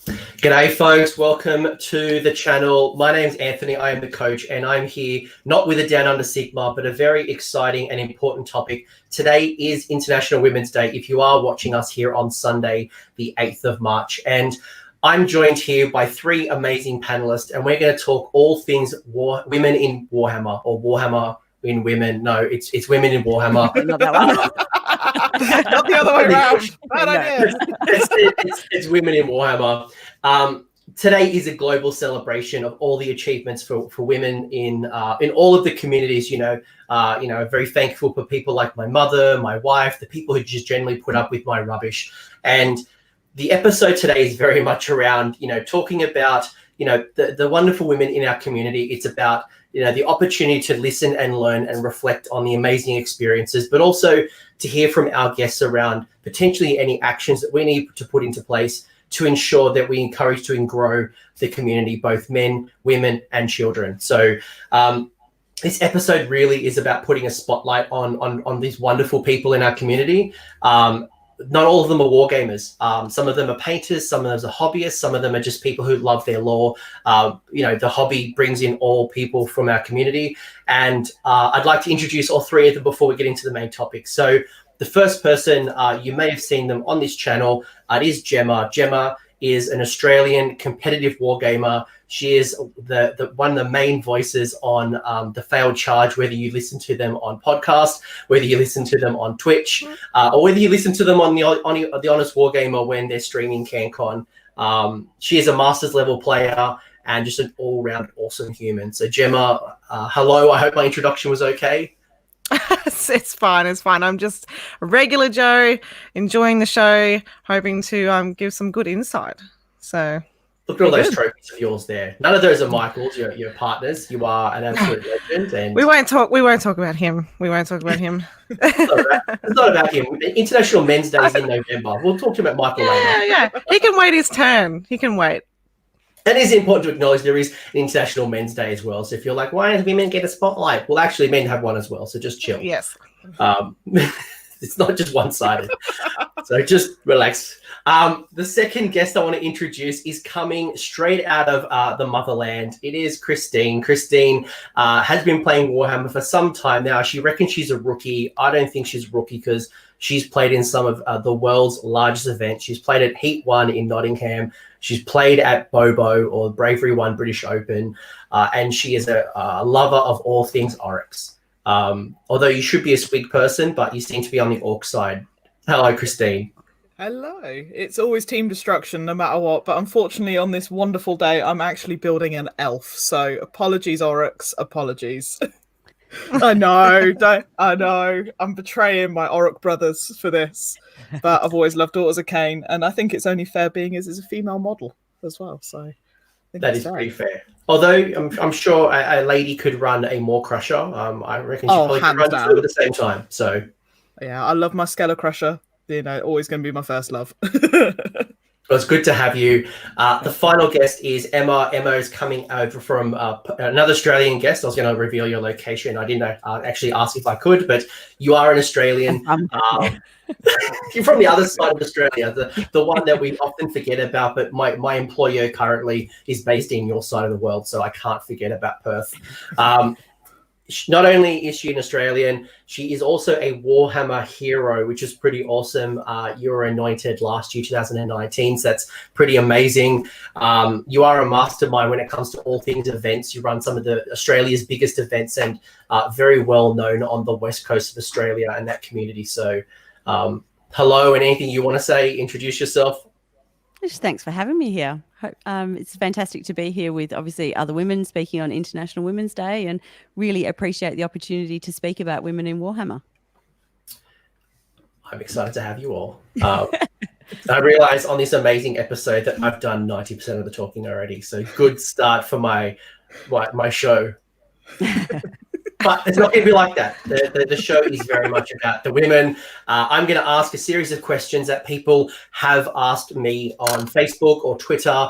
G'day folks, welcome to the channel. My name's Anthony, I am the coach, and I'm here not with a Down Under Sigma, but a very exciting and important topic. Today is International Women's Day, if you are watching us here on Sunday, the 8th of March. And I'm joined here by three amazing panelists, and we're going to talk all things women in Warhammer, or Warhammer in women. No, it's women in Warhammer. Not that one. Not the other way around. Bad idea. It's women in Warhammer. Today is a global celebration of all the achievements for women in all of the communities. Very thankful for people like my mother, my wife, the people who just generally put up with my rubbish. And the episode today is very much around, talking about, the wonderful women in our community. It's about, the opportunity to listen and learn and reflect on the amazing experiences, but also to hear from our guests around potentially any actions that we need to put into place to ensure that we encourage to and grow the community, both men, women, and children. So this episode really is about putting a spotlight on these wonderful people in our community. Not all of them are war gamers. Some of them are painters, some of them are hobbyists, some of them are just people who love their lore. The hobby brings in all people from our community. And I'd like to introduce all three of them before we get into the main topic. So the first person, you may have seen them on this channel, it is Gemma. Gemma is an Australian competitive wargamer. She is the one of the main voices on the Failed Charge, whether you listen to them on podcast, whether you listen to them on Twitch, or whether you listen to them on the Honest Wargamer when they're streaming CanCon. She is a Masters level player and just an all-round awesome human. So Gemma, hello. I hope my introduction was okay. It's fine. I'm just a regular Joe, enjoying the show, hoping to give some good insight. So look at all those trophies of yours there. None of those are Michael's, your partners. You are an absolute legend. And we won't talk about him. It's not about him. International Men's Day is in November. We'll talk to him about Michael later. Yeah. He can wait his turn. He can wait. And it's important to acknowledge there is an International Men's Day as well. So if you're like, why don't women get a spotlight? Well, actually, men have one as well. So just chill. Yes. It's not just one-sided. So just relax. The second guest I want to introduce is coming straight out of the motherland. It is Christine. Christine has been playing Warhammer for some time now. She reckons she's a rookie. I don't think she's a rookie because she's played in some of the world's largest events. She's played at Heat 1 in Nottingham. She's played at Bobo or Bravery 1 British Open. And she is a lover of all things Oryx. Although you should be a Swig person, but you seem to be on the Orc side. Hello, Christine. Hello. It's always team destruction no matter what, but unfortunately on this wonderful day I'm actually building an elf, so apologies Oryx, apologies. I know I'm betraying my Orc brothers for this, but I've always loved Daughters of Cain, and I think it's only fair being as a female model as well, so I think that is pretty fair. Although I'm sure a lady could run a Maw Crusher. I reckon she probably could run two at the same time. So yeah, I love my Skella Crusher. Always going to be my first love. Well, it's good to have you. The final guest is Emma. Emma is coming over from another Australian guest. I was going to reveal your location. I didn't actually ask if I could, but you are an Australian. You're from the other side of Australia, the one that we often forget about, but my employer currently is based in your side of the world, so I can't forget about Perth. Not only is she an Australian, she is also a Warhammer hero, which is pretty awesome. You were anointed last year, 2019, so that's pretty amazing. You are a mastermind when it comes to all things events. You run some of Australia's biggest events and very well known on the west coast of Australia and that community. So hello, and anything you want to say, introduce yourself. Just thanks for having me here. It's fantastic to be here with obviously other women speaking on International Women's Day, and really appreciate the opportunity to speak about women in Warhammer. I'm excited to have you all. I realize on this amazing episode that I've done 90% of the talking already. So good start for my show. But it's not going to be like that. The show is very much about the women. I'm going to ask a series of questions that people have asked me on Facebook or Twitter.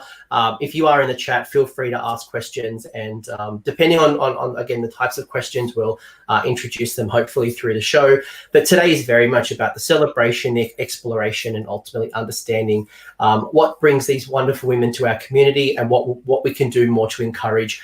If you are in the chat, feel free to ask questions. And depending on again, the types of questions, we'll introduce them hopefully through the show. But today is very much about the celebration, the exploration, and ultimately understanding what brings these wonderful women to our community and what we can do more to encourage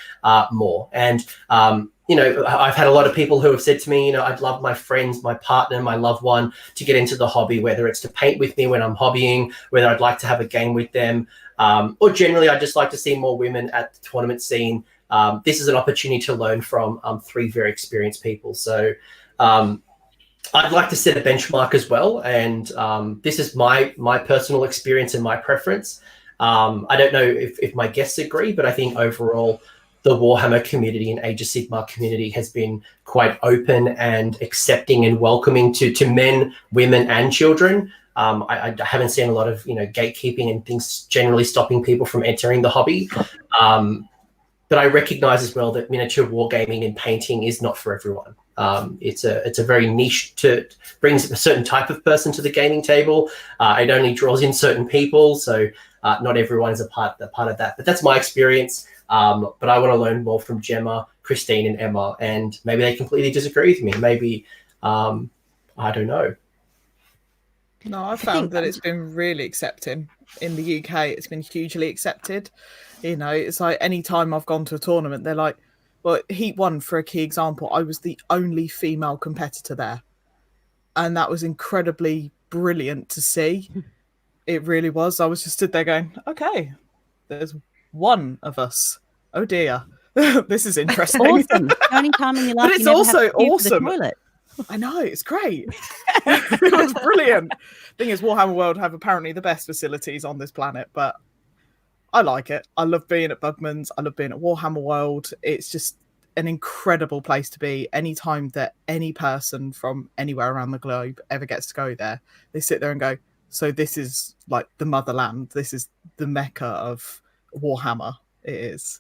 more. And I've had a lot of people who have said to me, I'd love my friends, my partner, my loved one to get into the hobby, whether it's to paint with me when I'm hobbying, whether I'd like to have a game with them, or generally I'd just like to see more women at the tournament scene. This is an opportunity to learn from three very experienced people. So I'd like to set a benchmark as well. And this is my personal experience and my preference. I don't know if my guests agree, but I think overall, the Warhammer community and Age of Sigmar community has been quite open and accepting and welcoming to men, women, and children. I haven't seen a lot of gatekeeping and things generally stopping people from entering the hobby. But I recognise as well that miniature wargaming and painting is not for everyone. It's a very niche brings a certain type of person to the gaming table. It only draws in certain people, so not everyone is a part of that. But that's my experience. But I want to learn more from Gemma, Christine, and Emma, and maybe they completely disagree with me. Maybe I don't know. No, I've found that it's been really accepting in the UK. It's been hugely accepted. It's like any time I've gone to a tournament, they're like, well, Heat 1, for a key example, I was the only female competitor there. And that was incredibly brilliant to see. It really was. I was just stood there going, okay, there's one of us. Oh dear. This is interesting. Awesome. The only time in your life But it's you never also have to pee for the awesome. toilet. I know, it's great. It was brilliant. Thing is, Warhammer World have apparently the best facilities on this planet, but I like it. I love being at Bugman's. I love being at Warhammer World. It's just an incredible place to be. Anytime that any person from anywhere around the globe ever gets to go there, they sit there and go, so this is like the motherland. This is the mecca of Warhammer. It is.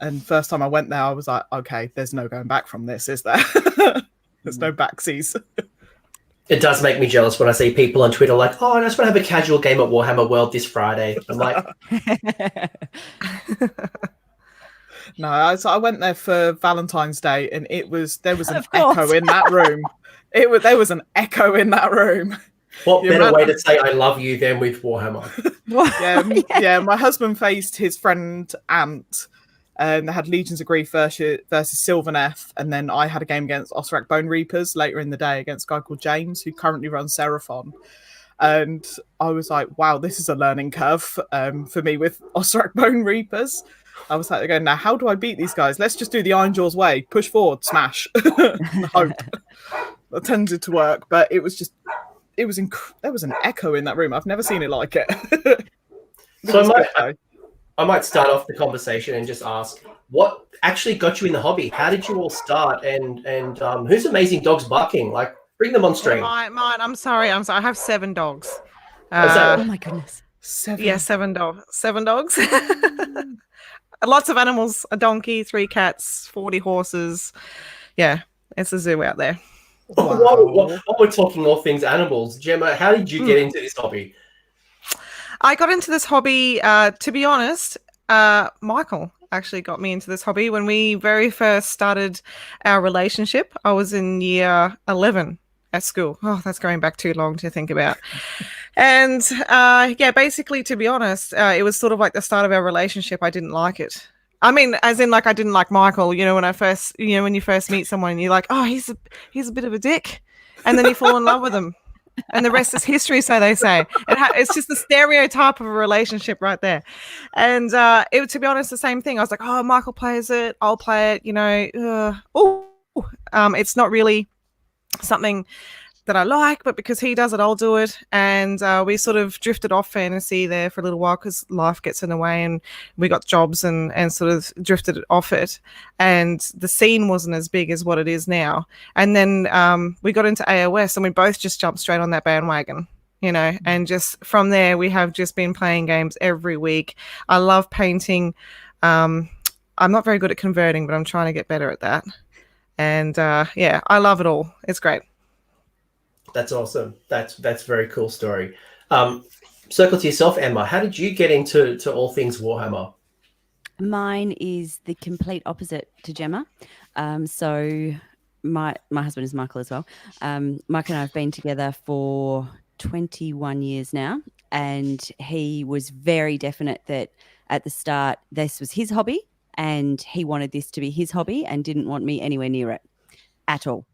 And first time I went there, I was like, okay, there's no going back from this, is there? There's no backsies. It does make me jealous when I see people on Twitter like, oh, I just want to have a casual game at Warhammer World this Friday. I'm like... No, so I went there for Valentine's Day, and there was an echo in that room. There was an echo in that room. What better way to say I love you than with Warhammer? Yeah, my husband faced his friend Ant, and they had Legions of Grief versus Sylvaneth, and then I had a game against Osrak Bone Reapers later in the day against a guy called James, who currently runs Seraphon. And I was like, wow, this is a learning curve for me with Osrak Bone Reapers. I was like, going, now how do I beat these guys? Let's just do the Iron Jaws way. Push forward, smash. Hope. That tended to work, but it was just... there was an echo in that room. I've never seen it like it. So I might start off the conversation and just ask, what actually got you in the hobby? How did you all start? And who's Amazing Dogs Barking? Like, bring them on stream. Mine. I'm sorry. I have 7 dogs. Oh my goodness. 7. Yeah, 7 dogs. 7 dogs. Lots of animals. A donkey, 3 cats, 40 horses. Yeah, it's a zoo out there. Wow. While we're talking all things animals, Gemma, how did you get into this hobby? I got into this hobby, to be honest, Michael actually got me into this hobby when we very first started our relationship. I was in year 11 at school. Oh, that's going back too long to think about. And basically, to be honest, it was sort of like the start of our relationship. I didn't like it. I mean, as in, like, I didn't like Michael. When you first meet someone, and you're like, oh, he's a bit of a dick, and then you fall in love with him, and the rest is history, so they say. It's just the stereotype of a relationship right there. And to be honest, the same thing. I was like, oh, Michael plays it, I'll play it. It's not really something that I like, but because he does it, I'll do it. And we sort of drifted off fantasy there for a little while because life gets in the way, and we got jobs and sort of drifted off it. And the scene wasn't as big as what it is now. And then we got into AOS, and we both just jumped straight on that bandwagon, and just from there, we have just been playing games every week. I love painting. I'm not very good at converting, but I'm trying to get better at that. And yeah, I love it all. It's great. That's awesome. That's a very cool story. Circle to yourself, Emma. How did you get into all things Warhammer? Mine is the complete opposite to Gemma. So my husband is Michael as well. Mike and I have been together for 21 years now, and he was very definite that at the start this was his hobby and he wanted this to be his hobby and didn't want me anywhere near it at all.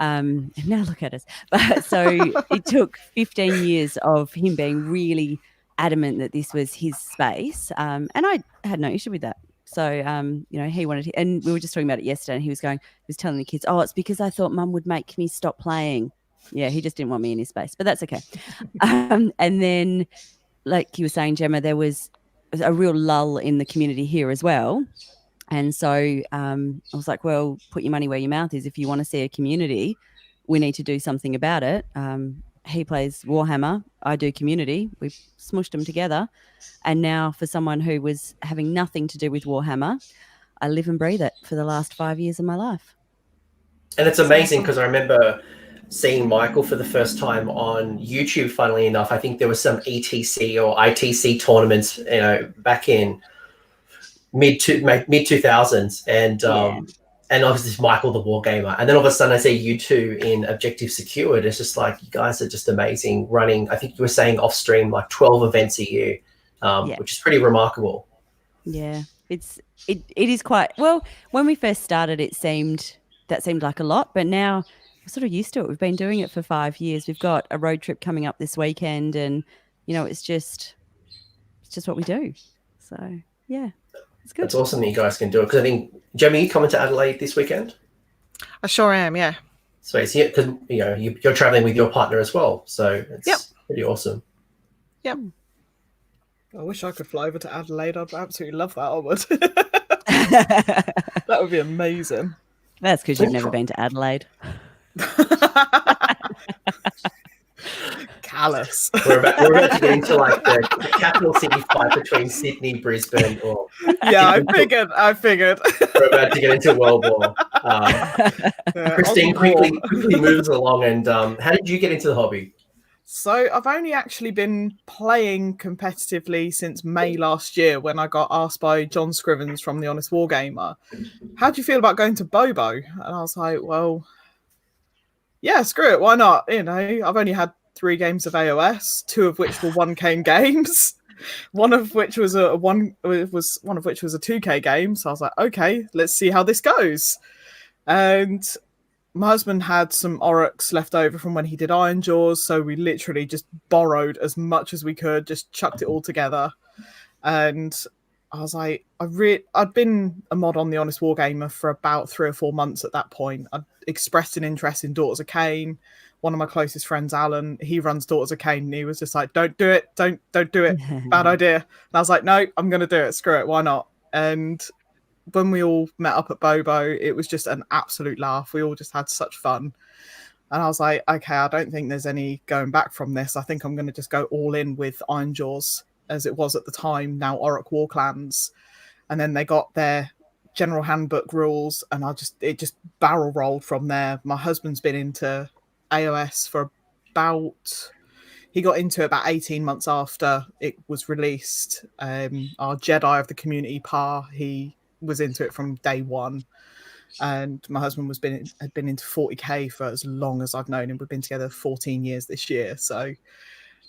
And now look at us. But so it took 15 years of him being really adamant that this was his space. And I had no issue with that. So, you know, he wanted to, and we were just talking about it yesterday, and he was telling the kids, oh, it's because I thought Mum would make me stop playing. Yeah, he just didn't want me in his space, but that's okay. And then, like you were saying, Gemma, there was a real lull in the community here as well. And so I was like, well, put your money where your mouth is. If you want to see a community, we need to do something about it. He plays Warhammer. I do community. We've smushed them together. And now for someone who was having nothing to do with Warhammer, I live and breathe it for the last 5 years of my life. And it's amazing because I remember seeing Michael for the first time on YouTube, funnily enough. I think there was some ETC or ITC tournaments, you know, back in mid 2000s, and obviously Michael the Wargamer, and then all of a sudden I see you two in Objective Secured. It's just like, you guys are just amazing, running, I think you were saying off stream, like 12 events a year, which is pretty remarkable. Yeah, it is quite, well, when we first started it seemed like a lot, but now we're sort of used to it. We've been doing it for 5 years. We've got a road trip coming up this weekend, and you know, it's just what we do. So yeah, it's good. It's awesome that you guys can do it, because I think, Jemma, you coming to Adelaide this weekend? I sure am, yeah. So it's, because you know, you're traveling with your partner as well, so it's pretty awesome. Yep. I wish I could fly over to Adelaide. I'd absolutely love that. I would. That would be amazing. That's because you've never been to Adelaide. Callous. We're about to get into like the capital city fight between Sydney, Brisbane, or I figured. We're about to get into World War. Christine quickly moves along. And how did you get into the hobby? So I've only actually been playing competitively since May last year, when I got asked by John Scrivens from The Honest Wargamer, how do you feel about going to Bobo? And I was like, well, yeah, screw it, why not? You know, I've only had 3 games of AOS, 2 of which were 1K games, one of which was a 2K game. So I was like, okay, let's see how this goes. And my husband had some Oryx left over from when he did Iron Jaws, so we literally just borrowed as much as we could, just chucked it all together. And I was like, I'd been a mod on The Honest Wargamer for about 3 or 4 months at that point. I'd expressed an interest in Daughters of Cain. One of my closest friends, Alan, he runs Daughters of Cain, and he was just like, don't do it, don't do it, bad idea. And I was like, no, I'm going to do it, screw it, why not? And when we all met up at Bobo, it was just an absolute laugh. We all just had such fun. And I was like, okay, I don't think there's any going back from this. I think I'm going to just go all in with Iron Jaws, as it was at the time, now Auric War Clans. And then they got their general handbook rules, and it just barrel rolled from there. My husband's been into AOS for he got into it about 18 months after it was released. Our Jedi of the community, Pa, he was into it from day one. And my husband had been into 40k for as long as I've known him. We've been together 14 years this year. So,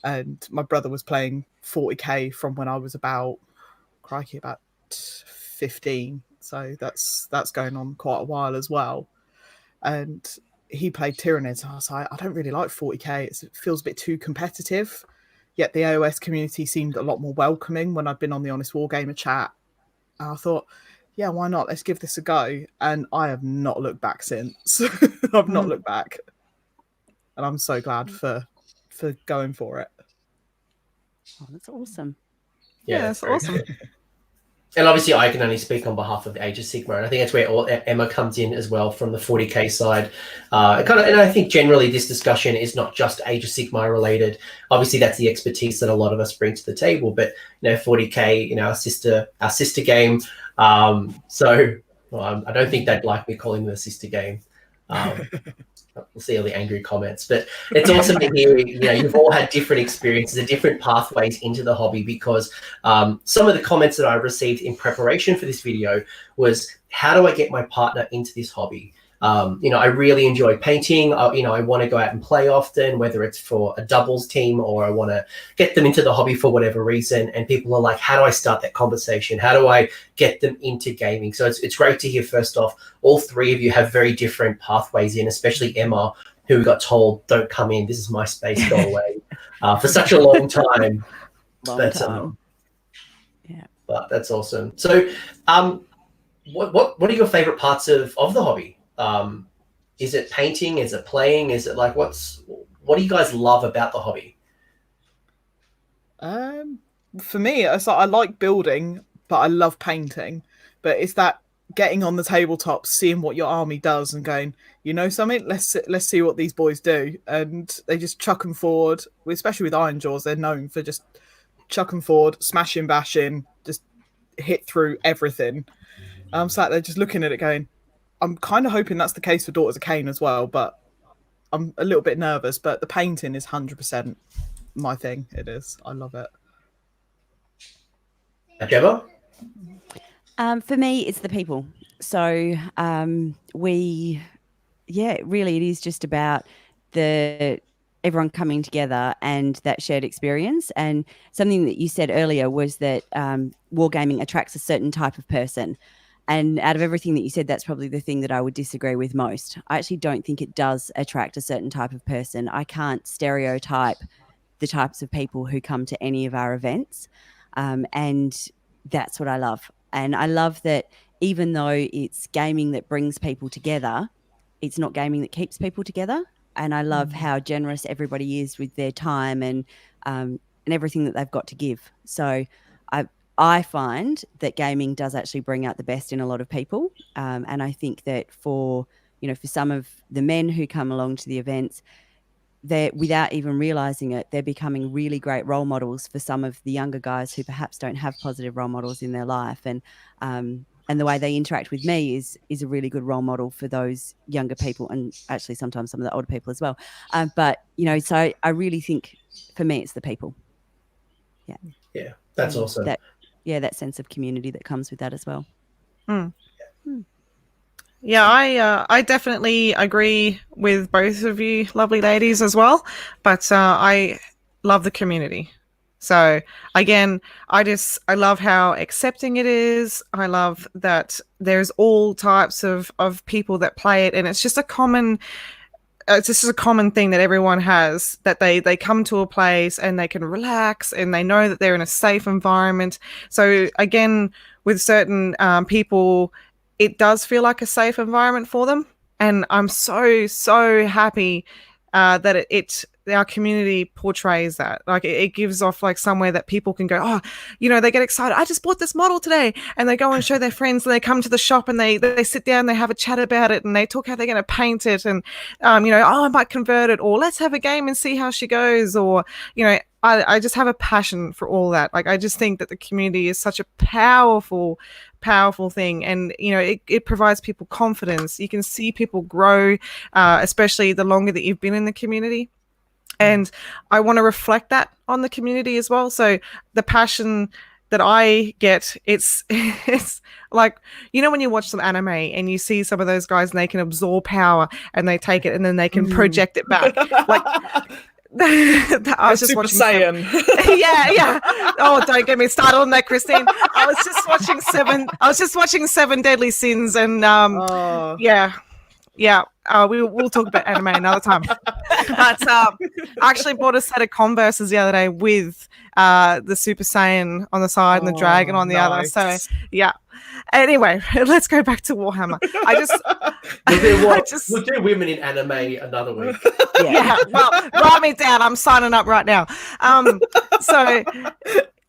and my brother was playing 40k from when I was about 15. So that's going on quite a while as well. And he played Tyranids. I was like, I don't really like 40k. It feels a bit too competitive. Yet the AOS community seemed a lot more welcoming when I'd been on the Honest Wargamer chat. And I thought, yeah, why not? Let's give this a go. And I have not looked back since. I've not looked back. And I'm so glad for going for it. Oh, that's awesome. Yeah, that's awesome. And obviously I can only speak on behalf of Age of Sigmar, and I think that's where Emma comes in as well from the 40k side. And I think generally this discussion is not just Age of Sigmar related. Obviously that's the expertise that a lot of us bring to the table, but 40k, our sister game. So Well, I don't think they'd like me calling them a sister game. We'll see all the angry comments, but it's awesome to hear, you've all had different experiences and different pathways into the hobby, because some of the comments that I received in preparation for this video was, how do I get my partner into this hobby? I really enjoy painting. I want to go out and play often, whether it's for a doubles team or I want to get them into the hobby for whatever reason. And people are like, how do I start that conversation? How do I get them into gaming? So it's great to hear, first off, all three of you have very different pathways in, especially Emma, who got told, don't come in, this is my space, go away, for such a long time. Yeah. But that's awesome. So what are your favorite parts of the hobby? Is it painting? Is it playing? Is it like, what do you guys love about the hobby? For me, it's like I like building, but I love painting. But it's that getting on the tabletop, seeing what your army does, and going, you know something? Let's see what these boys do. And they just chuck them forward. Especially with Iron Jaws, they're known for just chuck them forward, smashing, bashing, just hit through everything. So they're just looking at it, going, I'm kind of hoping that's the case for Daughters of Cain as well, but I'm a little bit nervous. But the painting is 100% my thing. It is. I love it. Gemma? For me, it's the people. So really, it is just about everyone coming together and that shared experience. And something that you said earlier was that wargaming attracts a certain type of person. And out of everything that you said, that's probably the thing that I would disagree with most. I actually don't think it does attract a certain type of person. I can't stereotype the types of people who come to any of our events. And that's what I love. And I love that even though it's gaming that brings people together, it's not gaming that keeps people together. And I love how generous everybody is with their time and everything that they've got to give. So I find that gaming does actually bring out the best in a lot of people. And I think that for some of the men who come along to the events, they're, without even realizing it, they're becoming really great role models for some of the younger guys who perhaps don't have positive role models in their life. And the way they interact with me is a really good role model for those younger people, and actually sometimes some of the older people as well. So I really think for me it's the people. Yeah, that's awesome. That sense of community that comes with that as well. Yeah, I definitely agree with both of you lovely ladies as well, but I love the community. So again, I love how accepting it is. I love that there's all types of people that play it, and it's just a common thing that everyone has, that they come to a place and they can relax and they know that they're in a safe environment. So again, with certain people, it does feel like a safe environment for them. And I'm so happy that our community portrays that. Like it gives off like somewhere that people can go, oh, they get excited. I just bought this model today, and they go and show their friends, and they come to the shop and they sit down, they have a chat about it, and they talk how they're going to paint it, and I might convert it, or let's have a game and see how she goes, or I just have a passion for all that. Like I just think that the community is such a powerful thing, and it provides people confidence. You can see people grow, especially the longer that you've been in the community. And I want to reflect that on the community as well. So the passion that I get, it's like, when you watch some anime and you see some of those guys and they can absorb power and they take it and then they can project it back. Like I was just Super watching Saiyan. Yeah. Oh, don't get me started on that, Christine. I was just watching Seven Deadly Sins, and we'll talk about anime another time. But I actually bought a set of Converses the other day with the Super Saiyan on the side and the dragon on the other. So yeah. Anyway, let's go back to Warhammer. We'll do women in anime another week. Yeah. Well, write me down. I'm signing up right now. So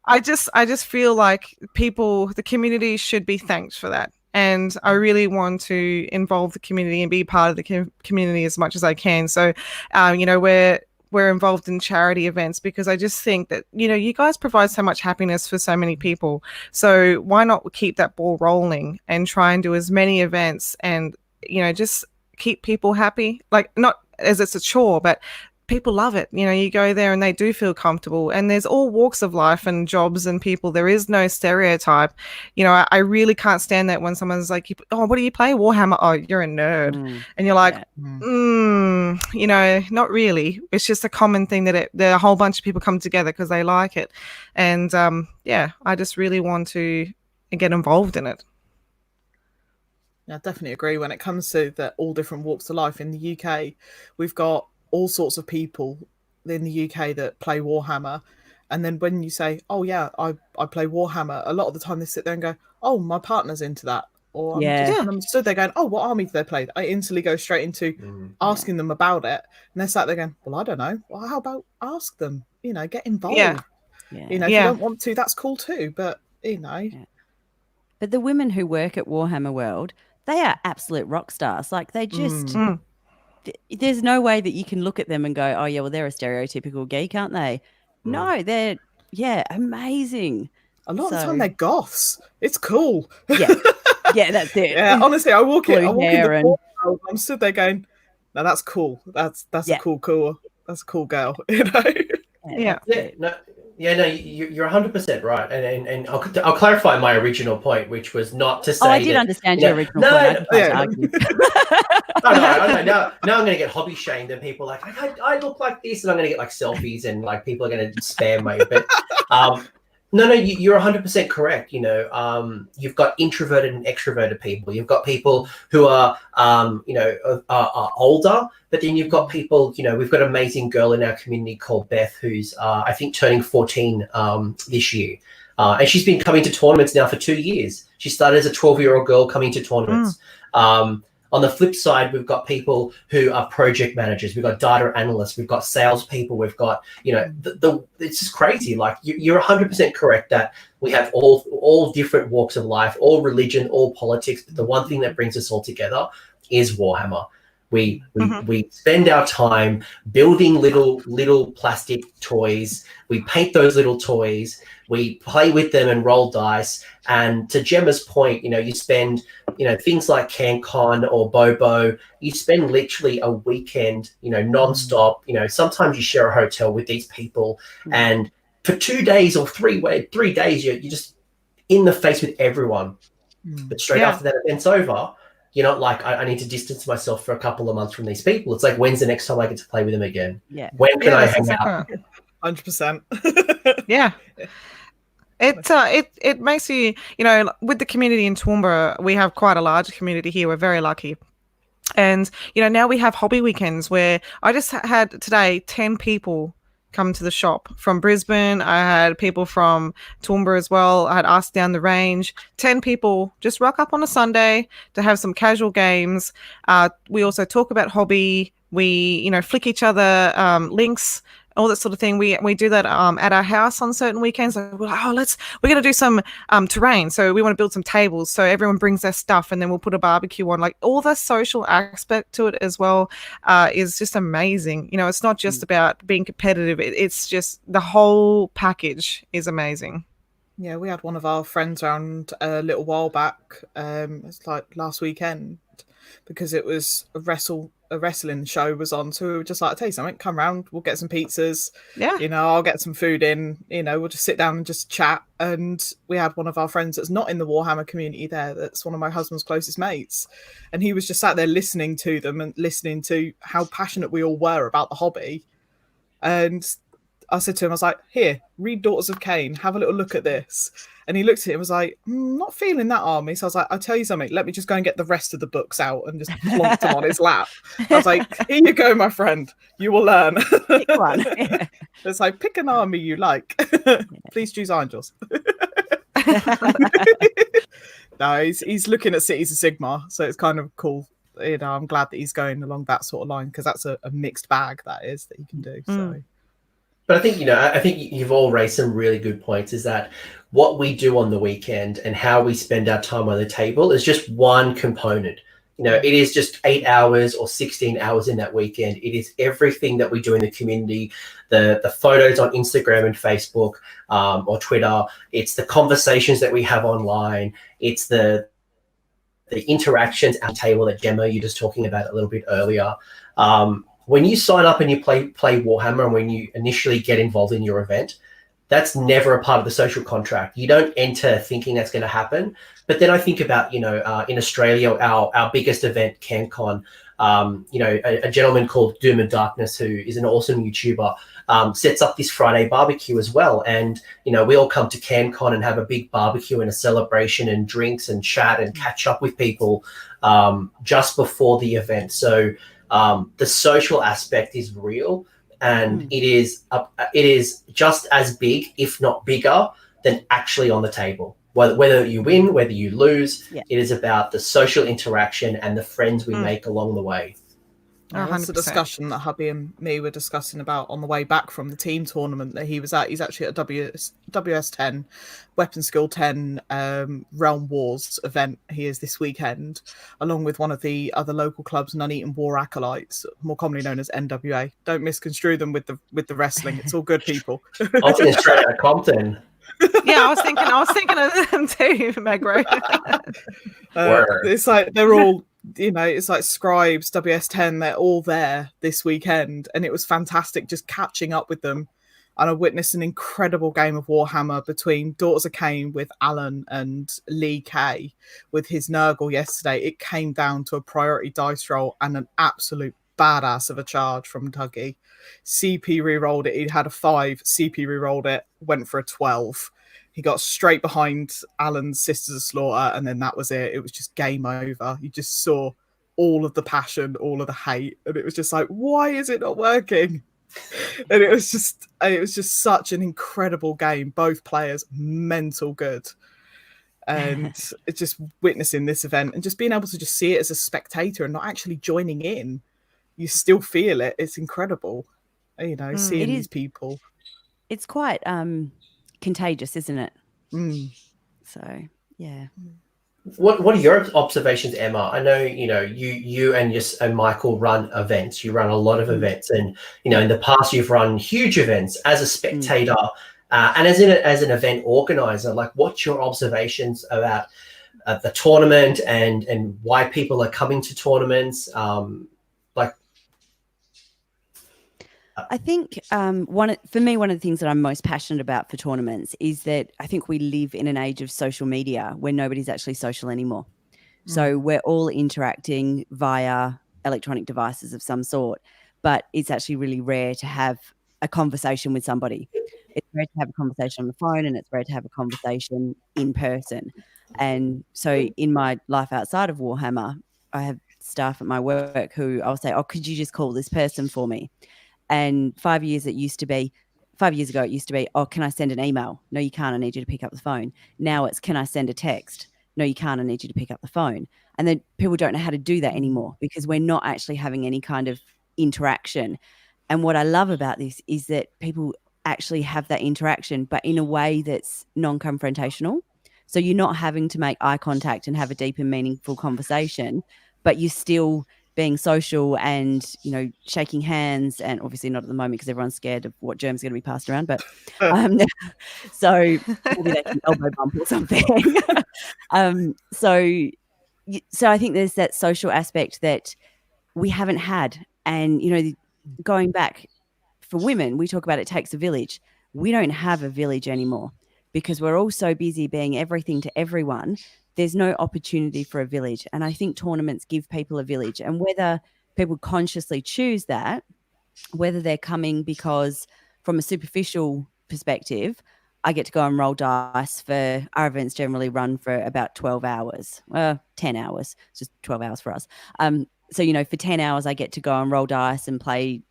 I just feel like the community should be thanked for that. And I really want to involve the community and be part of the community as much as I can. So, we're involved in charity events, because I just think that, you know, you guys provide so much happiness for so many people. So why not keep that ball rolling and try and do as many events and, you know, just keep people happy? Like, not as it's a chore, but people love it. You know, you go there and they do feel comfortable, and there's all walks of life and jobs and people. There is no stereotype. You know, I really can't stand that when someone's like, oh, what do you play? Warhammer. Oh, you're a nerd. And you're like, you know, not really. It's just a common thing that a whole bunch of people come together because they like it. And yeah, I just really want to get involved in it. I definitely agree. When it comes to all different walks of life in the UK, we've got all sorts of people in the UK that play Warhammer. And then when you say, oh yeah, I play Warhammer, a lot of the time they sit there and go, oh, my partner's into that. Or I'm stood there going, oh, what army do they play? I instantly go straight into asking them about it. And they're sat there going, well, I don't know. Well, how about ask them? You know, get involved. You know, if you don't want to, that's cool too. But, you know. But the women who work at Warhammer World, they are absolute rock stars. Like, they just... There's no way that you can look at them and go, oh, yeah, well, they're a stereotypical geek, aren't they? No, they're, amazing. A lot of the time they're goths. It's cool. Yeah, that's it. Yeah, honestly, I walk in the world, I'm stood there going, no, that's cool. That's a cool. That's a cool girl, you know? You're 100% right, and I'll clarify my original point, which was not to say. I did understand your original point. Now I'm going to get hobby shamed, and people are like, I look like this, and I'm going to get like selfies, and like people are going to spam me. But no, you're 100% correct. You know, you've got introverted and extroverted people. You've got people who are, are older, but then you've got people, you know, we've got an amazing girl in our community called Beth, who's, I think, turning 14 this year. And she's been coming to tournaments now for 2 years. She started as a 12-year-old girl coming to tournaments. On the flip side, we've got people who are project managers. We've got data analysts. We've got salespeople. We've got, you know, it's just crazy. Like, you're 100% correct that we have all different walks of life, all religion, all politics. But the one thing that brings us all together is Warhammer. We spend our time building little plastic toys. We paint those little toys. We play with them and roll dice. And to Gemma's point, you know, you spend, you know, things like CanCon or Bobo, you spend literally a weekend, you know, nonstop. You know, sometimes you share a hotel with these people, and for 2 days or 3 days, you're just in the face with everyone. But straight after that event's over, you're not like, I need to distance myself for a couple of months from these people. It's like, when's the next time I get to play with them again? When can I hang out? 100%. Yeah. It makes you, you know, with the community in Toowoomba, we have quite a large community here. We're very lucky. And, you know, now we have hobby weekends where I just had today 10 people come to the shop from Brisbane. I had people from Toowoomba as well. I had us down the range. 10 people just rock up on a Sunday to have some casual games. We also talk about hobby. We, you know, flick each other links, all that sort of thing. We do that at our house on certain weekends. Like, we're going to do some terrain. So we want to build some tables. So everyone brings their stuff, and then we'll put a barbecue on. Like, all the social aspect to it as well is just amazing. You know, it's not just about being competitive. It's just the whole package is amazing. Yeah, we had one of our friends around a little while back. It's like last weekend, because it was a wrestling show was on. So we were just like, I'll tell you something, come round, we'll get some pizzas. Yeah. You know, I'll get some food in, you know, we'll just sit down and just chat. And we had one of our friends that's not in the Warhammer community there, that's one of my husband's closest mates. And he was just sat there listening to them and listening to how passionate we all were about the hobby. And I said to him, I was like, here, read Daughters of Cain, have a little look at this. And he looked at it and was like, not feeling that, army. So I was like, I'll tell you something, let me just go and get the rest of the books out, and just plonked them on his lap. I was like, here you go, my friend, you will learn. Pick one. Yeah. It's like, pick an army you like. Please choose angels. No, he's looking at Cities of Sigmar, so it's kind of cool. You know, I'm glad that he's going along that sort of line, because that's a mixed bag that you can do. So. But I think you've all raised some really good points, is that what we do on the weekend and how we spend our time on the table is just one component. it is just 8 hours or 16 hours in that weekend. It is everything that we do in the community, the photos on Instagram and Facebook or Twitter. It's the conversations that we have online. It's the interactions at the table that Gemma, you're just talking about a little bit earlier. When you sign up and you play Warhammer, and when you initially get involved in your event, that's never a part of the social contract. You don't enter thinking that's going to happen. But then I think about, in Australia, our biggest event, CanCon, a gentleman called Doom and Darkness, who is an awesome YouTuber, sets up this Friday barbecue as well. And, we all come to CanCon and have a big barbecue and a celebration and drinks and chat and catch up with people just before the event. So the social aspect is real. And it is just as big, if not bigger, than actually on the table. Whether you win, whether you lose, it is about the social interaction and the friends we make along the way. That's a discussion that hubby and me were discussing about on the way back from the team tournament that he was at. He's actually at a WS10, Weapon Skill 10 Realm Wars event. He is this weekend, along with one of the other local clubs, Nuneaton War Acolytes, more commonly known as NWA. Don't misconstrue them with the wrestling. It's all good people. I was thinking straight out of Compton. Yeah, I was thinking of them too, Megro. It's like they're all, it's like Scribes, WS10, they're all there this weekend, and it was fantastic just catching up with them. And I witnessed an incredible game of Warhammer between Daughters of Cain with Alan and Lee K with his Nurgle yesterday. It came down to a priority dice roll and an absolute badass of a charge from Dougie. CP re-rolled it. He had a 5. CP re-rolled it, went for a 12. He got straight behind Alan's Sisters of Slaughter, and then that was it. It was just game over. You just saw all of the passion, all of the hate, and it was just like, why is it not working? And it was just such an incredible game. Both players mental good. And it's just witnessing this event and just being able to just see it as a spectator and not actually joining in. You still feel it. It's incredible, seeing these people. It's quite contagious, isn't it? So, yeah. What are your observations, Emma? I know, you and Michael run events. You run a lot of events, and in the past you've run huge events as a spectator and as an event organizer. Like, what's your observations about the tournament and why people are coming to tournaments? I think one of the things that I'm most passionate about for tournaments is that I think we live in an age of social media where nobody's actually social anymore. So we're all interacting via electronic devices of some sort, but it's actually really rare to have a conversation with somebody. It's rare to have a conversation on the phone, and it's rare to have a conversation in person. And so in my life outside of Warhammer, I have staff at my work who I'll say, could you just call this person for me? And 5 years ago, it used to be, can I send an email? No, you can't. I need you to pick up the phone. Now it's, can I send a text? No, you can't. I need you to pick up the phone. And then people don't know how to do that anymore because we're not actually having any kind of interaction. And what I love about this is that people actually have that interaction, but in a way that's non-confrontational. So you're not having to make eye contact and have a deep and meaningful conversation, but you're still being social and, shaking hands, and obviously not at the moment because everyone's scared of what germs are going to be passed around. But so maybe they can elbow bump or something. So I think there's that social aspect that we haven't had. And, going back for women, we talk about it takes a village. We don't have a village anymore because we're all so busy being everything to everyone. There's no opportunity for a village. And I think tournaments give people a village. And whether people consciously choose that, whether they're coming because from a superficial perspective, I get to go and roll dice for our events generally run for about 12 hours, 10 hours, it's just 12 hours for us. So, for 10 hours, I get to go and roll dice and play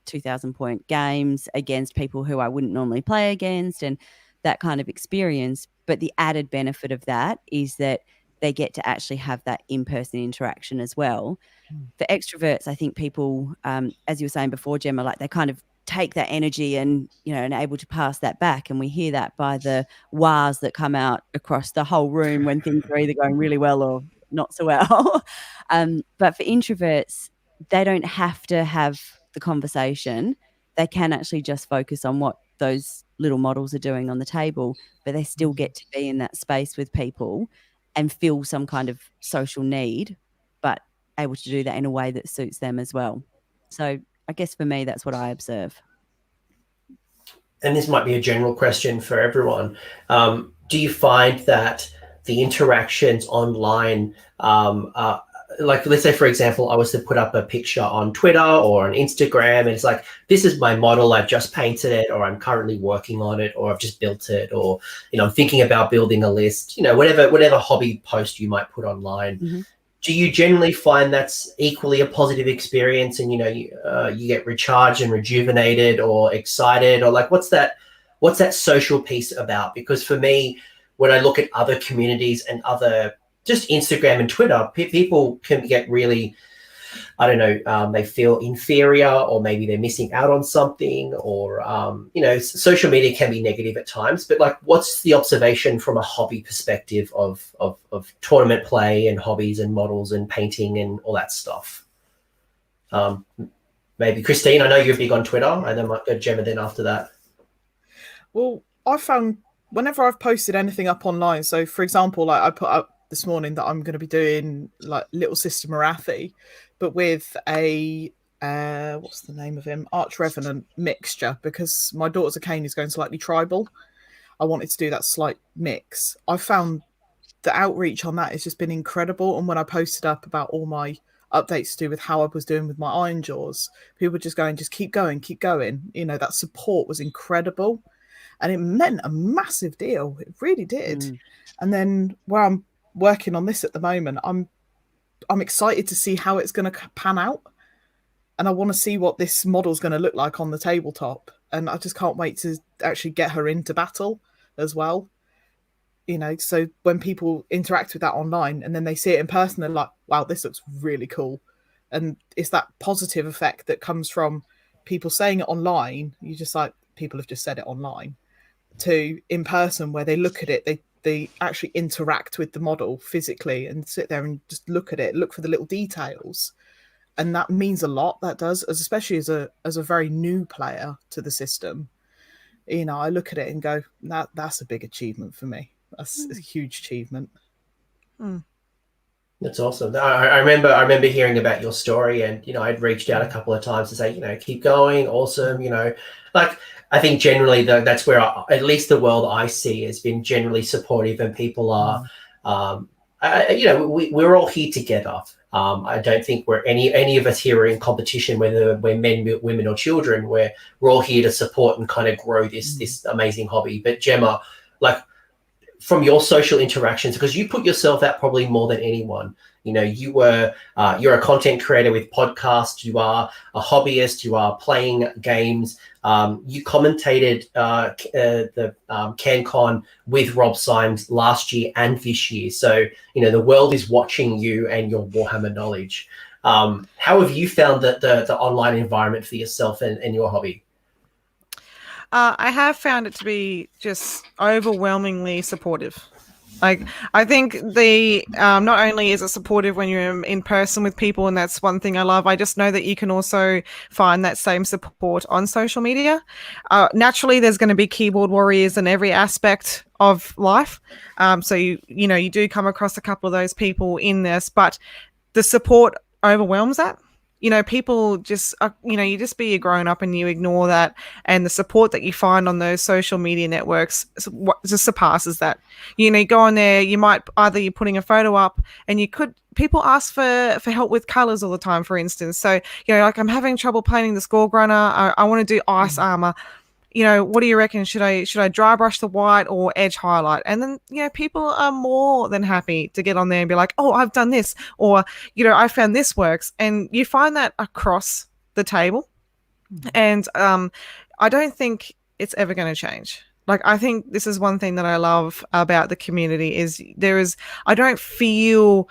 2,000 point games against people who I wouldn't normally play against and that kind of experience. But the added benefit of that is that they get to actually have that in-person interaction as well. For extroverts, I think people, as you were saying before, Gemma, like they kind of take that energy and, and able to pass that back. And we hear that by the wahs that come out across the whole room when things are either going really well not so well. But for introverts, they don't have to have the conversation. They can actually just focus on what those little models are doing on the table, but they still get to be in that space with people and feel some kind of social need, but able to do that in a way that suits them as well. So I guess for me, that's what I observe. And this might be a general question for everyone. Do you find that the interactions online, like let's say, for example, I was to put up a picture on Twitter or on Instagram, and it's like, this is my model, I've just painted it, or I'm currently working on it, or I've just built it, or, I'm thinking about building a list, whatever hobby post you might put online. Mm-hmm. Do you generally find that's equally a positive experience, and you get recharged and rejuvenated or excited, or like what's that social piece about? Because for me, when I look at other communities and other just Instagram and Twitter, people can get really, I don't know, they feel inferior, or maybe they're missing out on something, or social media can be negative at times. But like, what's the observation from a hobby perspective of tournament play and hobbies and models and painting and all that stuff? Maybe Christine, I know you're big on Twitter, and then might go Gemma then after that. Well, I found whenever I've posted anything up online, so for example, like I put up this morning that I'm going to be doing like Little Sister Marathi, but with a what's the name of him, Arch Revenant mixture, because my daughter's Arcane is going slightly tribal. I wanted to do that slight mix. I found the outreach on that has just been incredible, and when I posted up about all my updates to do with how I was doing with my iron jaws, people were just going, just keep going, that support was incredible, and it meant a massive deal. It really did. And then where I'm working on this at the moment, I'm excited to see how it's going to pan out, and I want to see what this model's going to look like on the tabletop, and I just can't wait to actually get her into battle as well. So when people interact with that online and then they see it in person, they're like, wow, this looks really cool. And it's that positive effect that comes from people saying it online. You just like, people have just said it online, to in person, where they look at it, they actually interact with the model physically and sit there and just look at it, look for the little details. And that means a lot. That does, especially as a very new player to the system. I look at it and go, that's a big achievement for me. That's a huge achievement. That's awesome. I remember hearing about your story, and I'd reached out a couple of times to say, keep going, awesome. Like, I think generally that's where at least the world I see has been generally supportive, and people are, we're all here together. I don't think we're any of us here are in competition, whether we're men, women, or children. We're all here to support and kind of grow this amazing hobby. But Gemma, like, from your social interactions, because you put yourself out probably more than anyone. You're a content creator with podcasts. You are a hobbyist. You are playing games. You commentated the CanCon with Rob Symes last year and this year. So, the world is watching you and your Warhammer knowledge. How have you found the online environment for yourself and your hobby? I have found it to be just overwhelmingly supportive. Like, I think not only is it supportive when you're in person with people, and that's one thing I love, I just know that you can also find that same support on social media. Naturally, there's going to be keyboard warriors in every aspect of life. So you do come across a couple of those people in this, but the support overwhelms that. People just, you just be a grown up and you ignore that. And the support that you find on those social media networks just surpasses that. You go on there, you might you're putting a photo up, and people ask for help with colors all the time, for instance. So, like, I'm having trouble painting the Scoregrunner. I want to do ice armor. What do you reckon? Should I dry brush the white or edge highlight? And then, people are more than happy to get on there and be like, oh, I've done this, or, I found this works. And you find that across the table. And I don't think it's ever going to change. Like, I think this is one thing that I love about the community is I don't feel,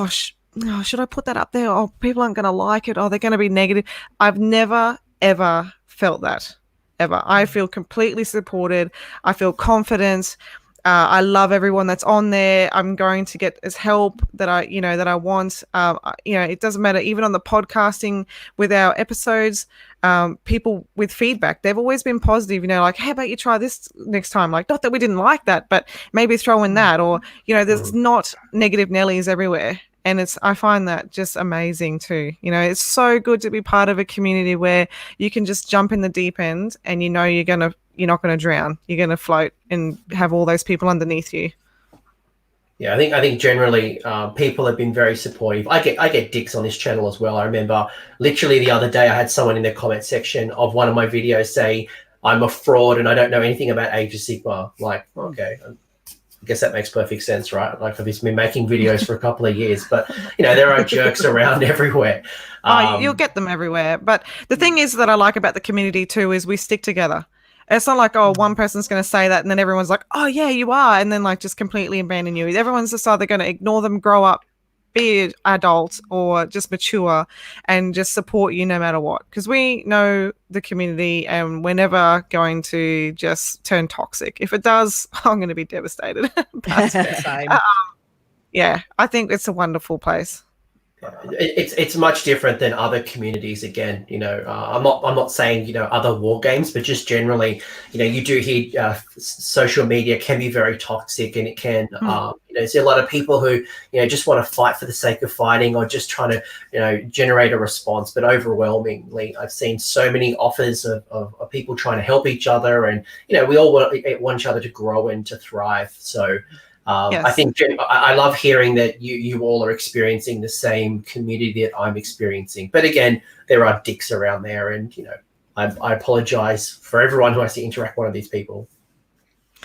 should I put that up there? Oh, people aren't going to like it. Oh, they're going to be negative. I've never, ever felt that. Ever. I feel completely supported. I feel confident. I love everyone that's on there. I'm going to get as help that I want. It doesn't matter. Even on the podcasting with our episodes, people with feedback, they've always been positive. Like, how about you try this next time? Like, not that we didn't like that, but maybe throw in that. Or there's not negative Nellies everywhere. And I find that just amazing too. It's so good to be part of a community where you can just jump in the deep end and you're not going to drown. You're going to float and have all those people underneath you. Yeah, I think generally people have been very supportive. I get dicks on this channel as well. I remember literally the other day I had someone in the comment section of one of my videos say I'm a fraud and I don't know anything about Age of Sigmar. Like, okay, I guess that makes perfect sense, right? Like, I've been making videos for a couple of years, but there are jerks around everywhere. You'll get them everywhere. But the thing is that I like about the community too is we stick together. It's not like, one person's going to say that and then everyone's like, oh, yeah, you are. And then just completely abandon you. Everyone's just either going to ignore them, grow up, be an adult or just mature and just support you no matter what. Because we know the community and we're never going to just turn toxic. If it does, I'm going to be devastated. But, yeah, I think it's a wonderful place. It's much different than other communities. Again, I'm not saying other war games, but just generally, you do hear social media can be very toxic, and it can see a lot of people who just want to fight for the sake of fighting or just trying to generate a response. But overwhelmingly, I've seen so many offers of people trying to help each other, and we all want each other to grow and to thrive. So. Yes. I think I love hearing that you all are experiencing the same community that I'm experiencing. But again, there are dicks around there, and I apologize for everyone who has to interact with one of these people.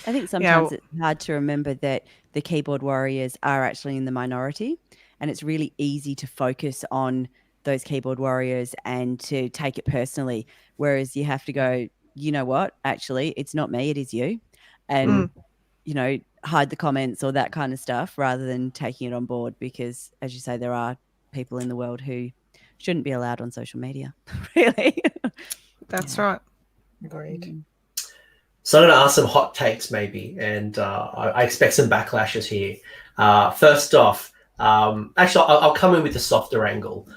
I think sometimes it's hard to remember that the keyboard warriors are actually in the minority, and it's really easy to focus on those keyboard warriors and to take it personally. Whereas you have to go, you know what? Actually, it's not me; it is you, and hide the comments or that kind of stuff rather than taking it on board, because as you say, there are people in the world who shouldn't be allowed on social media. Really. That's right. Agreed. So I'm going to ask some hot takes maybe, and I expect some backlashes here. First off, actually I'll come in with the softer angle.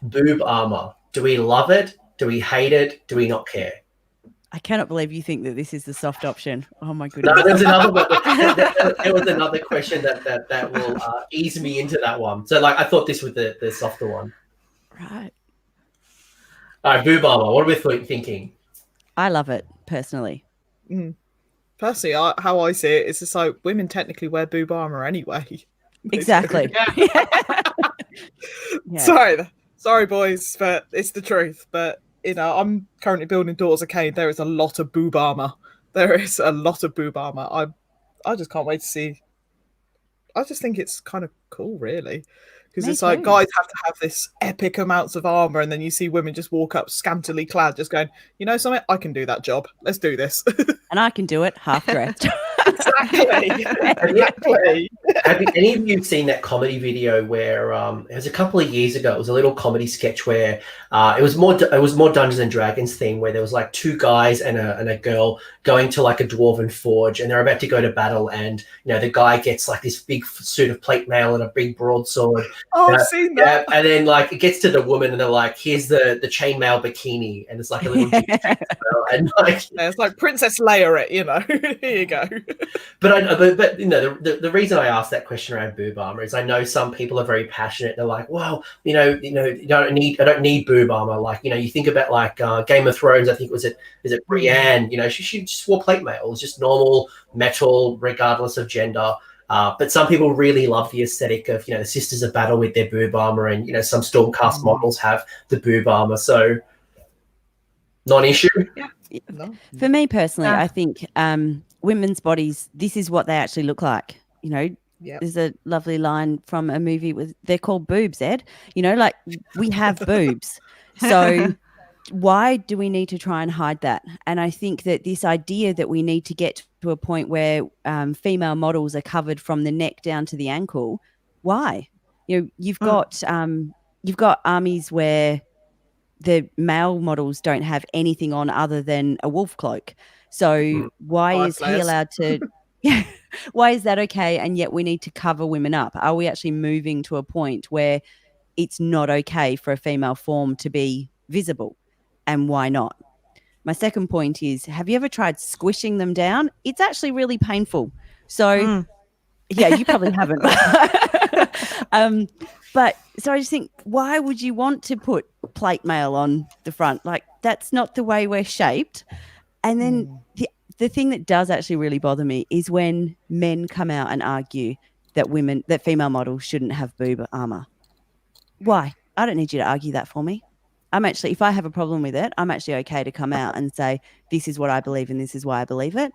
Boob armor, do we love it? Do we hate it? Do we not care? I cannot believe you think that this is the soft option. Oh my goodness! No, there's another one. There was another question that will ease me into that one. So, I thought this was the softer one. Right. All right, boob armor. What are we thinking? I love it personally. Personally, how I see it is just like women technically wear boob armor anyway. Exactly. Yeah. Sorry, boys, but it's the truth. But I'm currently building Daughters of Cain. There is a lot of boob armor. I just can't wait to see. I just think it's kind of cool, really, because it's like guys have to have this epic amounts of armor, and then you see women just walk up scantily clad, just going, something, I can do that job. Let's do this. And I can do it half dressed. Exactly. Have any of you seen that comedy video where it was a couple of years ago? It was a little comedy sketch where it was more Dungeons and Dragons theme, where there was two guys and a girl going to a dwarven forge, and they're about to go to battle, and the guy gets this big suit of plate mail and a big broadsword. Oh, I've seen that. And then it gets to the woman, and they're like, "Here's the chainmail bikini," and it's a little and it's like Princess Leia it, here you go. But the reason I asked that question around boob armor is I know some people are very passionate. They're like, well, I don't need boob armor. You think about Game of Thrones. I think is it Brienne? She just wore plate mail. It was just normal metal, regardless of gender. But some people really love the aesthetic of the Sisters of Battle with their boob armor, and some Stormcast models have the boob armor. So non-issue. Yeah. No. For me personally, I think women's bodies, this is what they actually look like. There's a lovely line from a movie they're called boobs, Ed. We have boobs. So why do we need to try and hide that? And I think that this idea that we need to get to a point where female models are covered from the neck down to the ankle, why? You've got armies where the male models don't have anything on other than a wolf cloak. So why is he allowed to Yeah. Why is that okay? And yet we need to cover women up. Are we actually moving to a point where it's not okay for a female form to be visible? And why not? My second point is, have you ever tried squishing them down? It's actually really painful. So, yeah, you probably haven't. But so I just think, why would you want to put plate mail on the front? Like, that's not the way we're shaped. And then the thing that does actually really bother me is when men come out and argue that female models shouldn't have boob armor. Why? I don't need you to argue that for me. If I have a problem with it, I'm actually okay to come out and say, this is what I believe and this is why I believe it.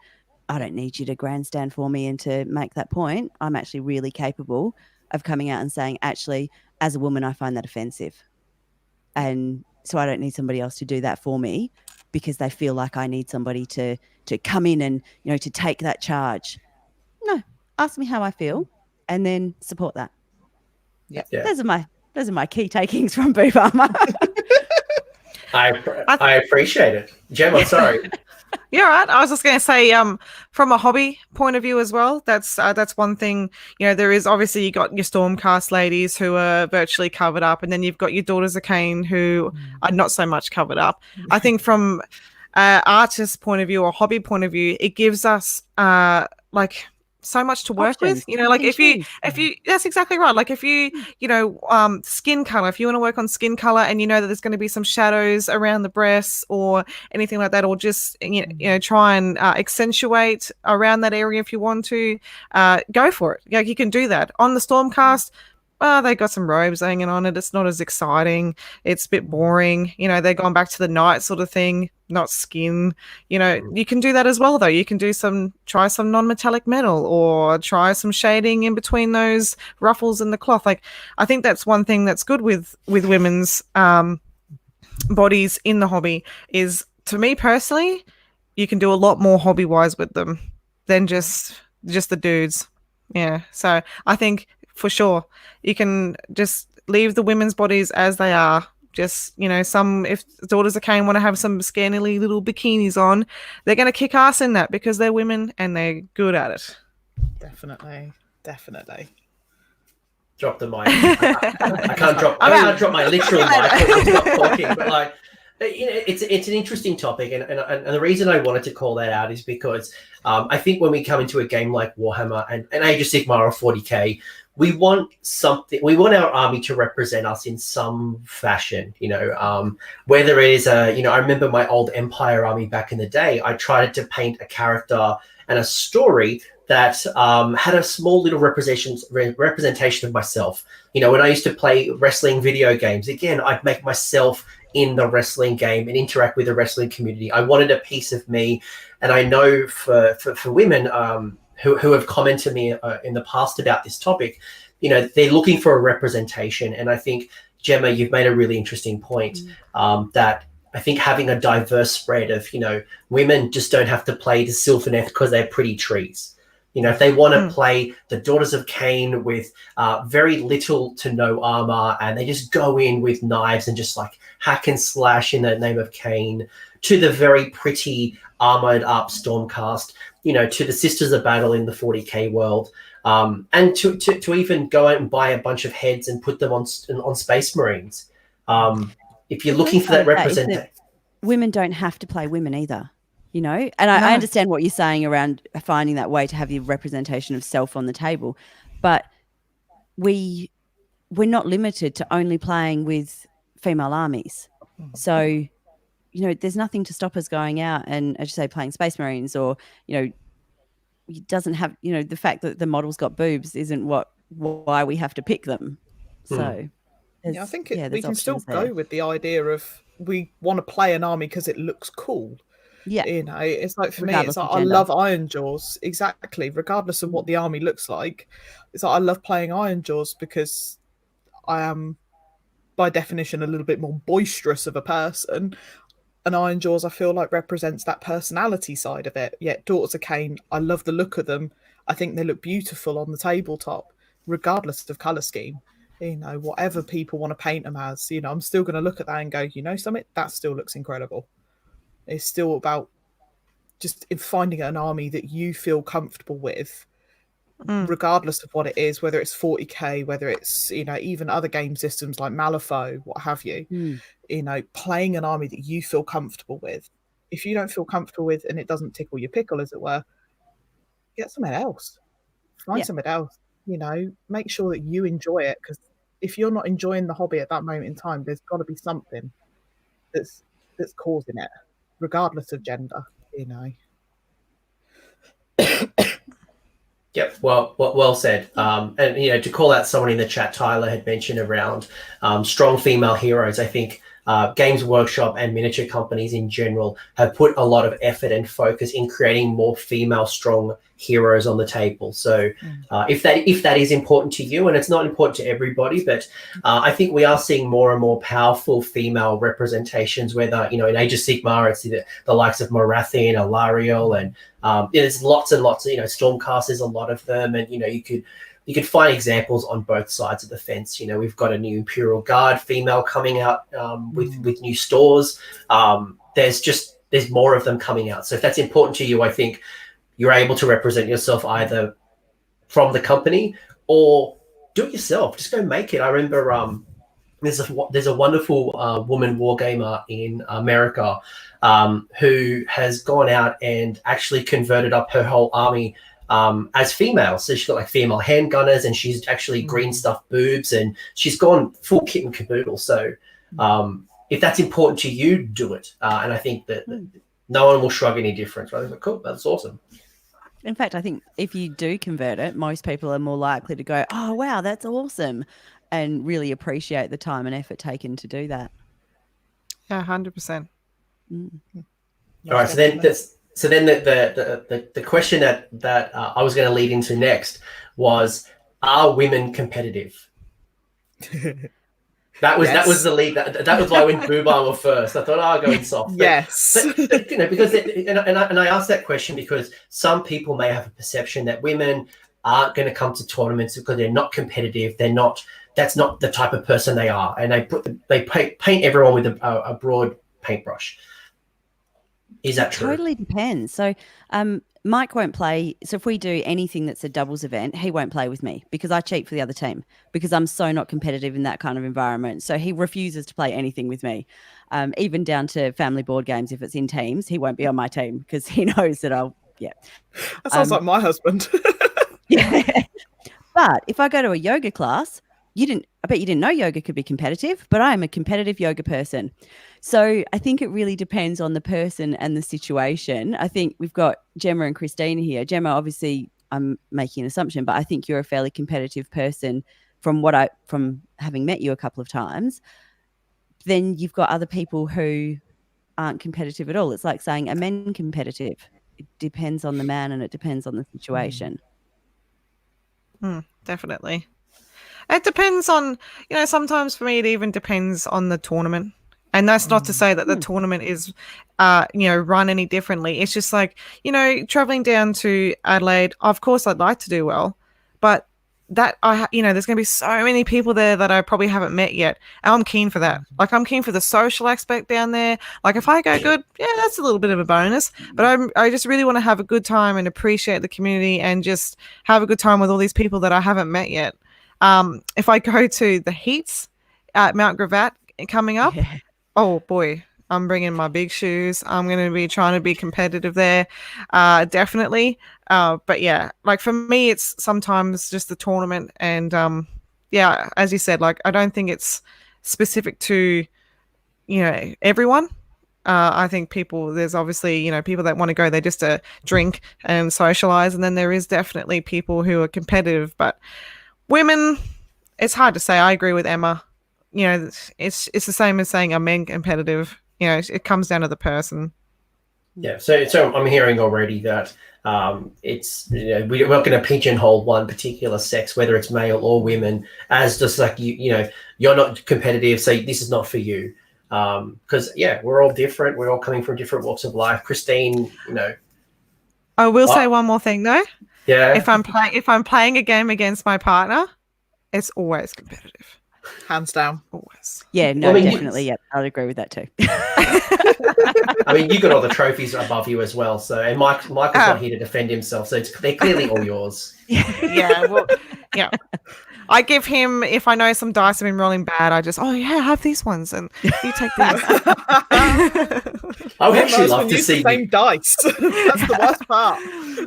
I don't need you to grandstand for me and to make that point. I'm actually really capable of coming out and saying, actually, as a woman, I find that offensive. And so I don't need somebody else to do that for me because they feel like I need somebody to come in and, to take that charge. No, ask me how I feel and then support that. Yeah. Those are my key takings from boob armor. I appreciate it. Gemma, sorry. You're right. I was just going to say, from a hobby point of view as well, that's one thing. There is obviously you got your Stormcast ladies who are virtually covered up, and then you've got your Daughters of Cain who are not so much covered up. I think from artist point of view or hobby point of view, it gives us so much to work with. If you that's exactly right. Like if you skin color, if you want to work on skin color and you know that there's going to be some shadows around the breasts or anything like that, or just try and accentuate around that area if you want to, go for it. Like you can do that on the Stormcast. They got some robes hanging on it. It's not as exciting. It's a bit boring. They're going back to the night sort of thing, not skin. You can do that as well, though. You can try some non-metallic metal or try some shading in between those ruffles and the cloth. Like, I think that's one thing that's good with women's bodies in the hobby is, to me personally, you can do a lot more hobby-wise with them than just the dudes. Yeah. So I think, for sure, you can just leave the women's bodies as they are. Just, if Daughters of Cain want to have some scantily little bikinis on, they're going to kick ass in that because they're women and they're good at it. Definitely. Drop the mic. I can't drop my literal mic when I'm not talking, but it's an interesting topic, and the reason I wanted to call that out is because I think when we come into a game like Warhammer and Age of Sigmar or 40k, we want our army to represent us in some fashion, whether it is I remember my old Empire army back in the day. I tried to paint a character and a story that had a small little representation of myself. When I used to play wrestling video games, again, I'd make myself in the wrestling game and interact with the wrestling community. I wanted a piece of me. And I know for women who have commented to me in the past about this topic, they're looking for a representation. And I think, Gemma, you've made a really interesting point that I think having a diverse spread of, women just don't have to play the Sylvaneth because they're pretty trees. If they want to play the Daughters of Cain with very little to no armor, and they just go in with knives and just like hack and slash in the name of Cain, to the very pretty armored up Stormcast, to the Sisters of Battle in the 40k world, and to even go out and buy a bunch of heads and put them on Space Marines. If you're looking for that representation, women don't have to play women either. And I understand what you're saying around finding that way to have the representation of self on the table, but we're not limited to only playing with female armies. So, there's nothing to stop us going out and, as you say, playing Space Marines, or, it doesn't have, the fact that the model's got boobs isn't why we have to pick them. So, I think we can still go with the idea of we want to play an army because it looks cool. Yeah, it's like, for me, it's like I love Iron Jaws, exactly, regardless of what the army looks like. It's like I love playing Iron Jaws because I am, by definition, a little bit more boisterous of a person. And Iron Jaws, I feel like, represents that personality side of it. Yet Daughters of Cain, I love the look of them. I think they look beautiful on the tabletop, regardless of colour scheme. Whatever people want to paint them as, I'm still going to look at that and go, something, that still looks incredible. It's still about just in finding an army that you feel comfortable with, regardless of what it is, whether it's 40k, whether it's, you know, even other game systems like Malifaux, what have you, you know, playing an army that you feel comfortable with. If you don't feel comfortable with and it doesn't tickle your pickle, as it were, get something else. Find something else. You know, make sure that you enjoy it, because if you're not enjoying the hobby at that moment in time, there's got to be something that's causing it, regardless of gender, you know. Yep, well said. And you know, to call out someone in the chat, Tyler had mentioned around strong female heroes. I think Games Workshop and miniature companies in general have put a lot of effort and focus in creating more female strong heroes on the table. So if that is important to you, and it's not important to everybody, but I think we are seeing more and more powerful female representations, whether, you know, in Age of Sigmar, it's the likes of Morathian, Alariel, and there's lots and lots of, you know, Stormcasters, a lot of them, and, you know, you could find examples on both sides of the fence. You know, we've got a new Imperial Guard female coming out with new stores. There's more of them coming out. So if that's important to you, I think you're able to represent yourself either from the company or do it yourself. Just go make it. I remember there's a wonderful woman wargamer in America who has gone out and actually converted up her whole army as female. So she's got like female handgunners, and she's actually green stuff boobs, and she's gone full kit and caboodle. So if that's important to you, do it. And I think that no one will shrug any difference. Right? Like, cool, that's awesome. In fact, I think if you do convert it, most people are more likely to go, oh, wow, that's awesome, and really appreciate the time and effort taken to do that. Yeah, 100%. All right, so then the question that I was going to lead into next was, are women competitive? That was the lead. That was why I went boob armor first. I thought, I'll go in soft. But, you know, because I asked that question because some people may have a perception that women aren't going to come to tournaments because they're not competitive. They're not. That's not the type of person they are, and they paint everyone with a broad paintbrush. Is that true? Totally depends. So Mike won't play. So if we do anything that's a doubles event, he won't play with me because I cheat for the other team because I'm so not competitive in that kind of environment. So he refuses to play anything with me, even down to family board games. If it's in teams, he won't be on my team because he knows that I'll, That sounds like my husband. Yeah. But if I go to a yoga class, I bet you didn't know yoga could be competitive, but I am a competitive yoga person. So I think it really depends on the person and the situation. I think we've got Gemma and Christina here. Gemma, obviously, I'm making an assumption, but I think you're a fairly competitive person from having met you a couple of times. Then you've got other people who aren't competitive at all. It's like saying, are men competitive? It depends on the man and it depends on the situation. Definitely. It depends on, you know, sometimes for me it even depends on the tournament. And that's not to say that the tournament is, you know, run any differently. It's just like, you know, traveling down to Adelaide, of course I'd like to do well, but you know, there's going to be so many people there that I probably haven't met yet. And I'm keen for that. Like, I'm keen for the social aspect down there. Like, if I go good, yeah, that's a little bit of a bonus. But I just really want to have a good time and appreciate the community and just have a good time with all these people that I haven't met yet. If I go to the heats at Mount Gravatt coming up, oh boy, I'm bringing my big shoes. I'm going to be trying to be competitive there, definitely. But yeah, like for me, it's sometimes just the tournament. And yeah, as you said, like I don't think it's specific to, you know, everyone. I think there's obviously, you know, people that want to go there just to drink and socialize. And then there is definitely people who are competitive. But women, it's hard to say. I agree with Emma. You know, it's the same as saying are men competitive. You know, it comes down to the person. Yeah, so I'm hearing already that it's, you know, we're not going to pigeonhole one particular sex, whether it's male or women, as just like you know, you're not competitive, so this is not for you. Because yeah, we're all different. We're all coming from different walks of life. Christine, you know. I will say one more thing though. Yeah. If I'm playing a game against my partner, it's always competitive. Hands down. Always. Yeah, no, I mean, definitely. Yeah, I'd agree with that too. I mean, you got all the trophies above you as well. So, and Michael's not here to defend himself, so they're clearly all yours. Yeah, well, yeah. I give him, if I know some dice have been rolling bad, I just, have these ones, and you take these. I would actually love to see the same dice. That's the worst part.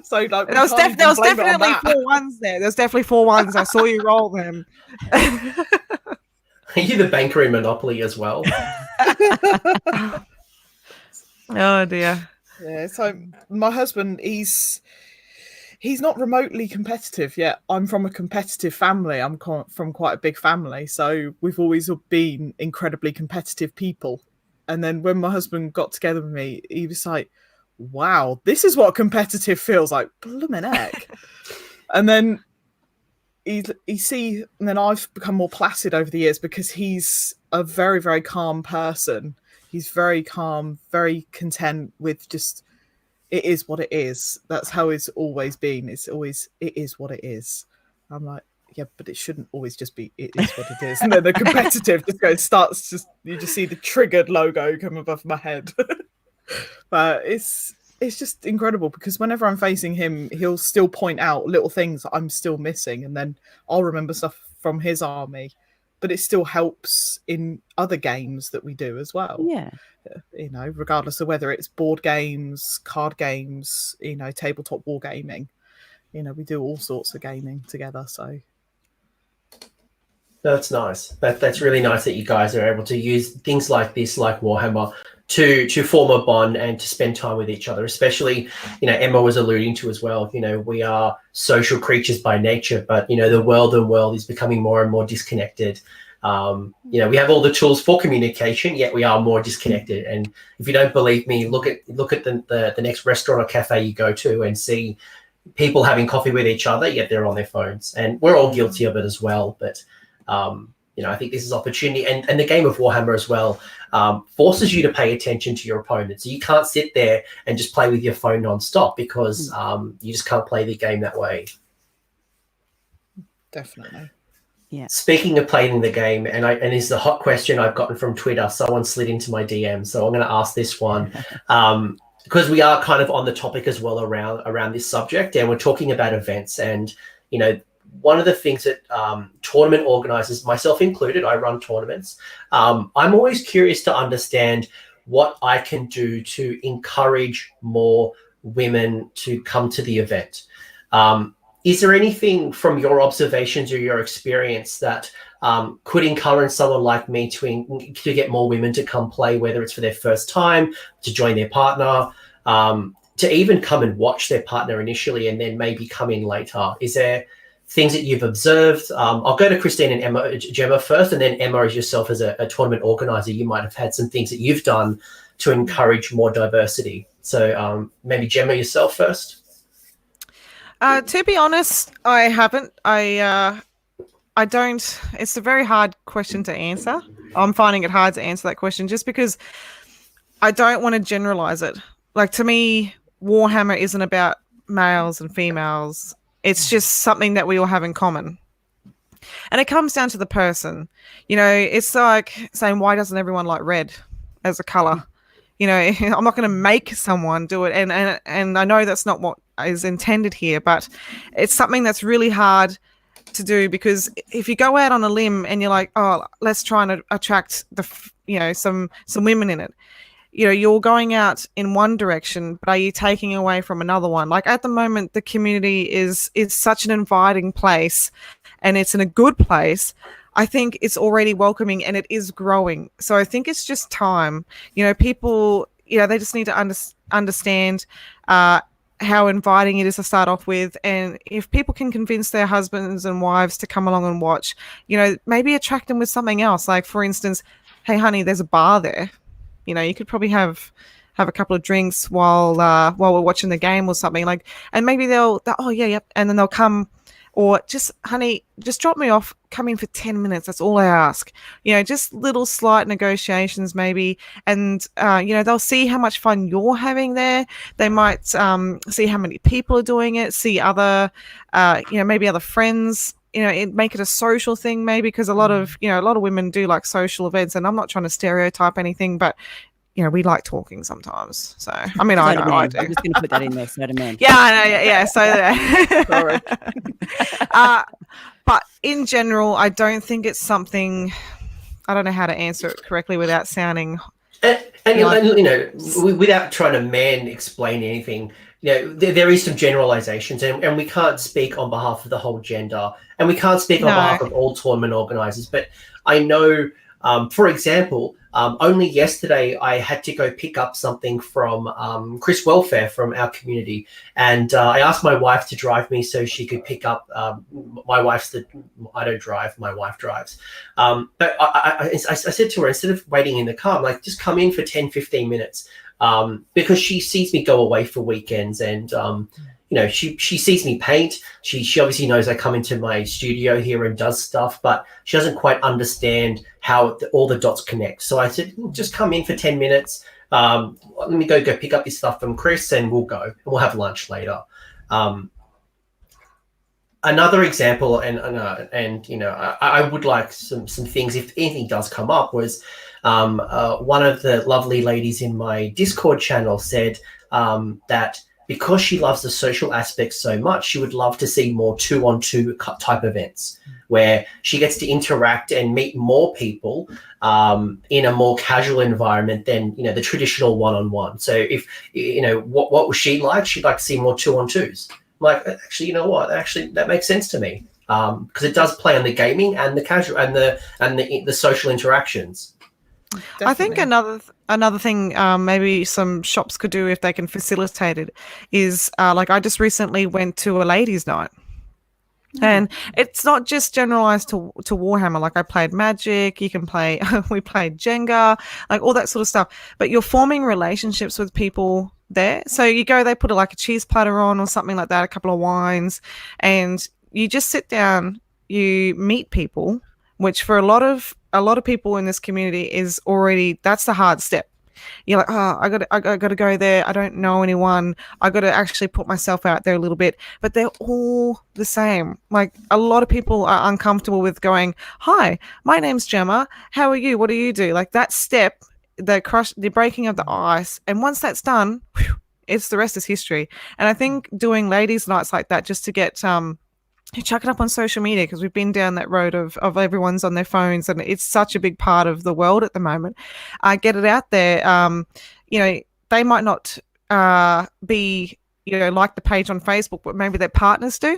So like, there was definitely 4 ones there. There's definitely 4 ones. I saw you roll them. Are you the banker in Monopoly as well? Oh dear. Yeah, so my husband, he's not remotely competitive yet. I'm from a competitive family. I'm from quite a big family, so we've always been incredibly competitive people. And then when my husband got together with me, he was like, "Wow, this is what competitive feels like." Bloomin' heck. And then and then I've become more placid over the years because he's a very, very calm person. He's very calm, very content with just, it is what it is. That's how it's always been. It is what it is. I'm like, yeah, but it shouldn't always just be, it is what it is. And then the competitive you just see the triggered logo come above my head. But it's just incredible because whenever I'm facing him, he'll still point out little things that I'm still missing. And then I'll remember stuff from his army, but it still helps in other games that we do as well. Yeah. You know, regardless of whether it's board games, card games, you know, tabletop wargaming, you know, we do all sorts of gaming together. So that's nice. That's really nice that you guys are able to use things like this, like Warhammer, to form a bond and to spend time with each other. Especially, you know, Emma was alluding to as well. You know, we are social creatures by nature, but you know, the world is becoming more and more disconnected. You know, we have all the tools for communication, yet we are more disconnected. And if you don't believe me, look at the next restaurant or cafe you go to and see people having coffee with each other, yet they're on their phones. And we're all guilty of it as well. But you know, I think this is opportunity, and the game of Warhammer as well forces you to pay attention to your opponent. So you can't sit there and just play with your phone nonstop because you just can't play the game that way. definitely. Yeah. Speaking of playing the game, and this is a hot question I've gotten from Twitter. Someone slid into my DM, so I'm going to ask this one because we are kind of on the topic as well around this subject, and we're talking about events. And you know, one of the things that tournament organizers, myself included, I run tournaments. I'm always curious to understand what I can do to encourage more women to come to the event. Is there anything from your observations or your experience that could encourage someone like me to get more women to come play, whether it's for their first time, to join their partner, to even come and watch their partner initially and then maybe come in later? Is there things that you've observed? I'll go to Christine and Gemma first, and then Emma, as yourself as a tournament organizer, you might have had some things that you've done to encourage more diversity. So maybe Gemma, yourself first. To be honest, I haven't. I don't. It's a very hard question to answer. I'm finding it hard to answer that question just because I don't want to generalize it. Like, to me, Warhammer isn't about males and females. It's just something that we all have in common. And it comes down to the person. You know, it's like saying, why doesn't everyone like red as a color? You know, I'm not going to make someone do it. And I know that's not what is intended here, but it's something that's really hard to do, because if you go out on a limb and you're like, oh, let's try and attract some women in it, you know, you're going out in one direction, but are you taking away from another one? Like, at the moment, the community is such an inviting place, and it's in a good place. I think it's already welcoming and it is growing. So I think it's just time. You know, people, you know, they just need to understand how inviting it is to start off with. And if people can convince their husbands and wives to come along and watch, you know, maybe attract them with something else. Like, for instance, hey, honey, there's a bar there. You know, you could probably have a couple of drinks while we're watching the game or something. Like, and maybe they'll oh yeah, yep, and then they'll come. Or just, honey, just drop me off, come in for 10 minutes. That's all I ask. You know, just little slight negotiations maybe. And, you know, they'll see how much fun you're having there. They might see how many people are doing it, see other, you know, maybe other friends it make it a social thing maybe, because a lot of women do like social events, and I'm not trying to stereotype anything, but we like talking sometimes. So I mean, I know I do. I'm just going to put that in there. So do men. Yeah, I know. Yeah. So Sorry. but in general, I don't think it's something. I don't know how to answer it correctly without sounding. And without trying to explain anything, there is some generalizations, and we can't speak on behalf of the whole gender, and we can't speak on behalf of all tournament organizers. But I know, for example, only yesterday I had to go pick up something from Chris Welfare from our community, and I asked my wife to drive me so she could pick up I don't drive, my wife drives. But I said to her, instead of waiting in the car, I'm like, just come in for 10-15 minutes, because she sees me go away for weekends, and she sees me paint. She obviously knows I come into my studio here and does stuff, but she doesn't quite understand how all the dots connect. So I said, just come in for 10 minutes. Let me go pick up this stuff from Chris, and we'll go, and we'll have lunch later. Another example, and I would like some things, if anything does come up, was one of the lovely ladies in my Discord channel said that because she loves the social aspects so much, she would love to see more 2-on-2 type events where she gets to interact and meet more people in a more casual environment than the traditional one-on-one. So if what would she like? She'd like to see more 2-on-2s. I'm like, actually, you know what? Actually, that makes sense to me, because it does play on the gaming and the casual and the social interactions. Definitely. I think another thing maybe some shops could do if they can facilitate it is like I just recently went to a ladies' night. And it's not just generalized to Warhammer. Like I played Magic, you can play, we played Jenga, like all that sort of stuff. But you're forming relationships with people there. So you go, they put like a cheese platter on or something like that, a couple of wines, and you just sit down, you meet people, which for a lot of people in this community is already, that's the hard step. You're like, oh, I got to go there. I don't know anyone. I got to actually put myself out there a little bit. But they're all the same. Like a lot of people are uncomfortable with going, hi, my name's Gemma. How are you? What do you do? Like that step, the breaking of the ice. And once that's done, it's the rest is history. And I think doing ladies' nights like that just to get you chuck it up on social media, because we've been down that road of everyone's on their phones, and it's such a big part of the world at the moment. Get it out there. They might not be like the page on Facebook, but maybe their partners do,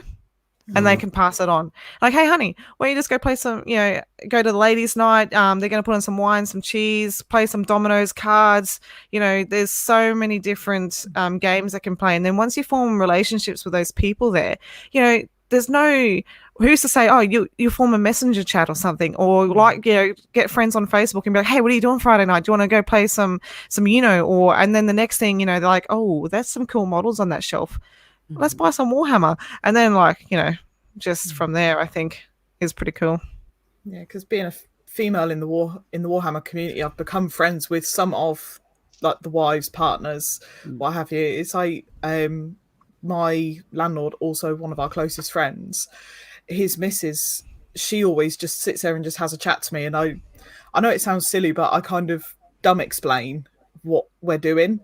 and they can pass it on. Like, hey, honey, why don't you just go play some? Go to the ladies' night. They're going to put on some wine, some cheese, play some dominoes, cards. There's so many different games that can play, and then once you form relationships with those people there, there's no who's to say, oh, you form a messenger chat or something, or like get friends on Facebook and be like, hey, what are you doing Friday night? Do you want to go play some and then the next thing they're like, oh, that's some cool models on that shelf. Let's buy some Warhammer, and then just from there, I think is pretty cool. Yeah, because being a female in the Warhammer community, I've become friends with some of like the wives, partners, what have you. It's like my landlord, also one of our closest friends, his missus, she always just sits there and just has a chat to me, and I know it sounds silly, but I kind of dumb explain what we're doing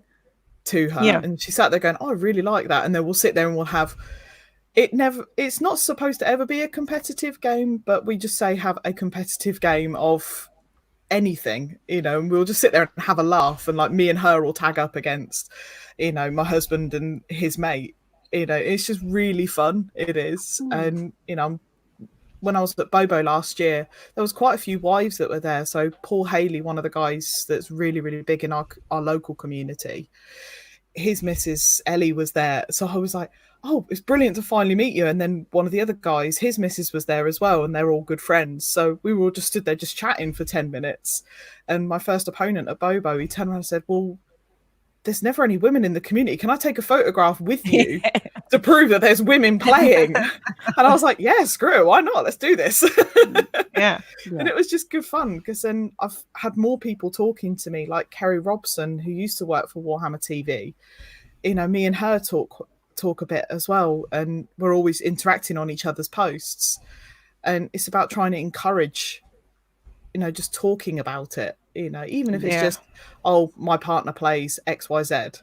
to her, and she sat there going, oh, I really like that, and then we'll sit there and we'll have it's not supposed to ever be a competitive game, but we just say have a competitive game of anything, and we'll just sit there and have a laugh, and like me and her will tag up against my husband and his mate. It's just really fun. It is. And when I was at Bobo last year, there was quite a few wives that were there. So Paul Haley, one of the guys that's really, really big in our local community, his missus Ellie was there. So I was like, oh, it's brilliant to finally meet you. And then one of the other guys, his missus was there as well, and they're all good friends. So we were all just stood there just chatting for 10 minutes. And my first opponent at Bobo, he turned around and said, well, there's never any women in the community. Can I take a photograph with you to prove that there's women playing? And I was like, yeah, screw it. Why not? Let's do this. Yeah. And it was just good fun, because then I've had more people talking to me, like Kerry Robson, who used to work for Warhammer TV. Me and her talk a bit as well. And we're always interacting on each other's posts. and it's about trying to encourage, just talking about it, even if it's just, oh, my partner plays XYZ,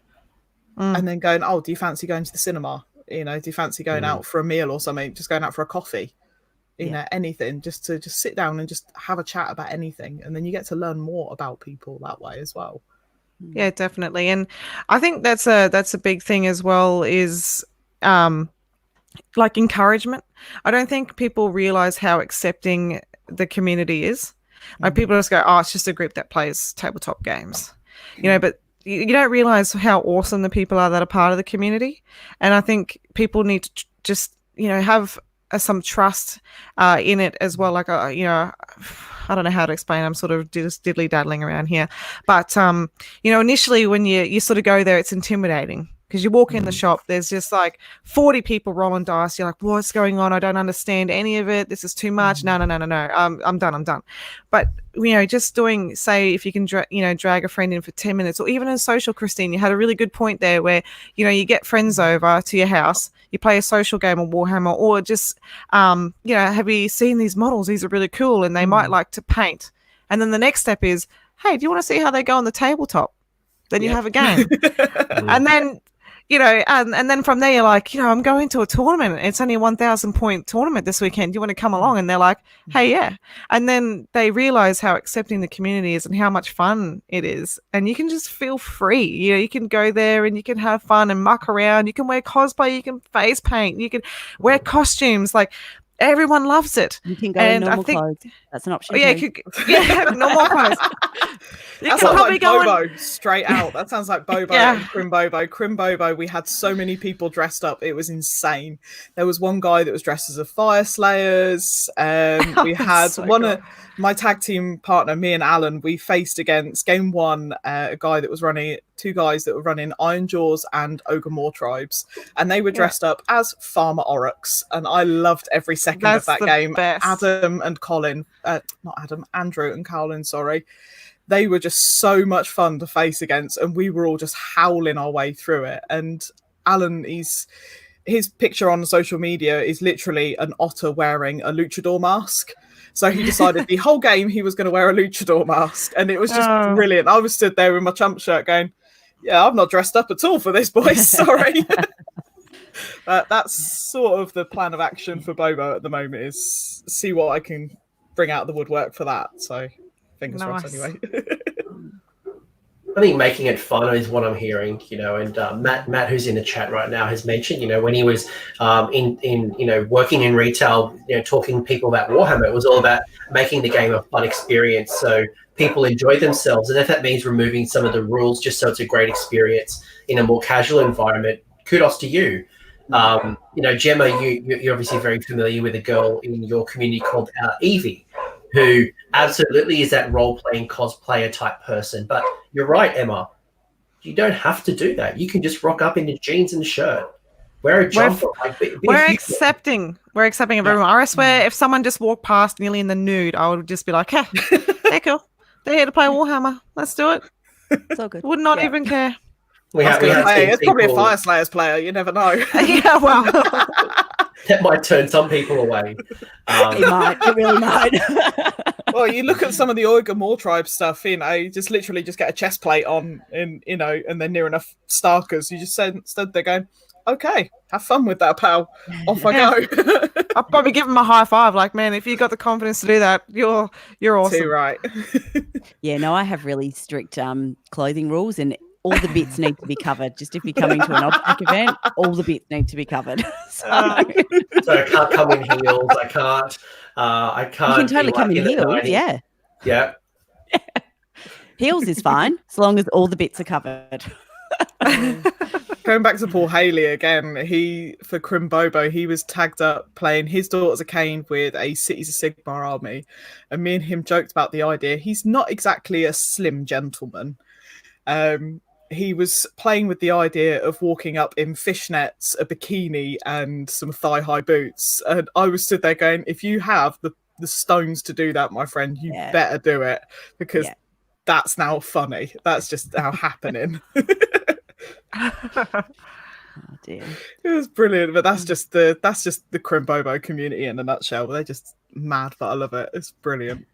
and then going, oh, do you fancy going to the cinema? Do you fancy going out for a meal or something? Just going out for a coffee, anything, just to just sit down and just have a chat about anything. And then you get to learn more about people that way as well. Yeah, definitely. And I think that's a big thing as well, is like encouragement. I don't think people realize how accepting the community is. Like people just go, oh, it's just a group that plays tabletop games, but you don't realize how awesome the people are that are part of the community. And I think people need to just, have some trust in it as well. Like, I don't know how to explain. I'm sort of just diddly daddling around here. But, initially when you sort of go there, it's intimidating. Because you walk in the shop, there's just like 40 people rolling dice. You're like, what's going on? I don't understand any of it. This is too much. No. I'm done. But, just doing, say, if you can, drag a friend in for 10 minutes, or even in social, Christine, you had a really good point there where, you get friends over to your house, you play a social game of Warhammer, or just, have you seen these models? These are really cool. And they might like to paint. And then the next step is, hey, do you want to see how they go on the tabletop? Then you have a game. And then, and then from there, you're like, I'm going to a tournament. It's only a 1,000 point tournament this weekend. Do you want to come along? And they're like, hey, yeah. And then they realize how accepting the community is and how much fun it is. And you can just feel free. You can go there and you can have fun and muck around. You can wear cosplay. You can face paint. You can wear costumes. Like, everyone loves it. You can go in normal clothes. That's an option. Normal clothes. That sounds like Bobo straight out. That sounds like Bobo and Crimbobo. Crimbobo, we had so many people dressed up. It was insane. There was one guy that was dressed as a Fire Slayers. We had of my tag team partner, me and Alan, we faced against game one, two guys that were running Iron Jaws and Ogre Moor tribes. And they were dressed up as Farmer Oryx. And I loved every second of that game. Best. Andrew and Colin, sorry. They were just so much fun to face against, and we were all just howling our way through it. And Alan, his picture on social media is literally an otter wearing a luchador mask. So he decided the whole game he was going to wear a luchador mask, and it was just brilliant. I was stood there with my chump shirt going, yeah, I'm not dressed up at all for this, boys. Sorry. But that's sort of the plan of action for Bobo at the moment, is see what I can bring out of the woodwork for that. So fingers crossed anyway. I think making it fun is what I'm hearing, and Matt, who's in the chat right now, has mentioned, when he was in working in retail, talking to people about Warhammer, it was all about making the game a fun experience so people enjoy themselves. And if that means removing some of the rules just so it's a great experience in a more casual environment, kudos to you. Gemma, you're obviously very familiar with a girl in your community called Evie, who absolutely is that role-playing cosplayer type person. But you're right, Emma. You don't have to do that. You can just rock up in the jeans and a shirt. Wear a jumper. We're accepting. We're accepting of everyone. I swear, if someone just walked past nearly in the nude, I would just be like, hey, they're cool. They're here to play Warhammer. Let's do it. It's all good. Would not even care. It's probably a Fire Slayers player. You never know. Yeah, well. That might turn some people away. It really might. Well, you look at some of the Ogre Moor tribe stuff, you just literally just get a chest plate on, and they're near enough Starkers. You just stood there going, okay, have fun with that, pal. Off I go. I'll probably give him a high five. Like, man, if you got the confidence to do that, you're awesome. Too right. Yeah, no, I have really strict clothing rules, and all the bits need to be covered. Just if you're coming to an object event, all the bits need to be covered. So I can't come in heels. I can't. You can totally come in heels. Yeah. Yeah. Heels is fine as long as all the bits are covered. Going back to Paul Haley again, for Crimbobo, he was tagged up playing his Daughters of Cain with a Cities of Sigmar army, and me and him joked about the idea. He's not exactly a slim gentleman. He was playing with the idea of walking up in fishnets, a bikini, and some thigh-high boots. And I was stood there going, if you have the stones to do that, my friend, you better do it, because that's now funny. That's just now happening. Oh dear. It was brilliant, but that's just the Crimbobo community in a nutshell. They're just mad, but I love it. It's brilliant.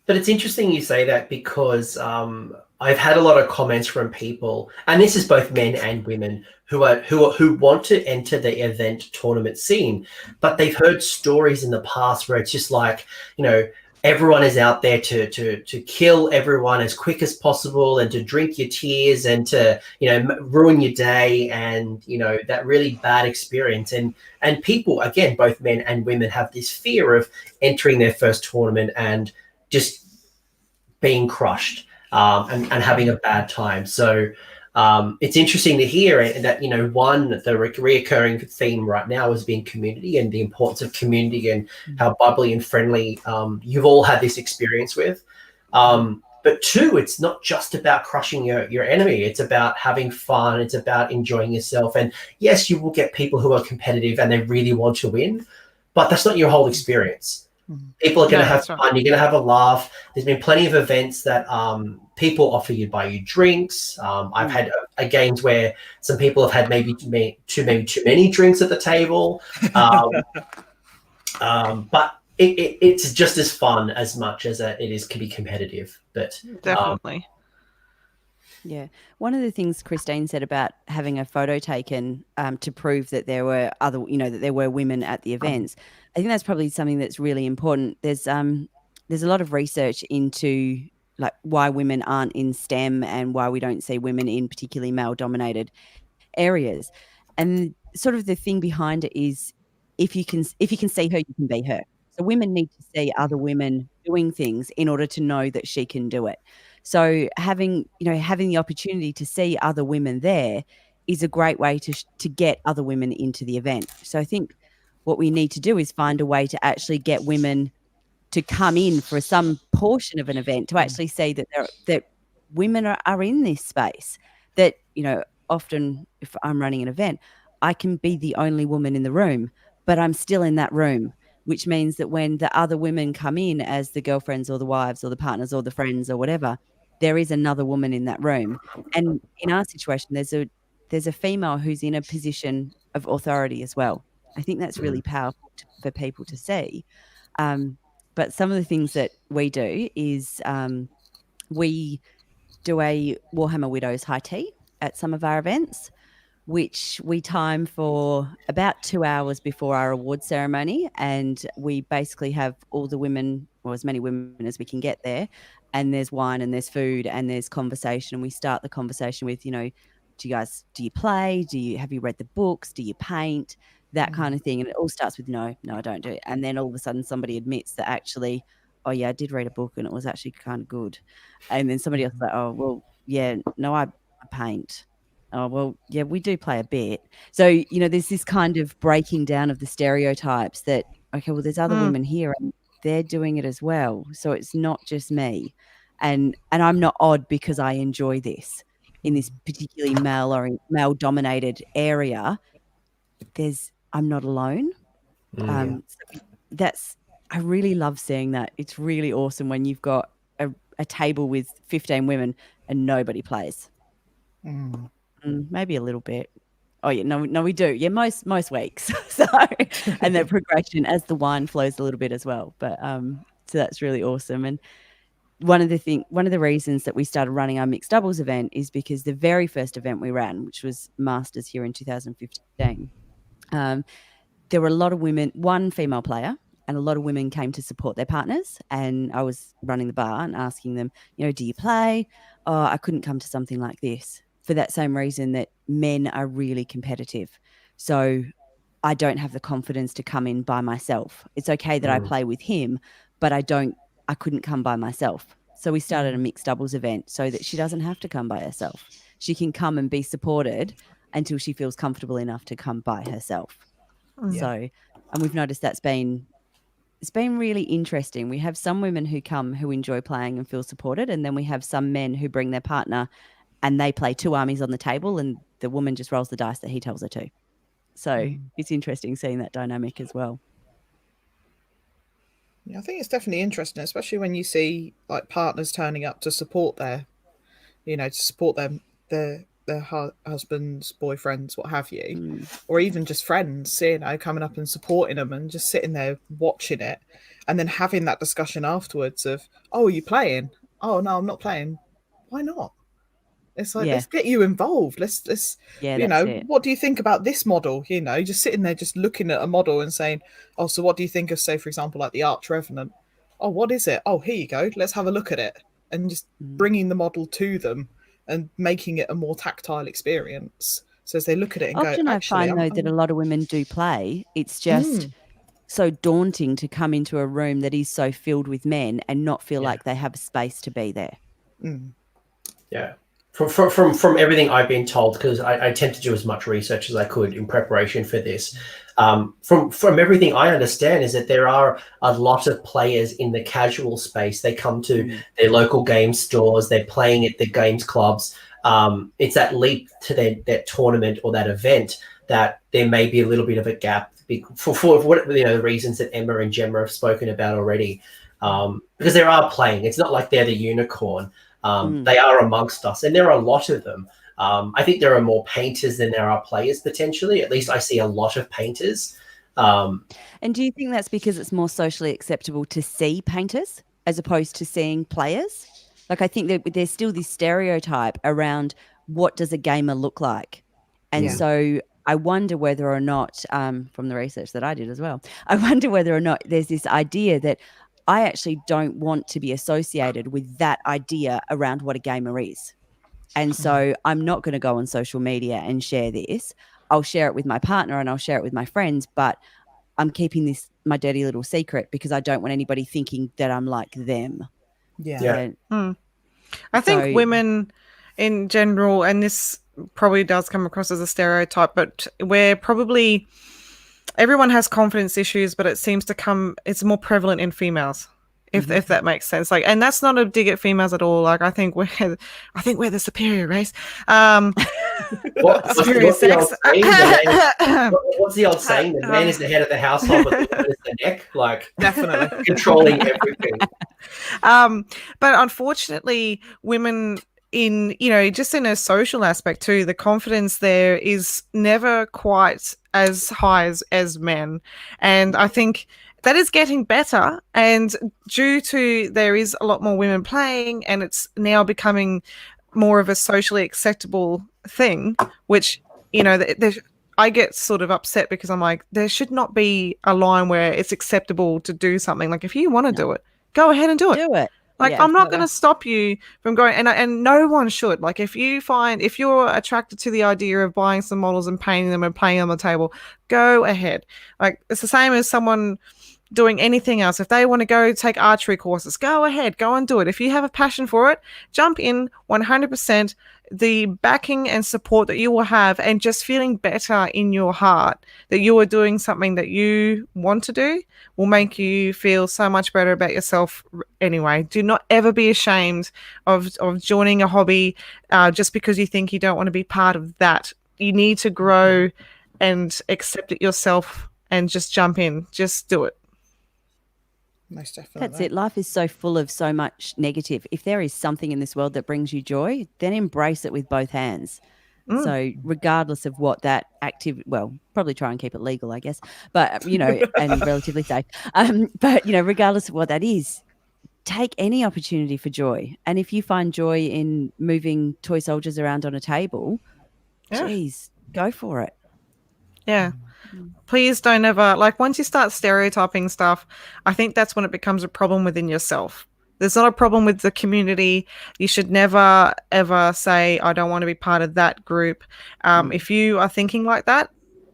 But it's interesting you say that because I've had a lot of comments from people, and this is both men and women who want to enter the event tournament scene, but they've heard stories in the past where it's just like, you know, everyone is out there to kill everyone as quick as possible and to drink your tears and to, you know, ruin your day, and, you know, that really bad experience. And people, again, both men and women, have this fear of entering their first tournament and just being crushed, and having a bad time. So it's interesting to hear that, you know, the reoccurring theme right now has been community and the importance of community and how bubbly and friendly you've all had this experience with. But two, it's not just about crushing your enemy. It's about having fun. It's about enjoying yourself. And yes, you will get people who are competitive and they really want to win, but that's not your whole experience. People are going to have fun. You're going to have a laugh. There's been plenty of events that people offer you, buy you drinks. I've had games where some people have had maybe too many drinks at the table. But it's just as fun as much as can be competitive. But definitely. Yeah. One of the things Christine said about having a photo taken to prove that there were that there were women at the events, I think that's probably something that's really important. There's a lot of research into like why women aren't in STEM and why we don't see women in particularly male-dominated areas. And sort of the thing behind it is if you can see her, you can be her. So women need to see other women doing things in order to know that she can do it. So having the opportunity to see other women there is a great way to get other women into the event. So I think what we need to do is find a way to actually get women to come in for some portion of an event to actually see that women are in this space. That, you know, often if I'm running an event, I can be the only woman in the room, but I'm still in that room, which means that when the other women come in as the girlfriends or the wives or the partners or the friends or whatever, there is another woman in that room. And in our situation, there's a female who's in a position of authority as well. I think that's really powerful for people to see. But some of the things that we do is we do a Warhammer Widows high tea at some of our events, which we time for about 2 hours before our award ceremony. And we basically have all the women, or as many women as we can get there. And there's wine and there's food and there's conversation. And we start the conversation with, you know, do you play? Have you read the books? Do you paint? That kind of thing. And it all starts with, no, I don't do it. And then all of a sudden somebody admits that actually, oh yeah, I did read a book and it was actually kind of good. And then somebody else is like, oh, well, yeah, no, I paint. Oh, well, yeah, we do play a bit. So, you know, there's this kind of breaking down of the stereotypes that, okay, well, there's other women here and they're doing it as well. So it's not just me. And I'm not odd because I enjoy this in this particularly male-dominated area. I'm not alone. So I really love seeing that. It's really awesome when you've got a table with 15 women and nobody plays. Maybe a little bit. Oh yeah, no, we do. Yeah, most weeks. So, and the progression as the wine flows a little bit as well. But so that's really awesome. And one of the reasons that we started running our mixed doubles event is because the very first event we ran, which was Masters here in 2015, there were a lot of women, one female player, and a lot of women came to support their partners. And I was running the bar and asking them, you know, do you play? Oh, I couldn't come to something like this, for that same reason that men are really competitive. So I don't have the confidence to come in by myself. It's okay that I play with him, but I couldn't come by myself. So we started a mixed doubles event so that she doesn't have to come by herself. She can come and be supported until she feels comfortable enough to come by herself. So, and we've noticed it's been really interesting. We have some women who come who enjoy playing and feel supported, and then we have some men who bring their partner and they play two armies on the table and the woman just rolls the dice that he tells her to. So it's interesting seeing that dynamic as well. Yeah, I think it's definitely interesting, especially when you see like partners turning up to support their their husbands, boyfriends, what have you, or even just friends, coming up and supporting them and just sitting there watching it, and then having that discussion afterwards of, oh, are you playing? Oh no, I'm not playing. Why not? It's like, let's get you involved. Let's that's it. what do you think about this model? Just sitting there, just looking at a model and saying, oh, so what do you think of, say, for example, like the Arch Revenant? Oh, what is it? Oh, here you go. Let's have a look at it. And just bringing the model to them and making it a more tactile experience. So as they look at it and Often go, I find, though, that a lot of women do play. It's just so daunting to come into a room that is so filled with men and not feel like they have a space to be there. Yeah. From everything I've been told, because I tend to do as much research as I could in preparation for this, from everything I understand is that there are a lot of players in the casual space. They come to their local game stores, they're playing at the games clubs. It's that leap to that tournament or that event that there may be a little bit of a gap for what the reasons that Emma and Gemma have spoken about already, because they are playing. It's not like they're the unicorn. They are amongst us, and there are a lot of them. I think there are more painters than there are players, potentially. At least I see a lot of painters. And do you think that's because it's more socially acceptable to see painters as opposed to seeing players? Like, I think that there's still this stereotype around what does a gamer look like. And so I wonder whether or not, from the research that I did as well, I wonder whether or not there's this idea that I actually don't want to be associated with that idea around what a gamer is. And so I'm not going to go on social media and share this. I'll share it with my partner and I'll share it with my friends, but I'm keeping this my dirty little secret because I don't want anybody thinking that I'm like them. I think women in general, and this probably does come across as a stereotype, but we're probably... everyone has confidence issues, but it seems to it's more prevalent in females, if that makes sense. Like, and that's not a dig at females at all. Like, I think we're the superior race. Superior sex. What's the old saying? The man is the head of the household, but the woman is the neck. Like, definitely controlling everything. But unfortunately, women, in just in a social aspect too, the confidence there is never quite as high as men, and I think that is getting better, and due to there is a lot more women playing and it's now becoming more of a socially acceptable thing, which I get sort of upset because I'm like, there should not be a line where it's acceptable to do something. Like, if you want to do it, go ahead and do it. Like, I'm not going to stop you from going, and no one should. Like, if you're attracted to the idea of buying some models and painting them and playing on the table, go ahead. Like, it's the same as someone doing anything else. If they want to go take archery courses, go ahead, go and do it. If you have a passion for it, jump in 100%. The backing and support that you will have, and just feeling better in your heart that you are doing something that you want to do, will make you feel so much better about yourself anyway. Do not ever be ashamed of joining a hobby just because you think you don't want to be part of that. You need to grow and accept it yourself and just jump in. Just do it. Most definitely. That's it. Life is so full of so much negative. If there is something in this world that brings you joy, then embrace it with both hands. So regardless of what that probably try and keep it legal, I guess, but, and relatively safe. But, regardless of what that is, take any opportunity for joy. And if you find joy in moving toy soldiers around on a table, geez, go for it. Yeah. Please don't ever, once you start stereotyping stuff, I think that's when it becomes a problem within yourself. There's not a problem with the community. You should never, ever say, I don't want to be part of that group. If you are thinking like that,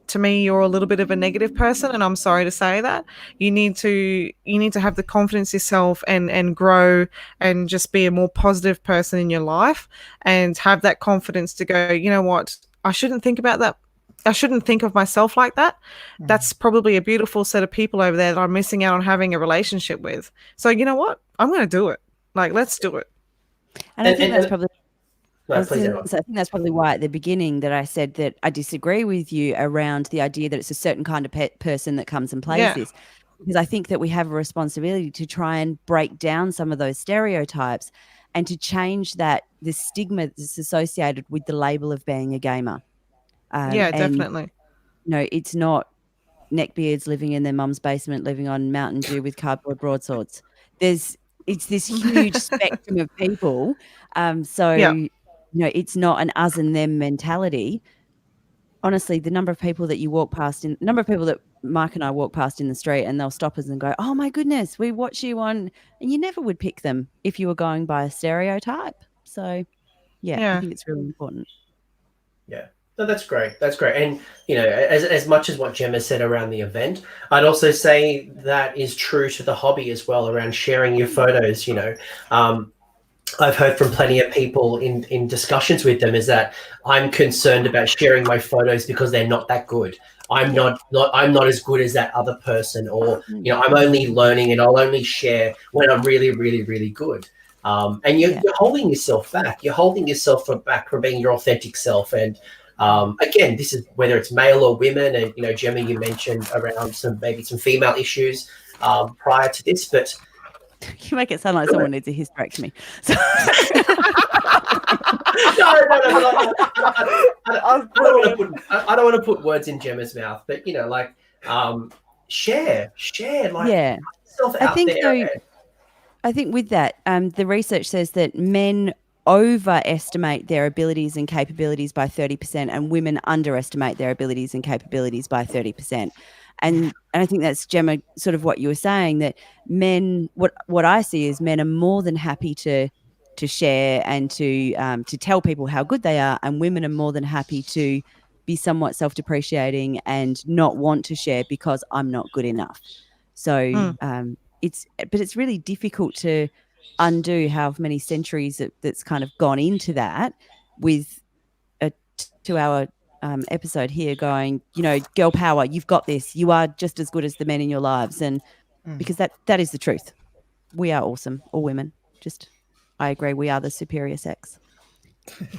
to me, you're a little bit of a negative person, and I'm sorry to say that. You need to have the confidence yourself and grow and just be a more positive person in your life, and have that confidence to go, you know what, I shouldn't think about that. I shouldn't think of myself like that. That's probably a beautiful set of people over there that I'm missing out on having a relationship with. So you know what? I'm going to do it. Let's do it. And I think that's probably... I think that's probably why at the beginning that I said that I disagree with you around the idea that it's a certain kind of person that comes and plays this. Because I think that we have a responsibility to try and break down some of those stereotypes and to change that, the stigma that's associated with the label of being a gamer. Yeah, And, definitely. it's not neckbeards living in their mum's basement, living on Mountain Dew with cardboard broadswords. It's this huge spectrum of people. So, Yeah. it's not an us and them mentality. Honestly, the number of people that Mike and I walk past in the street, and they'll stop us and go, "Oh my goodness, we watch you on," and you never would pick them if you were going by a stereotype. So, yeah. I think it's really important. Yeah. No, that's great. That's great. And, as much as what Gemma said around the event, I'd also say that is true to the hobby as well, around sharing your photos. I've heard from plenty of people in discussions with them is that I'm concerned about sharing my photos because they're not that good. I'm not as good as that other person, or, I'm only learning and I'll only share when I'm really, really, really good. And you're holding yourself back. You're holding yourself back from being your authentic self. And again, this is whether it's male or women. And, Gemma, you mentioned around some female issues prior to this, but you make it sound like someone needs a hysterectomy. So I don't want to put words in Gemma's mouth, but share, yourself out there. I think with that, the research says that men overestimate their abilities and capabilities by 30%, and women underestimate their abilities and capabilities by 30%. And I think that's, Gemma, sort of what you were saying, that men, what I see is men are more than happy to share and to tell people how good they are, and women are more than happy to be somewhat self-depreciating and not want to share because I'm not good enough. So it's really difficult to undo how many centuries that's kind of gone into that, with a 2-hour episode here going, girl power, you've got this, you are just as good as the men in your lives. And because that is the truth. We are awesome, all women. I agree, we are the superior sex.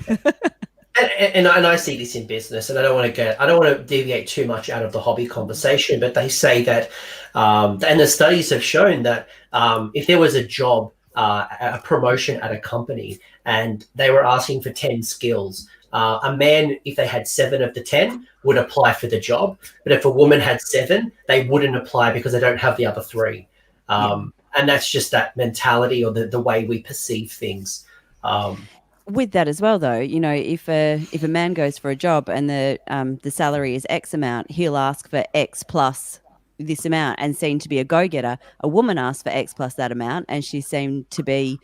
And I see this in business, and I don't want to deviate too much out of the hobby conversation, but they say that, and the studies have shown that if there was a job, a promotion at a company, and they were asking for 10 skills, a man, if they had 7 of the 10, would apply for the job. But if a woman had 7, they wouldn't apply because they don't have the other 3. And that's just that mentality, or the way we perceive things. With that as well, though, if a man goes for a job and the salary is X amount, he'll ask for X plus this amount and seem to be a go-getter. A woman asks for X plus that amount and she seemed to be,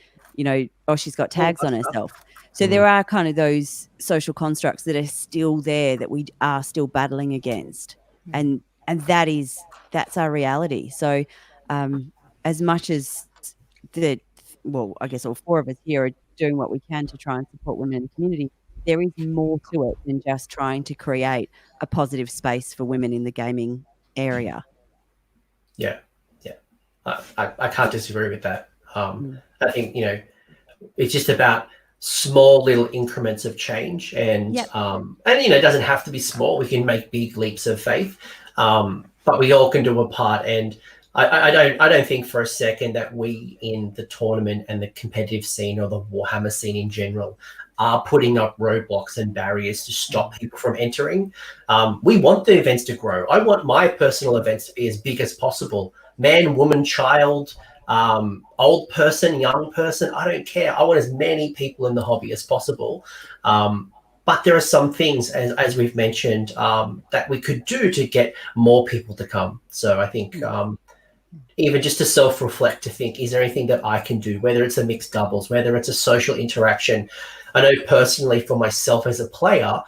she's got tags on herself. So there are kind of those social constructs that are still there that we are still battling against. And that's our reality. So as much as I guess all 4 of us here are doing what we can to try and support women in the community, there is more to it than just trying to create a positive space for women in the gaming area. Yeah. I can't disagree with that. I think, it's just about small little increments of change, and it doesn't have to be small. We can make big leaps of faith, but we all can do a part. And I don't think for a second that we in the tournament and the competitive scene, or the Warhammer scene in general, are putting up roadblocks and barriers to stop people from entering. We want the events to grow. I want my personal events to be as big as possible. Man, woman, child, old person, young person, I don't care. I want as many people in the hobby as possible. But there are some things, as we've mentioned, that we could do to get more people to come. So I think even just to self-reflect, to think, is there anything that I can do, whether it's a mixed doubles, whether it's a social interaction. I know personally for myself as a player,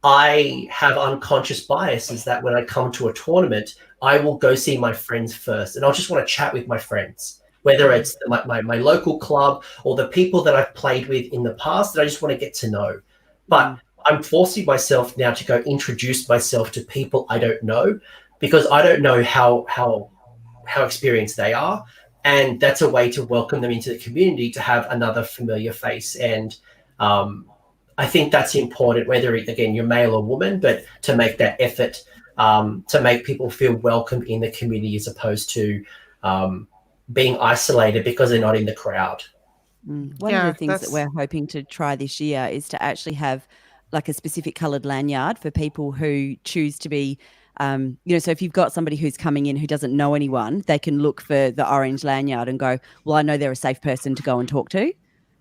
I have unconscious biases that when I come to a tournament, I will go see my friends first, and I'll just want to chat with my friends, whether it's my local club or the people that I've played with in the past that I just want to get to know. But I'm forcing myself now to go introduce myself to people I don't know, because I don't know how experienced they are. And that's a way to welcome them into the community, to have another familiar face. And I think that's important, whether, again, you're male or woman, but to make that effort to make people feel welcome in the community, as opposed to being isolated because they're not in the crowd. One of the things that we're hoping to try this year is to actually have like a specific coloured lanyard for people who choose to be, so if you've got somebody who's coming in who doesn't know anyone, they can look for the orange lanyard and go, well, I know they're a safe person to go and talk to.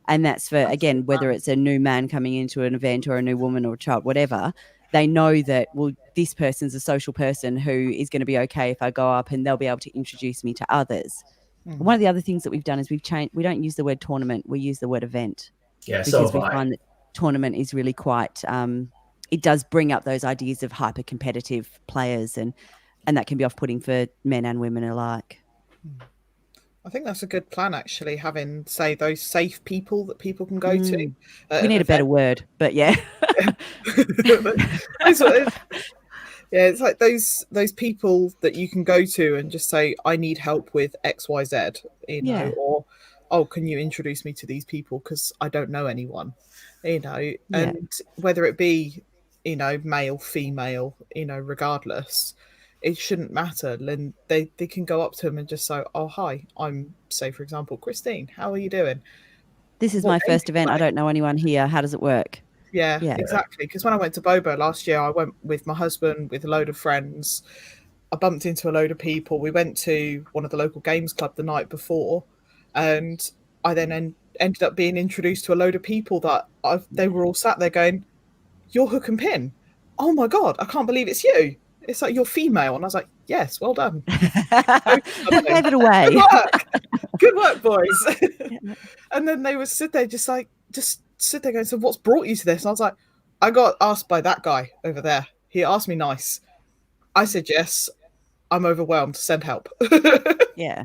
And that's for, again, whether it's a new man coming into an event or a new woman or a child, whatever, they know that, well, this person's a social person who is going to be okay if I go up, and they'll be able to introduce me to others. One of the other things that we've done is we've changed. We don't use the word tournament. We use the word event. Yeah, because we find that tournament is really quite. It does bring up those ideas of hyper competitive players, and that can be off-putting for men and women alike. I think that's a good plan, actually, having, say, those safe people that people can go to. We need a better word, but yeah. Yeah, it's like those people that you can go to and just say, I need help with X, Y, Z, or, oh, can you introduce me to these people because I don't know anyone, and whether it be, male, female, regardless, it shouldn't matter. Then they can go up to him and just say, oh, hi, I'm, say, for example, Christine, how are you doing? This is my first event. I don't know anyone here. How does it work? Yeah, exactly. Because when I went to Bobo last year, I went with my husband, with a load of friends. I bumped into a load of people. We went to one of the local games club the night before, and I then ended up being introduced to a load of people that they were all sat there going, you're Hook and Pin. Oh my God, I can't believe it's you. It's like, you're female. And I was like, yes, well done. Who gave it away? Good work, boys. And then they would sit there just sit there going, so what's brought you to this? And I was like, I got asked by that guy over there. He asked me nice. I said yes. I'm overwhelmed. Send help. Yeah.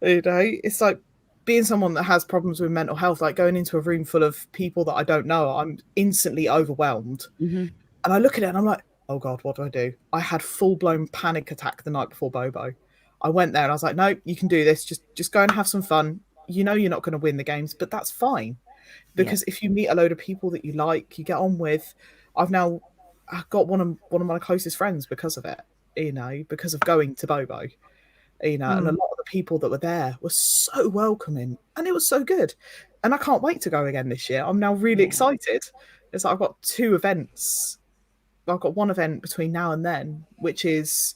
It's like being someone that has problems with mental health, like going into a room full of people that I don't know, I'm instantly overwhelmed. And I look at it and I'm like, oh God, what do I do? I had full-blown panic attack the night before Bobo. I went there and I was like, no, you can do this. Just go and have some fun. You're not going to win the games, but that's fine. Because if you meet a load of people that you like, you get on with, I've got one of my closest friends because of it, because of going to Bobo, and a lot of the people that were there were so welcoming, and it was so good. And I can't wait to go again this year. I'm now really excited. It's like I've got 2 events. I've got one event between now and then, which is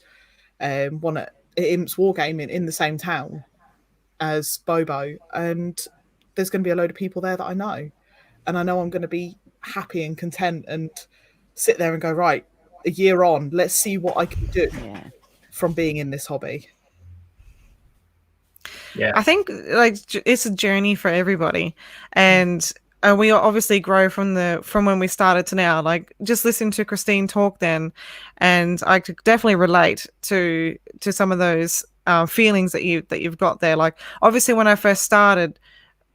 one at Imps Wargaming in the same town as Bobo, and there's going to be a load of people there that I know, and I know I'm going to be happy and content and sit there and go, right, a year on, let's see what I can do from being in this hobby. Yeah, I think like it's a journey for everybody, and we obviously grow from when we started to now. Like just listening to Christine talk then, and I could definitely relate to some of those feelings that you've got there. Like obviously when I first started,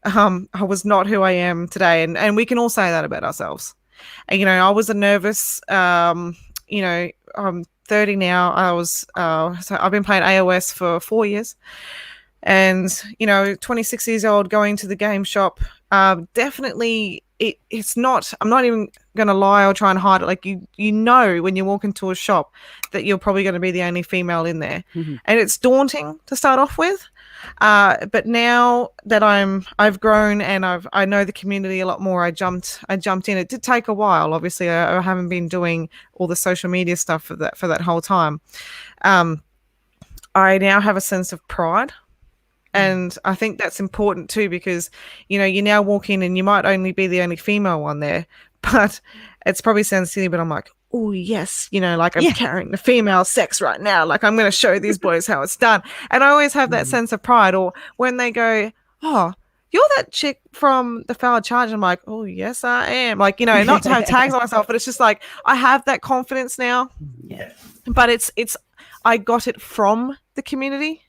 I was not who I am today, and we can all say that about ourselves. And, I was a nervous, I'm 30 now. So I've been playing AOS for 4 years, and 26 years old, going to the game shop. Definitely, it's not. I'm not even going to lie or try and hide it. Like when you walk into a shop that you're probably going to be the only female in there, and it's daunting to start off with. But now that I've grown and I know the community a lot more, I jumped in. It did take a while. Obviously, I haven't been doing all the social media stuff for that whole time. I now have a sense of pride. And I think that's important too, because, you now walk in and you might only be the only female one there, but it's probably sounds silly, but I'm like, oh yes, like I'm carrying the female sex right now. Like I'm going to show these boys how it's done. And I always have that sense of pride. Or when they go, oh, you're that chick from the Foul Charge. I'm like, oh yes, I am. Like, not to have tags on myself, but it's just like, I have that confidence now. Yeah. But I got it from the community.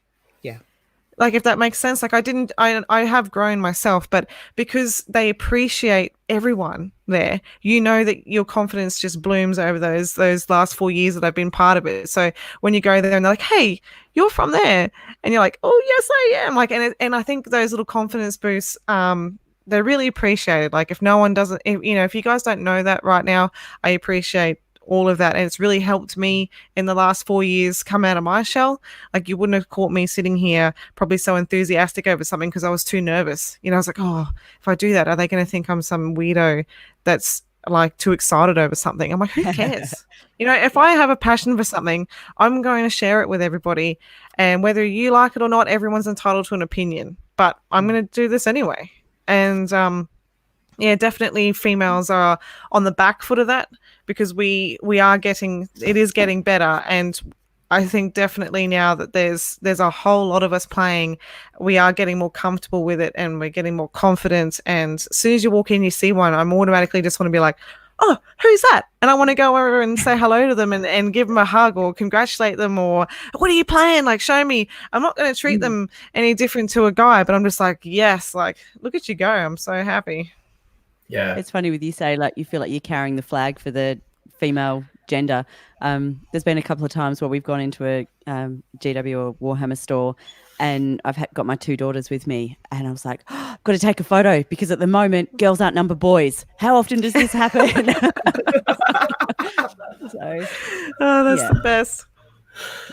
Like, if that makes sense. Like I have grown myself, but because they appreciate everyone there, that your confidence just blooms over those last 4 years that I've been part of it. So when you go there and they're like, hey, you're from there, and you're like, oh yes, I am. Like, and I think those little confidence boosts, they're really appreciated. Like if no one doesn't, if you guys don't know that right now, I appreciate all of that. And it's really helped me in the last 4 years come out of my shell. Like, you wouldn't have caught me sitting here probably so enthusiastic over something because I was too nervous. I was like, oh, if I do that, are they going to think I'm some weirdo that's like too excited over something? I'm like, who cares? If I have a passion for something, I'm going to share it with everybody. And whether you like it or not, everyone's entitled to an opinion. But I'm going to do this anyway. And yeah, definitely females are on the back foot of that, because it is getting better. And I think definitely now that there's a whole lot of us playing, we are getting more comfortable with it and we're getting more confident. And as soon as you walk in, you see one, I'm automatically just want to be like, oh, who's that? And I want to go over and say hello to them and give them a hug or congratulate them, or what are you playing? Like, show me. I'm not going to treat them any different to a guy, but I'm just like, yes, like, look at you go. I'm so happy. Yeah. It's funny with you say, like, you feel like you're carrying the flag for the female gender. There's been a couple of times where we've gone into a GW or Warhammer store, and I've got my 2 daughters with me, and I was like, oh, I've got to take a photo because at the moment girls outnumber boys. How often does this happen? That's the best.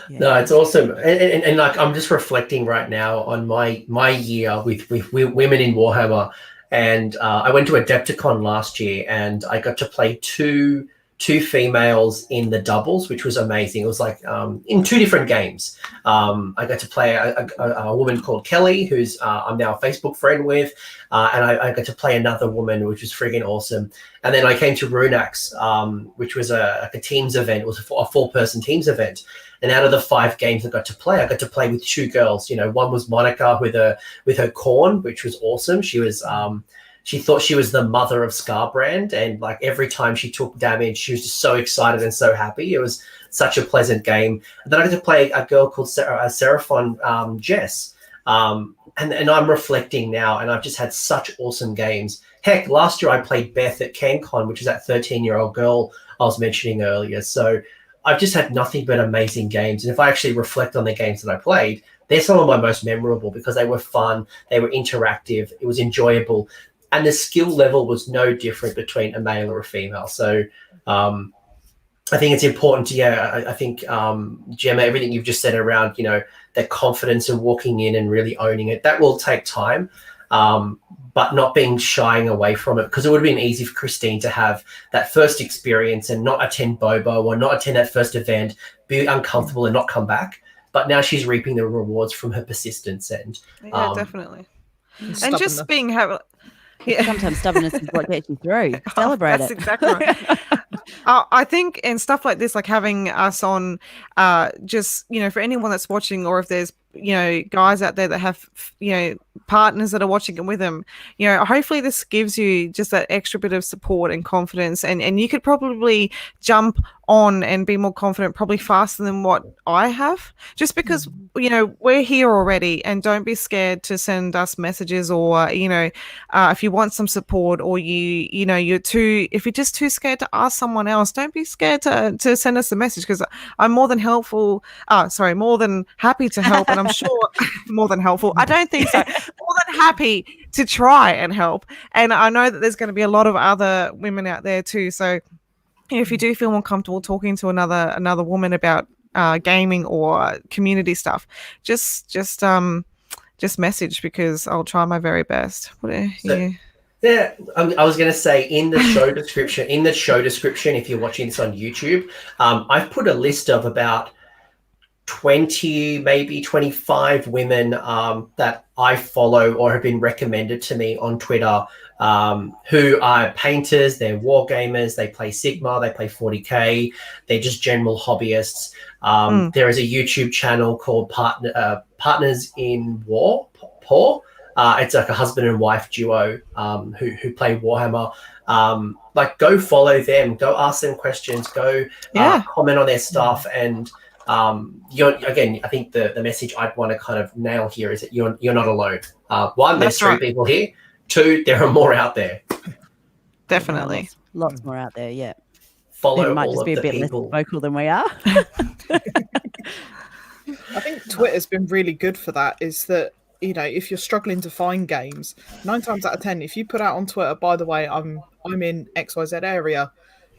Yeah. No, it's awesome. And like, I'm just reflecting right now on my year with women in Warhammer. And I went to Adepticon last year, and I got to play two females in the doubles, which was amazing. It was like in 2 different games. I got to play a woman called Kelly, who's I'm now a Facebook friend with, and I got to play another woman, which was friggin' awesome. And then I came to Runax, which was a teams event. It was a 4-person teams event. And out of the 5 games I got to play with 2 girls. One was Monica with her corn, which was awesome. She was she thought she was the mother of Scarbrand, and like every time she took damage, she was just so excited and so happy. It was such a pleasant game. And then I got to play a girl called Seraphon Jess. And I'm reflecting now, and I've just had such awesome games. Heck, last year I played Beth at CanCon, which is that 13-year-old girl I was mentioning earlier. So I've just had nothing but amazing games. And if I actually reflect on the games that I played, they're some of my most memorable because they were fun, they were interactive, it was enjoyable, and the skill level was no different between a male or a female. So I think it's important to, I think, Gemma, everything you've just said around, that confidence of walking in and really owning it, that will take time, but not being shying away from it, because it would have been easy for Christine to have that first experience and not attend Bobo or not attend that first event, be uncomfortable and not come back. But now she's reaping the rewards from her persistence. And definitely. And just being sometimes stubbornness is what gets you through. Celebrate that's it. Exactly right. I think, and stuff like this, like having us on, just, for anyone that's watching, or if there's, guys out there that have, partners that are watching it with them, hopefully this gives you just that extra bit of support and confidence, and you could probably jump on and be more confident probably faster than what I have, just because we're here already. And don't be scared to send us messages, or if you want some support, or if you're just too scared to ask someone else, don't be scared to send us a message, because I'm more than happy to help. And I'm sure more than helpful, I don't think so, more than happy to try and help. And I know that there's going to be a lot of other women out there too, so if you do feel more comfortable talking to another woman about gaming or community stuff, just message, because I'll try my very best. Yeah, I was going to say, in the show description, if you're watching this on YouTube, I've put a list of about 20, maybe 25 women that I follow or have been recommended to me on Twitter, who are painters, they're war gamers, they play Sigma, they play 40K, they're just general hobbyists. There is a YouTube channel called Partners in War, PAW. It's like a husband and wife duo who play Warhammer. Like, go follow them, go ask them questions, go comment on their stuff. And I think the message I'd want to kind of nail here is that you're not alone. One, there's 3 people here. 2, there are more out there. Definitely. Lots more out there, yeah. Follow It might all just of be a the bit people. less vocal than we are. I think Twitter's been really good for that, is that, if you're struggling to find games, 9 times out of 10, if you put out on Twitter, by the way, I'm in XYZ area,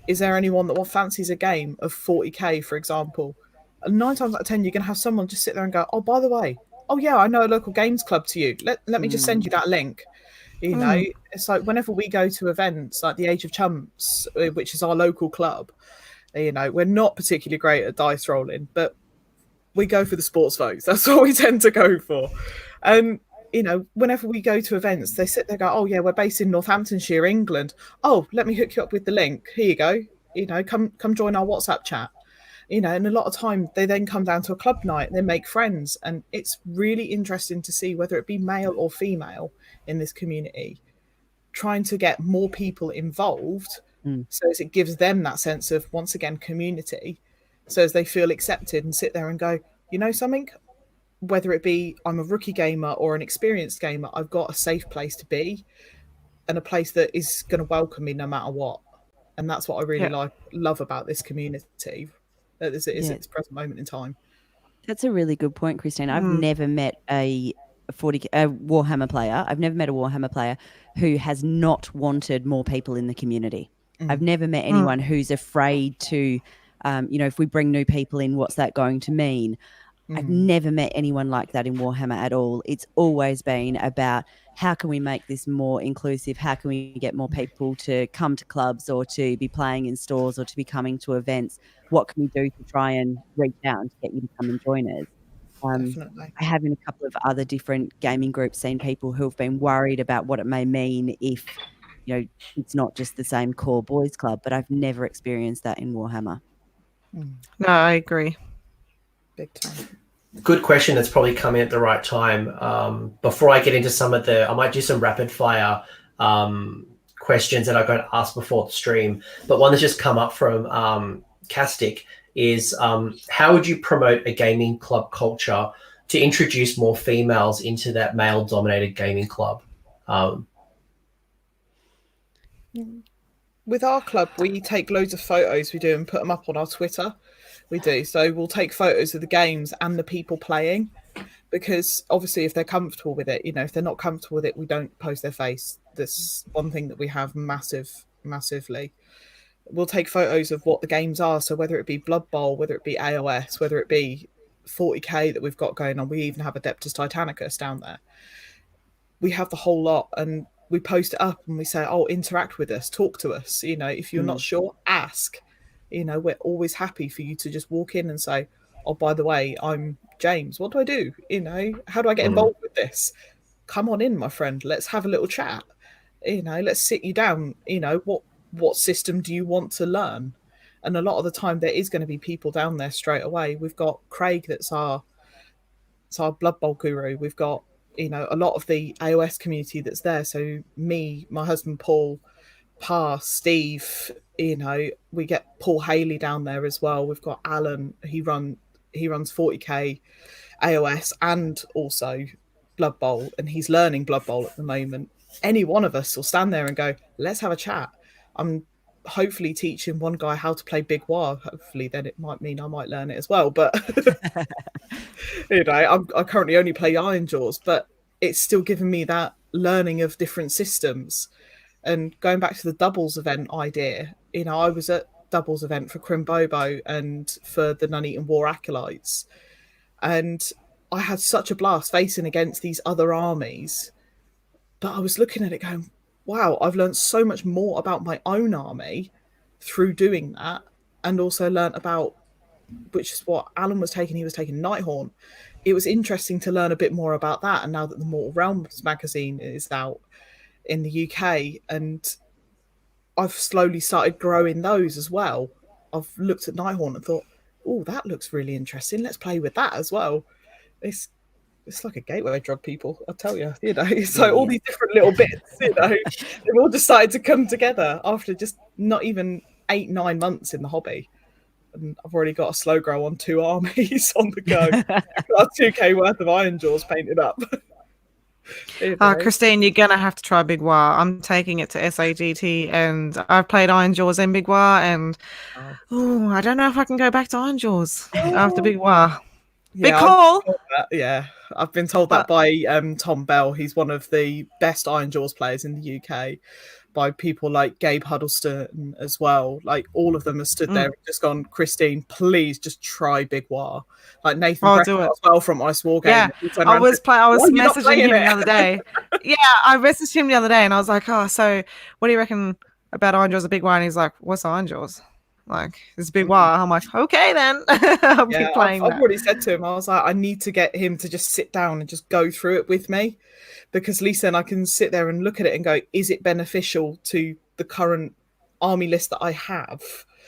is there anyone that fancies a game of 40k, for example? And 9 times out of 10, you're going to have someone just sit there and go, oh, by the way, oh yeah, I know a local games club to you. Let me just send you that link. You know, it's like whenever we go to events like the Age of Chumps, which is our local club, you know, we're not particularly great at dice rolling, but we go for the sports votes. That's what we tend to go for. And, you know, whenever we go to events, they sit there and go, oh yeah, we're based in Northamptonshire, England. Oh, let me hook you up with the link. Here you go. You know, come join our WhatsApp chat. You know, and a lot of time they then come down to a club night and they make friends. And it's really interesting to see whether it be male or female in this community, trying to get more people involved so as it gives them that sense of, once again, community, so as they feel accepted and sit there and go, you know something, whether it be I'm a rookie gamer or an experienced gamer, I've got a safe place to be and a place that is going to welcome me no matter what. And that's what I really love about this community as it is at this present moment in time. That's a really good point, Christine. I've never met a Warhammer player. I've never met a Warhammer player who has not wanted more people in the community. I've never met anyone who's afraid to, you know, if we bring new people in, what's that going to mean? I've never met anyone like that in Warhammer at all. It's always been about how can we make this more inclusive? How can we get more people to come to clubs or to be playing in stores or to be coming to events? What can we do to try and reach out and to get you to come and join us? I have in a couple of other different gaming groups seen people who have been worried about what it may mean if, you know, it's not just the same core boys club, but I've never experienced that in Warhammer. No, I agree. Big time. Good question. That's probably coming at the right time. Before I get into some of I might do some rapid fire questions that I got asked before the stream. But one that's just come up from Castic is how would you promote a gaming club culture to introduce more females into that male-dominated gaming club? With our club, we take loads of photos we do and put them up on our Twitter. We do. So we'll take photos of the games and the people playing, because obviously if they're comfortable with it, you know, if they're not comfortable with it, we don't post their face. That's one thing that we have massively. We'll take photos of what the games are. So whether it be Blood Bowl, whether it be AOS, whether it be 40k that we've got going on, we even have Adeptus Titanicus down there. We have the whole lot, and we post it up and we say, oh, interact with us, talk to us. You know, if you're not sure, ask. You know, we're always happy for you to just walk in and say, oh, by the way, I'm James. What do I do? You know, how do I get involved with this? Come on in, my friend. Let's have a little chat. You know, let's sit you down. You know, what system do you want to learn? And a lot of the time there is going to be people down there straight away. We've got Craig that's our Blood Bowl guru. We've got, you know, a lot of the AOS community that's there. So me, my husband Paul, Pa, Steve, you know, we get Paul Haley down there as well. We've got Alan, he runs 40k AOS and also Blood Bowl, and he's learning Blood Bowl at the moment. Any one of us will stand there and go, let's have a chat. I'm hopefully teaching one guy how to play Big War. Hopefully then it might mean I might learn it as well, but you know, I currently only play Iron Jaws, but it's still giving me that learning of different systems. And going back to the doubles event idea, you know, I was at doubles event for Crimbobo and for the Nuneaton War Acolytes, and I had such a blast facing against these other armies. But I was looking at it going, wow, I've learned so much more about my own army through doing that, and also learnt about, which is what Alan was taking, he was taking Nighthorn. It was interesting to learn a bit more about that, and now that the Mortal Realms magazine is out in the UK, and I've slowly started growing those as well. I've looked at Nighthorn and thought, oh, that looks really interesting. Let's play with that as well. It's like a gateway drug, people, I tell you. You know, it's like all these different little bits, you know, they've all decided to come together after just not even 8-9 months in the hobby. And I've already got a slow grow on 2 armies on the go. Got 2k worth of Iron Jaws painted up. Christine, you're gonna have to try Big War. I'm taking it to SAGT, and I've played Iron Jaws in Big War, and I don't know if I can go back to Iron Jaws after Big War. Big call. Yeah, I've been told that by Tom Bell. He's one of the best Iron Jaws players in the UK. By people like Gabe Huddleston as well. Like all of them have stood there and just gone, Christine, please just try Big War. Like Nathan Breckett as well from Ice War Game. Yeah, I was messaging him the other day. Yeah, I messaged him the other day and I was like, oh, so what do you reckon about Iron Jaws, a Big War? And he's like, what's Iron Jaws? Like, it's Big War. I'm like, okay then. I'll be playing I've already said to him, I was like, I need to get him to just sit down and just go through it with me. Because Lisa and I can sit there and look at it and go, is it beneficial to the current army list that I have?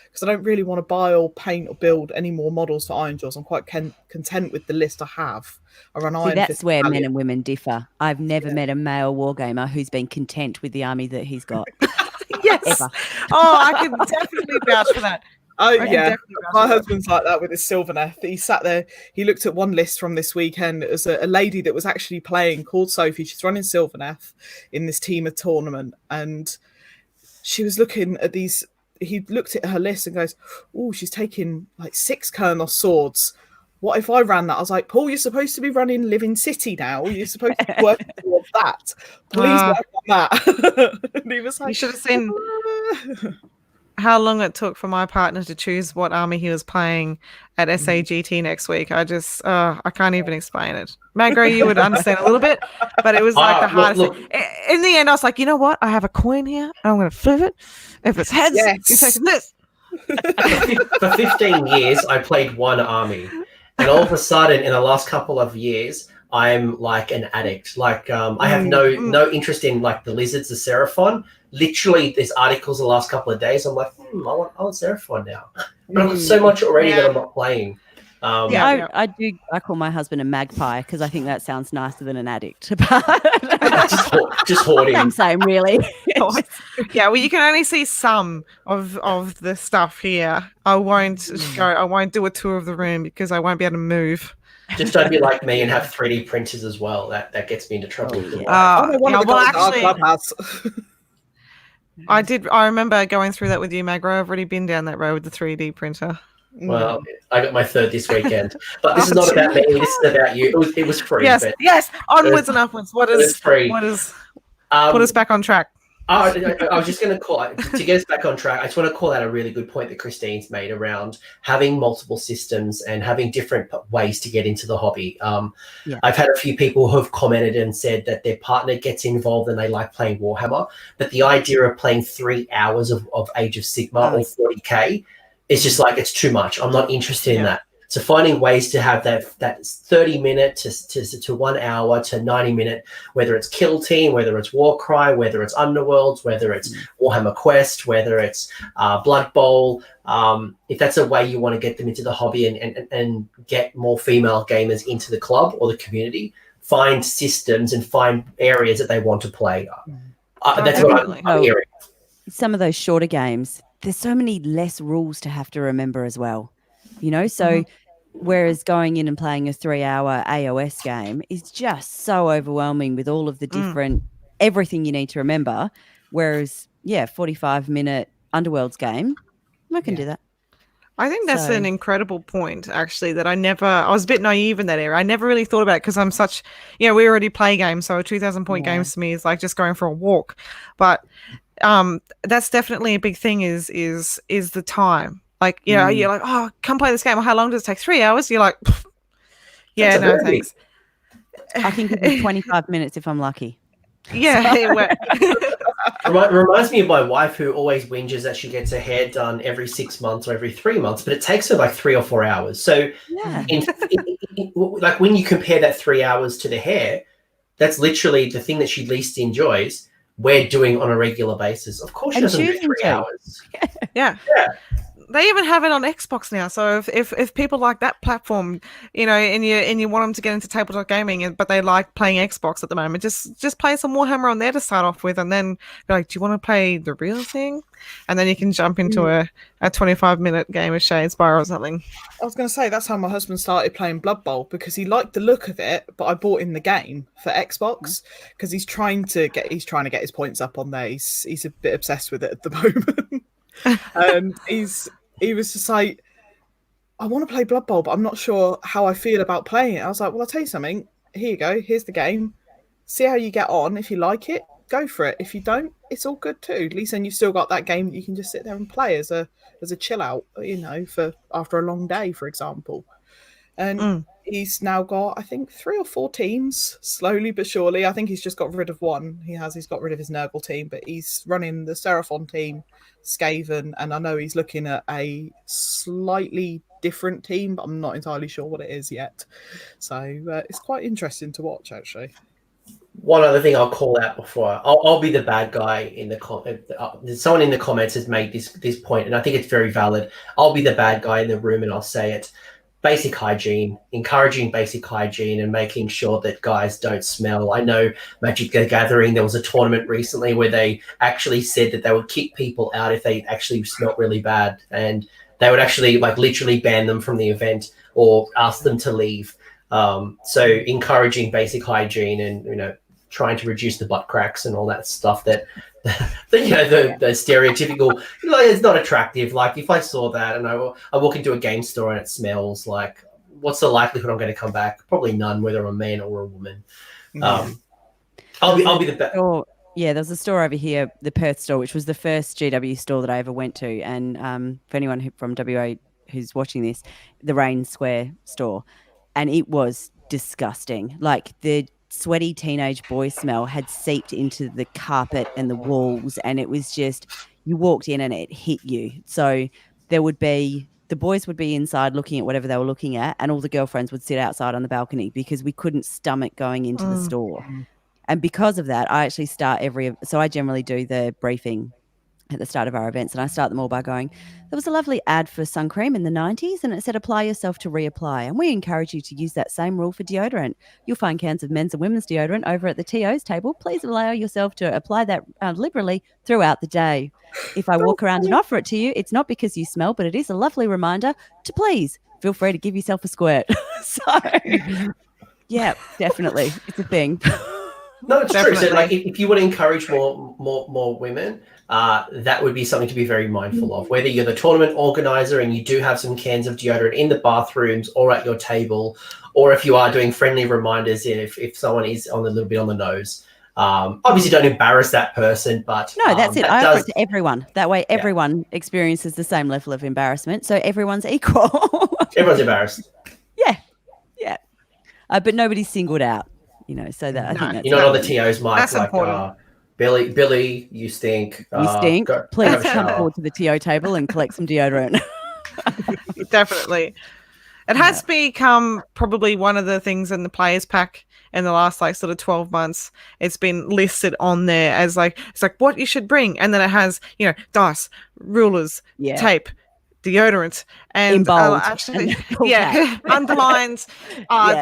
Because I don't really want to buy or paint or build any more models for Iron Jaws. I'm quite content with the list I have. I run Iron Fist. That's where men and women differ. I've never met a male wargamer who's been content with the army that he's got. Yes. Ever. Oh, I can definitely vouch for that. Oh yeah, my husband's like that with his Sylvaneth. He sat there, he looked at one list from this weekend. It was a lady that was actually playing called Sophie. She's running Sylvaneth in this team of tournament, and she was looking at these. He looked at her list and goes, "Oh, she's taking like 6 Kernos swords. What if I ran that?" I was like, "Paul, you're supposed to be running Living City now. You're supposed to be working towards that. Please work on that." And he was like, "You should have seen how long it took for my partner to choose what army he was playing at SAGT next week." I can't even explain it. Magro, you would understand a little bit, but it was like the hardest thing. In the end, I was like, you know what? I have a coin here, and I'm going to flip it. If it's heads, you take this. For 15 years, I played one army. And all of a sudden, in the last couple of years, I'm like an addict. Like I have no interest in like the lizards, the Seraphon. Literally, there's articles the last couple of days. I'm like, I want Seraphon now. But I've got so much already that I'm not playing. I call my husband a magpie because I think that sounds nicer than an addict. just hoarding. Same, really. Yeah, well, you can only see some of the stuff here. I won't do a tour of the room because I won't be able to move. Just don't be like me and have 3D printers as well. That gets me into trouble. I remember going through that with you, Magro. I've already been down that road with the 3D printer. Well, I got my 3rd this weekend, but this is not about me. This is about you. It was free. Yes. Onwards and upwards. Put us back on track. I was just going to call to get us back on track. I just want to call out a really good point that Christine's made around having multiple systems and having different ways to get into the hobby. I've had a few people who have commented and said that their partner gets involved and they like playing Warhammer, but the idea of playing 3 hours of Age of Sigmar or 40k is just like, it's too much. I'm not interested in that. So finding ways to have that 30-minute to 1 hour to 90-minute, whether it's Kill Team, whether it's Warcry, whether it's Underworlds, whether it's Warhammer Quest, whether it's Blood Bowl, if that's a way you want to get them into the hobby and get more female gamers into the club or the community, find systems and find areas that they want to play. That's what I'm hearing. Some of those shorter games, there's so many less rules to have to remember as well. So whereas going in and playing a 3-hour AOS game is just so overwhelming with all of the different everything you need to remember. Whereas 45-minute Underworlds game, I can do that. I think that's an incredible point, actually, that I was a bit naive in that area. I never really thought about it because I'm such, we already play games. So a 2,000-point game to me is like just going for a walk. But that's definitely a big thing is the time. Like, you're like, oh, come play this game. How long does it take? 3 hours? You're like, no, thanks. I think it'd be 25 minutes if I'm lucky. Yeah. Reminds me of my wife who always whinges that she gets her hair done every 6 months or every 3 months, but it takes her like 3 or 4 hours. So like when you compare that 3 hours to the hair, that's literally the thing that she least enjoys. We're doing on a regular basis. Of course she doesn't do 3 hours. Yeah. They even have it on Xbox now. So if people like that platform, and you want them to get into tabletop gaming, but they like playing Xbox at the moment, just play some Warhammer on there to start off with, and then be like, do you want to play the real thing? And then you can jump into a 25-minute game of Shadespire or something. I was going to say that's how my husband started playing Blood Bowl, because he liked the look of it, but I bought him the game for Xbox because he's trying to get his points up on there. He's a bit obsessed with it at the moment. And he was just like, I want to play Blood Bowl, but I'm not sure how I feel about playing it. I was like, well, I'll tell you something. Here you go. Here's the game. See how you get on. If you like it, go for it. If you don't, it's all good too. At least then you've still got that game that you can just sit there and play as a chill out, for after a long day, for example. And he's now got, I think, 3 or 4 teams, slowly but surely. I think he's just got rid of one. He's got rid of his Nurgle team, but he's running the Seraphon team, Skaven, and I know he's looking at a slightly different team, but I'm not entirely sure what it is yet. So it's quite interesting to watch, actually. One other thing I'll call out before I'll be the bad guy in the someone in the comments has made this point, and I think it's very valid. I'll be the bad guy in the room, and I'll say it. Basic hygiene, encouraging basic hygiene and making sure that guys don't smell. I know Magic the Gathering, there was a tournament recently where they actually said that they would kick people out if they actually smelled really bad, and they would actually literally ban them from the event or ask them to leave. So encouraging basic hygiene and, trying to reduce the butt cracks and all that stuff that the stereotypical, it's not attractive. Like if I saw that and I walk into a game store and it smells, like what's the likelihood I'm going to come back? Probably none, whether I'm a man or a woman. I'll be the best. Yeah, there's a store over here, the Perth store, which was the first GW store that I ever went to. And for anyone from WA who's watching this, the Rain Square store, and it was disgusting. Like the sweaty teenage boy smell had seeped into the carpet and the walls, and it was just, you walked in and it hit you. So the boys would be inside looking at whatever they were looking at, and all the girlfriends would sit outside on the balcony because we couldn't stomach going into the store. And because of that, I actually so I generally do the briefing at the start of our events, and I start them all by going, there was a lovely ad for sun cream in the 90s, and it said apply yourself to reapply, and we encourage you to use that same rule for deodorant. You'll find cans of men's and women's deodorant over at the TO's table. Please allow yourself to apply that liberally throughout the day. If I walk around and offer it to you, it's not because you smell, but it is a lovely reminder to please feel free to give yourself a squirt. So yeah, definitely, it's a thing. No, it's true. So, if you want to encourage more women, that would be something to be very mindful of. Whether you're the tournament organizer and you do have some cans of deodorant in the bathrooms or at your table, or if you are doing friendly reminders, if someone is a little bit on the nose, obviously don't embarrass that person. But no, that's it. I offer it to everyone. That way, everyone experiences the same level of embarrassment, so everyone's equal. Everyone's embarrassed. Yeah, but nobody's singled out. So that I think that's you're not on the TO's mic like Billy, you stink. You stink. Please come forward to the TO table and collect some deodorant. Definitely. It has become probably one of the things in the players pack in the last sort of 12 months. It's been listed on there as it's like what you should bring, and then it has dice, rulers, tape, deodorant, and in bold. Actually, underlined,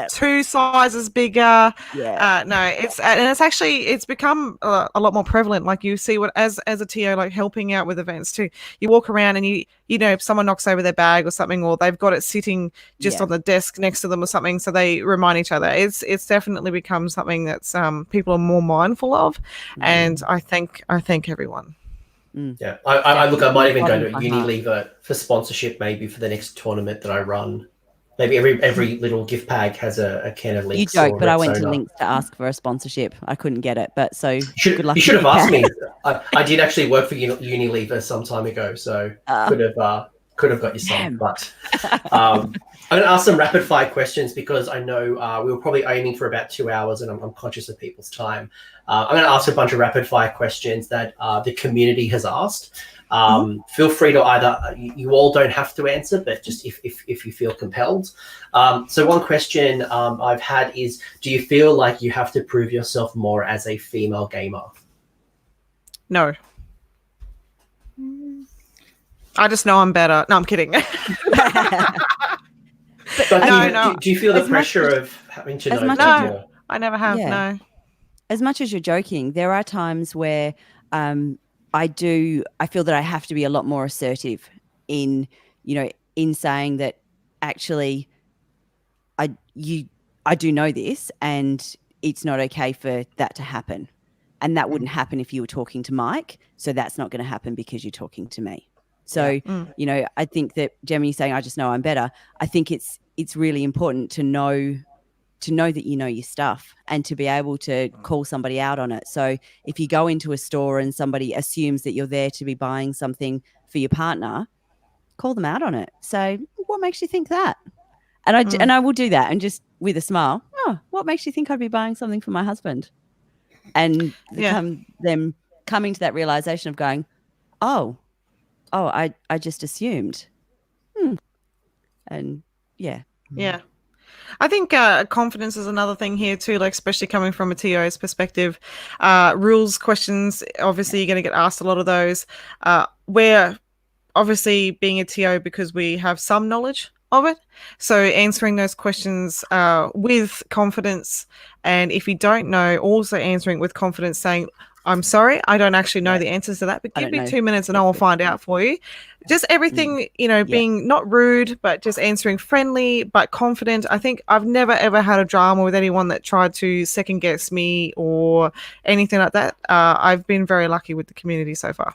2 sizes bigger. It's become a lot more prevalent. Like you see as a TO helping out with events too. You walk around and you if someone knocks over their bag or something, or they've got it sitting just on the desk next to them or something, so they remind each other. It's definitely become something that's people are more mindful of, and I thank everyone. Yeah, I might even go to Unilever for sponsorship, maybe for the next tournament that I run. Maybe every little gift bag has a can of Lynx. You joke, but I went to Lynx to ask for a sponsorship. I couldn't get it, but good luck. You should have asked me. I did actually work for Unilever some time ago, so could have got you some. But I'm going to ask some rapid fire questions because I know we were probably aiming for about 2 hours, and I'm conscious of people's time. I'm going to ask a bunch of rapid fire questions that the community has asked. Feel free to either, you all don't have to answer, but just if you feel compelled. So one question I've had is, do you feel like you have to prove yourself more as a female gamer? No. I just know I'm better. No, I'm kidding. But do you feel the pressure of having to know more? I never have, no. As much as you're joking, there are times where I feel that I have to be a lot more assertive in saying that actually I do know this and it's not okay for that to happen. And that wouldn't happen if you were talking to Mike. So that's not going to happen because you're talking to me. So, you know, I think that Gemma saying, I just know I'm better. I think it's really important to know that you know your stuff and to be able to call somebody out on it. So if you go into a store and somebody assumes that you're there to be buying something for your partner, call them out on it. Say, what makes you think that? And I will do that, and just with a smile, oh, what makes you think I'd be buying something for my husband? And them coming to that realization of going, oh, I just assumed. And yeah. I think confidence is another thing here too, like especially coming from a TO's perspective. Rules questions, obviously you're going to get asked a lot of those. We're obviously being a TO because we have some knowledge of it. So answering those questions with confidence, and if you don't know, also answering with confidence, saying, I'm sorry, I don't actually know the answers to that, but give me 2 minutes and I will find out for you. Just everything, you know, being not rude, but just answering friendly, but confident. I think I've never, ever had a drama with anyone that tried to second guess me or anything like that. I've been very lucky with the community so far.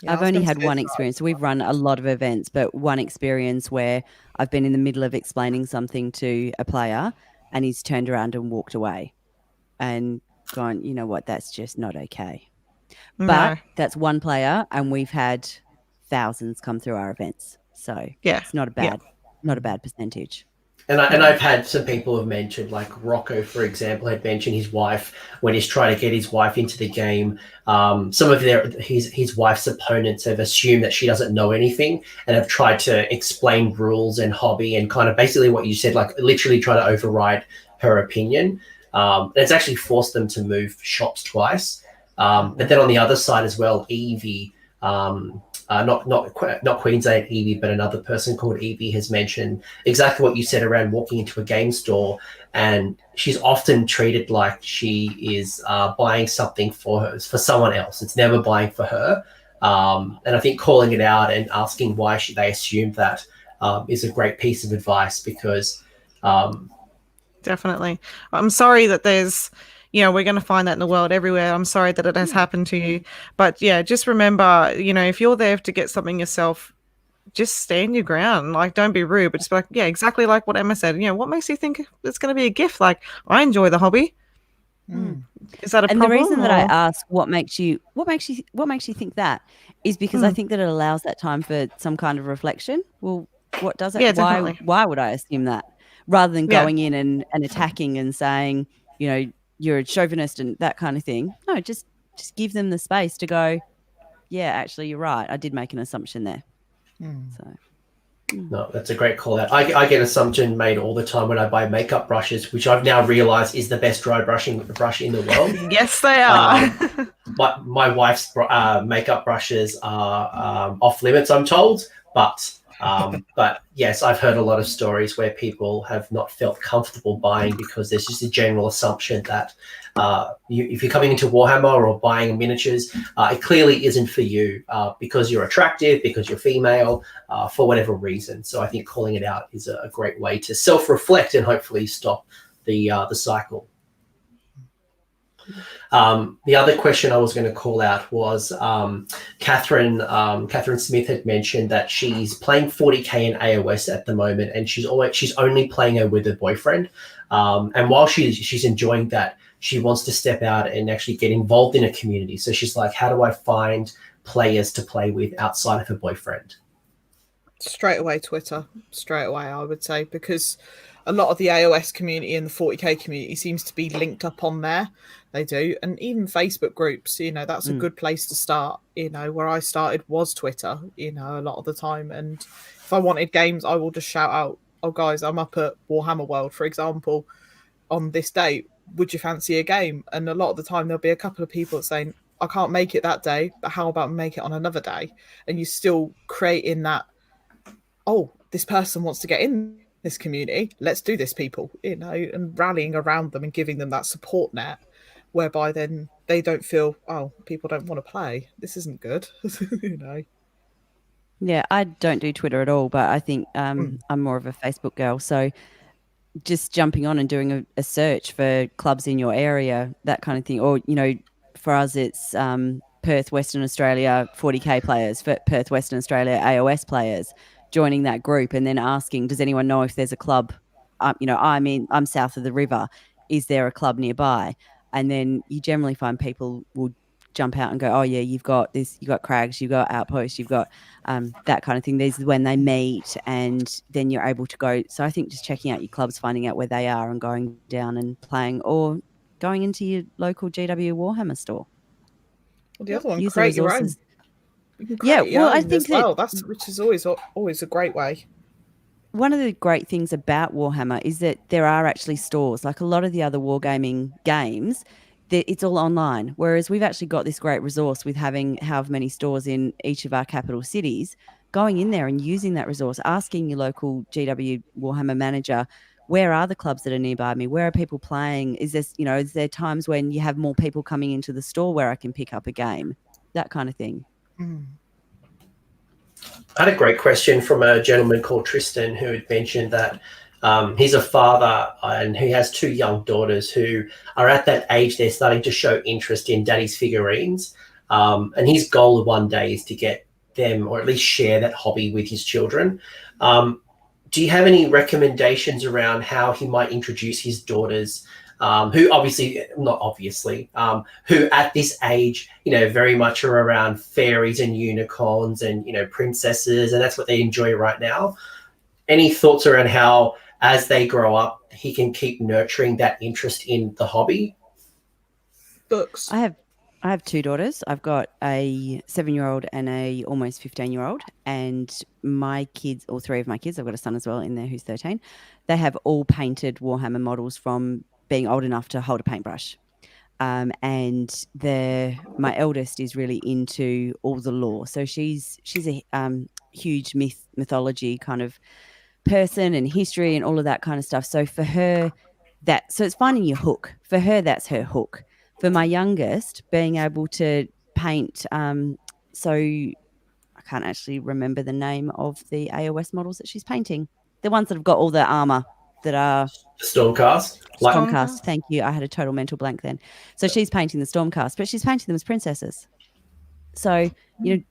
Yeah, I've only had one experience. We've run a lot of events, but one experience where I've been in the middle of explaining something to a player and he's turned around and walked away and gone, you know what, that's just not okay. But that's one player, and we've had thousands come through our events. So it's not a bad percentage. And I've had some people have mentioned, like Rocco, for example, had mentioned his wife when he's trying to get his wife into the game. Some of his wife's opponents have assumed that she doesn't know anything and have tried to explain rules and hobby and kind of basically what you said, like literally try to override her opinion. It's actually forced them to move shops twice. But then on the other side as well, Evie, not Queensland Evie, but another person called Evie has mentioned exactly what you said around walking into a game store, and she's often treated like she is buying something for someone else. It's never buying for her. And I think calling it out and asking why they assumed that is a great piece of advice, because definitely. I'm sorry that there's, you know, we're going to find that in the world everywhere. I'm sorry that it has happened to you. But yeah, just remember, you know, if you're there to get something yourself, just stand your ground. Like, don't be rude, but just be like, yeah, exactly like what Emma said. You know, what makes you think it's going to be a gift? Like, I enjoy the hobby. Is that a problem? And the reason that I ask what makes you think that is because I think that it allows that time for some kind of reflection. Well, what does it? Yeah, why would I assume that? Rather than going in and attacking and saying, you know, you're a chauvinist and that kind of thing. No, just give them the space to go, yeah, actually, you're right. I did make an assumption there. So. No, that's a great call out. I get an assumption made all the time when I buy makeup brushes, which I've now realized is the best dry brush in the world. Yes, they are. But my wife's makeup brushes are off limits, I'm told. But yes, I've heard a lot of stories where people have not felt comfortable buying because there's just a general assumption that if you're coming into Warhammer or buying miniatures, it clearly isn't for you because you're attractive, because you're female, for whatever reason. So I think calling it out is a great way to self-reflect and hopefully stop the cycle. The other question I was going to call out was Catherine Smith had mentioned that she's playing 40k in AOS at the moment, and she's only playing her with her boyfriend. And while she's enjoying that, she wants to step out and actually get involved in a community. So she's like, how do I find players to play with outside of her boyfriend? Straight away Twitter, I would say, because a lot of the AOS community and the 40k community seems to be linked up on there. They do. And even Facebook groups, you know, that's a good place to start. You know, where I started was Twitter, you know, a lot of the time. And if I wanted games, I will just shout out, oh, guys, I'm up at Warhammer World, for example, on this date. Would you fancy a game? And a lot of the time there'll be a couple of people saying, I can't make it that day, but how about make it on another day? And you're still creating that, oh, this person wants to get in this community, let's do this, people, you know, and rallying around them and giving them that support net, whereby then they don't feel, oh, people don't want to play, this isn't good. You know. Yeah, I don't do Twitter at all, but I think I'm more of a Facebook girl. So just jumping on and doing a search for clubs in your area, that kind of thing. Or, you know, for us, it's Perth, Western Australia 40K players, for Perth, Western Australia AOS players, joining that group and then asking, does anyone know if there's a club? I'm south of the river. Is there a club nearby? And then you generally find people will jump out and go, oh yeah, you've got this, you've got Crags, you've got Outpost, you've got that kind of thing. These are when they meet, and then you're able to go. So I think just checking out your clubs, finding out where they are and going down and playing, or going into your local GW Warhammer store. Well, the other one, Use the create your own. resources. You can create Yeah, well, your I own think as well. that Which is always a great way. one of the great things about Warhammer is that there are actually stores. Like a lot of the other wargaming games, it's all online. Whereas we've actually got this great resource with having however many stores in each of our capital cities. Going in there and using that resource, asking your local GW Warhammer manager, where are the clubs that are nearby me? Where are people playing? Is there times when you have more people coming into the store where I can pick up a game? That kind of thing. I had a great question from a gentleman called Tristan who had mentioned that he's a father and he has 2 young daughters who are at that age they're starting to show interest in daddy's figurines. And his goal one day is to get them, or at least share that hobby with his children. Do you have any recommendations around how he might introduce his daughters, who who at this age, very much are around fairies and unicorns and, princesses, and that's what they enjoy right now? Any thoughts around how, as they grow up, he can keep nurturing that interest in the hobby? Books. I have 2 daughters. I've got a 7-year-old and a almost 15-year-old. And my kids, all 3 of my kids, I've got a son as well in there who's 13. They have all painted Warhammer models from being old enough to hold a paintbrush. And my eldest is really into all the lore. So she's a huge mythology kind of person, and history and all of that kind of stuff. So for her, so it's finding your hook. For her, that's her hook. For my youngest, being able to paint, so I can't actually remember the name of the AOS models that she's painting. The ones that have got all the armor that are... Stormcast? Stormcast, thank you. I had a total mental blank then. So she's painting the Stormcast, but she's painting them as princesses. So, they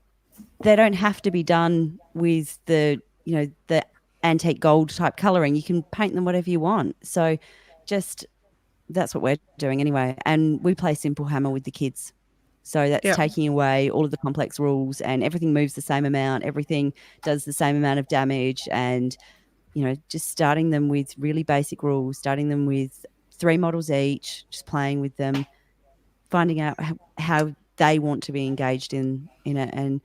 don't have to be done with the antique gold type colouring. You can paint them whatever you want. So just... that's what we're doing anyway. And we play Simple Hammer with the kids. So that's taking away all of the complex rules, and everything moves the same amount. Everything does the same amount of damage. And, just starting them with really basic rules, starting them with 3 models each, just playing with them, finding out how they want to be engaged in it. And,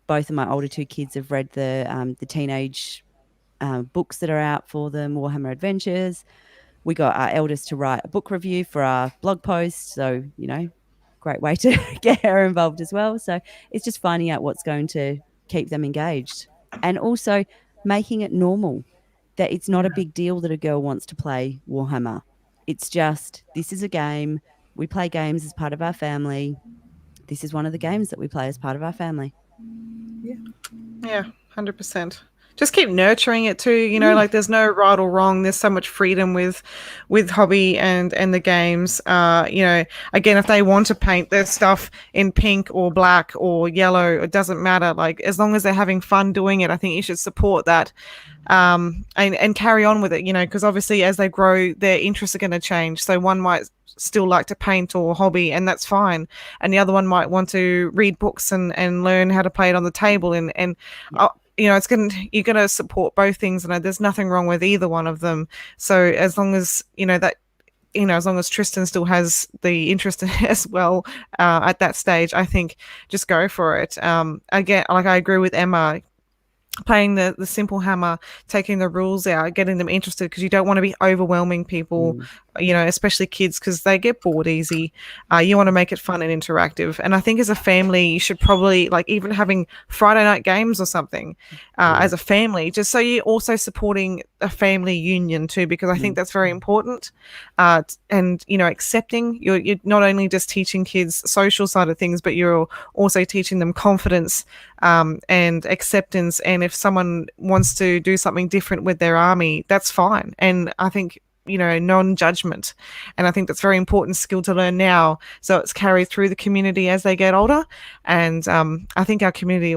both of my older 2 kids have read the teenage books that are out for them, Warhammer Adventures. We got our eldest to write a book review for our blog post. So, great way to get her involved as well. So it's just finding out what's going to keep them engaged, and also making it normal that it's not a big deal that a girl wants to play Warhammer. It's just, this is a game. We play games as part of our family. This is one of the games that we play as part of our family. Yeah, 100%. Just keep nurturing it too, like there's no right or wrong. There's so much freedom with hobby and the games. Again, if they want to paint their stuff in pink or black or yellow, it doesn't matter. Like, as long as they're having fun doing it, I think you should support that, and carry on with it, because obviously as they grow, their interests are going to change. So one might still like to paint or hobby, and that's fine. And the other one might want to read books and learn how to play it on the table. You're going to support both things, and there's nothing wrong with either one of them. So as long as, as long as Tristan still has the interest in it as well, at that stage, I think just go for it. Again, like I agree with Emma, playing the simple hammer, taking the rules out, getting them interested, because you don't want to be overwhelming people, especially kids, because they get bored easy. You want to make it fun and interactive. And I think as a family, you should probably, like, even having Friday night games or something as a family, just so you're also supporting a family union too, because I think that's very important. And, accepting, you're not only just teaching kids social side of things, but you're also teaching them confidence and acceptance. And if someone wants to do something different with their army, that's fine. And I think non-judgment. And I think that's a very important skill to learn now. So it's carried through the community as they get older. And I think our community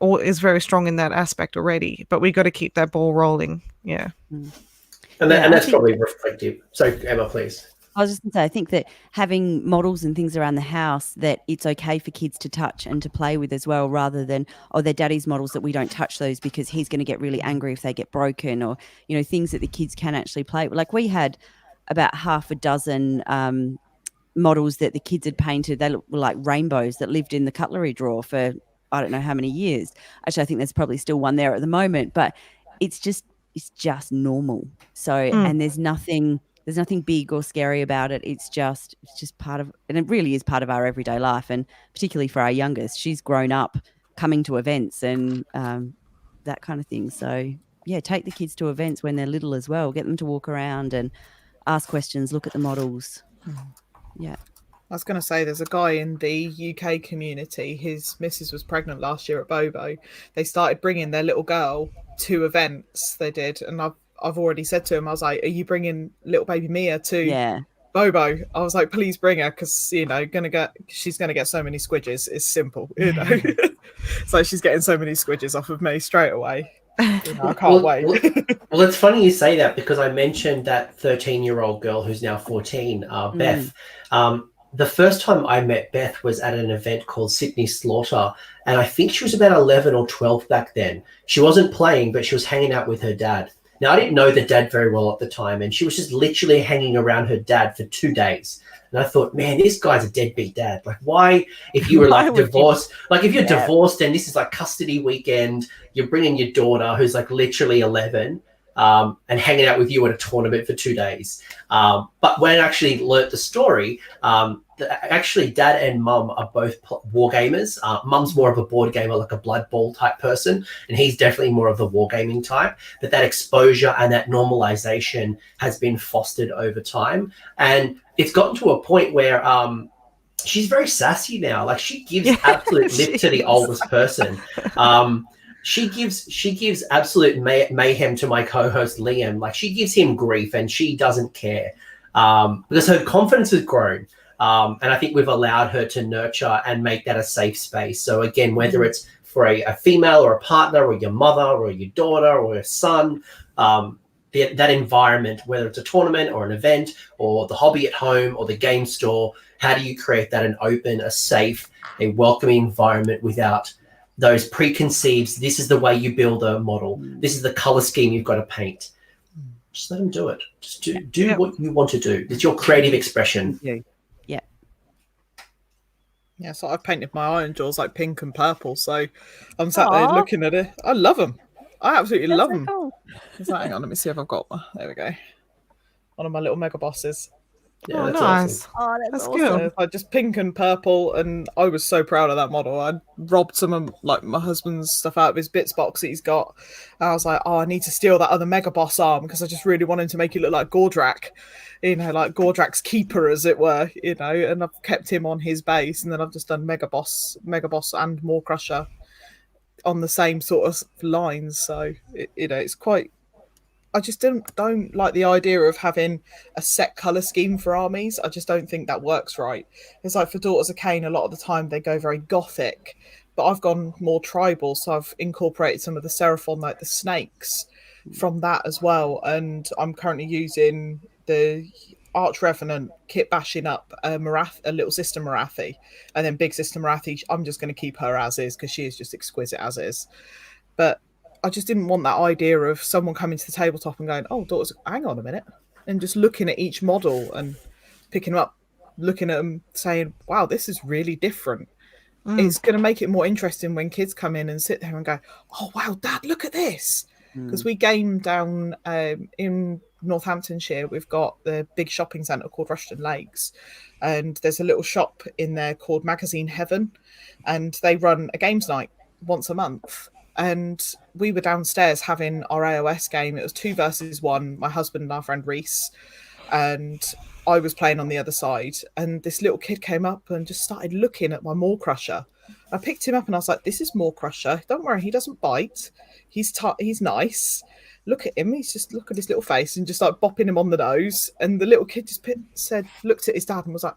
is very strong in that aspect already, but we got to keep that ball rolling. Yeah. And that's probably reflective. So Emma, please. I was just going to say, I think that having models and things around the house that it's okay for kids to touch and to play with as well, rather than, they're daddy's models that we don't touch those because he's going to get really angry if they get broken, or, things that the kids can actually play. Like we had about half a dozen models that the kids had painted. They were like rainbows that lived in the cutlery drawer for I don't know how many years. Actually, I think there's probably still one there at the moment, but it's just normal. So, and there's nothing big or scary about it. It's just part of, and it really is part of our everyday life. And particularly for our youngest, she's grown up coming to events and that kind of thing. So yeah, take the kids to events when they're little as well. Get them to walk around and ask questions, look at the models. Yeah. I was going to say, there's a guy in the UK community, his missus was pregnant last year at Bobo. They started bringing their little girl to events, they did. And I've already said to him, I was like, are you bringing little baby Mia to Bobo? I was like, please bring her, because, she's going to get so many squidges. It's simple, So she's getting so many squidges off of me straight away. I can't wait. Well, it's funny you say that, because I mentioned that 13-year-old girl who's now 14, Beth. The first time I met Beth was at an event called Sydney Slaughter, and I think she was about 11 or 12 back then. She wasn't playing, but she was hanging out with her dad. Now, I didn't know the dad very well at the time, and she was just literally hanging around her dad for 2 days. And I thought, man, this guy's a deadbeat dad. Like, why, if you were like divorced, like if you're divorced and this is like custody weekend, you're bringing your daughter who's like literally 11 and hanging out with you at a tournament for 2 days. But when I actually learnt the story, actually dad and mum are both war gamers. Mum's more of a board gamer, like a Blood Bowl type person, and he's definitely more of the wargaming type. But that exposure and that normalization has been fostered over time. And it's gotten to a point where she's very sassy now. Like, she gives absolute lip to the oldest person. She gives absolute mayhem to my co-host Liam. Like, she gives him grief and she doesn't care because her confidence has grown. And I think we've allowed her to nurture and make that a safe space. So again, whether it's for a female or a partner or your mother or your daughter or a son, that environment, whether it's a tournament or an event or the hobby at home or the game store, how do you create that an open, a safe, a welcoming environment without those preconceived, this is the way you build a model, this is the color scheme you've got to paint. Just let them do it. Just do what you want to do. It's your creative expression. Yeah, so I've painted my iron jaws like pink and purple, so I'm sat there looking at it. I love them. I absolutely love them. Cool. So hang on, let me see if I've got one. There we go. One of my little mega bosses. Yeah, that's nice. awesome. Oh, that's good. awesome. Yeah, like just pink and purple, and I was so proud of that model. I robbed some of like my husband's stuff out of his bits box that he's got. And I was like, I need to steal that other mega boss arm because I just really wanted to make it look like Gordrak, like Gordrak's keeper, as it were, and I've kept him on his base, and then I've just done mega boss and Maw Crusher on the same sort of lines. So it's quite. I just don't like the idea of having a set colour scheme for armies. I just don't think that works right. It's like for Daughters of Cain, a lot of the time they go very gothic, but I've gone more tribal, so I've incorporated some of the Seraphon, like the snakes, from that as well. And I'm currently using the Arch Revenant kit bashing up a little Sister Marathi, and then Big Sister Marathi, I'm just going to keep her as is because she is just exquisite as is. But I just didn't want that idea of someone coming to the tabletop and going, oh, Daughters, hang on a minute, and just looking at each model and picking them up, looking at them, saying, wow, this is really different. It's going to make it more interesting when kids come in and sit there and go, oh, wow, Dad, look at this. Because we game down in Northamptonshire, we've got the big shopping centre called Rushton Lakes, and there's a little shop in there called Magazine Heaven, and they run a games night once a month. And we were downstairs having our AOS game. It was 2 versus 1, my husband and our friend Reese, and I was playing on the other side, and this little kid came up and just started looking at my Maw Crusher. I picked him up and I was like, this is Maw Crusher, don't worry, he doesn't bite, he's nice. look at him. He's just look at his little face and just like bopping him on the nose. And the little kid just looked at his dad and was like,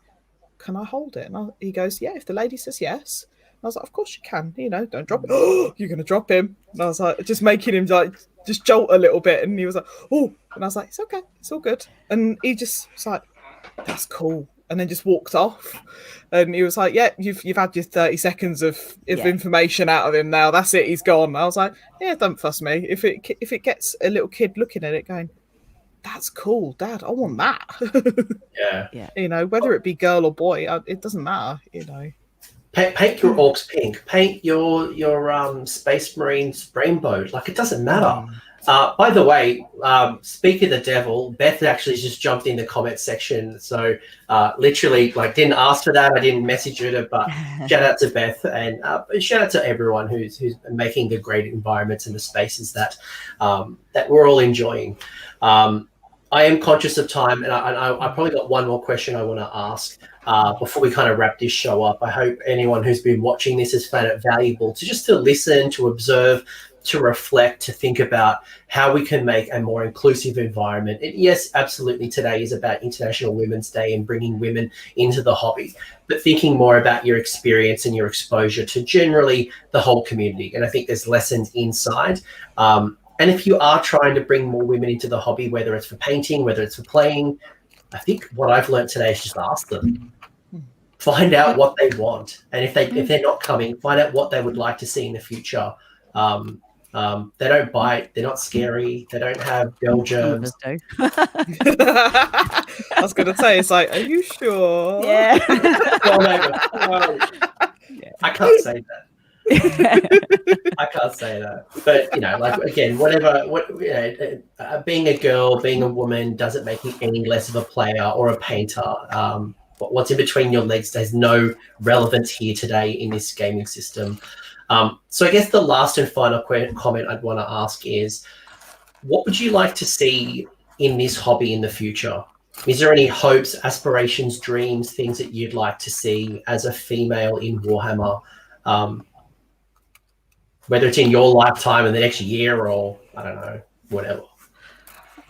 "Can I hold it?" And he goes, "Yeah, if the lady says yes." And I was like, "Of course you can. You know, don't drop it." "Oh, you're gonna drop him." And I was like, just making him like just jolt a little bit. And he was like, "Oh," and I was like, "It's okay, it's all good." And he just was like, "That's cool." And then just walked off. And he was like, "Yeah, you've had your 30 seconds of information out of him now. That's it. He's gone." And I was like, "Yeah, don't fuss me. If it gets a little kid looking at it going, that's cool, Dad, I want that." Yeah. You know, whether it be girl or boy, it doesn't matter. You know, paint your orcs pink. Paint your Space Marines rainbow. Like, it doesn't matter. By the way, speak of the devil, Beth actually just jumped in the comment section. So literally, like, didn't ask for that. I didn't message her, but shout out to Beth, and shout out to everyone who's making the great environments and the spaces that that we're all enjoying. I am conscious of time, and I probably got one more question I want to ask before we kind of wrap this show up. I hope anyone who's been watching this has found it valuable to listen, to observe, to reflect, to think about how we can make a more inclusive environment. And yes, absolutely, today is about International Women's Day and bringing women into the hobby, but thinking more about your experience and your exposure to generally the whole community. And I think there's lessons inside. And if you are trying to bring more women into the hobby, whether it's for painting, whether it's for playing, I think what I've learned today is just ask them. Find out what they want. And if they're not coming, find out what they would like to see in the future. They don't bite. They're not scary. They don't have bell germs. I was going to say, it's like, are you sure? Yeah. No. I can't say that. I can't say that. But, you know, like, again, being a girl, being a woman doesn't make you any less of a player or a painter. What's in between your legs has no relevance here today in this gaming system. So I guess the last and final comment I'd want to ask is, what would you like to see in this hobby in the future? Is there any hopes, aspirations, dreams, things that you'd like to see as a female in Warhammer? Whether it's in your lifetime in the next year or, I don't know, whatever.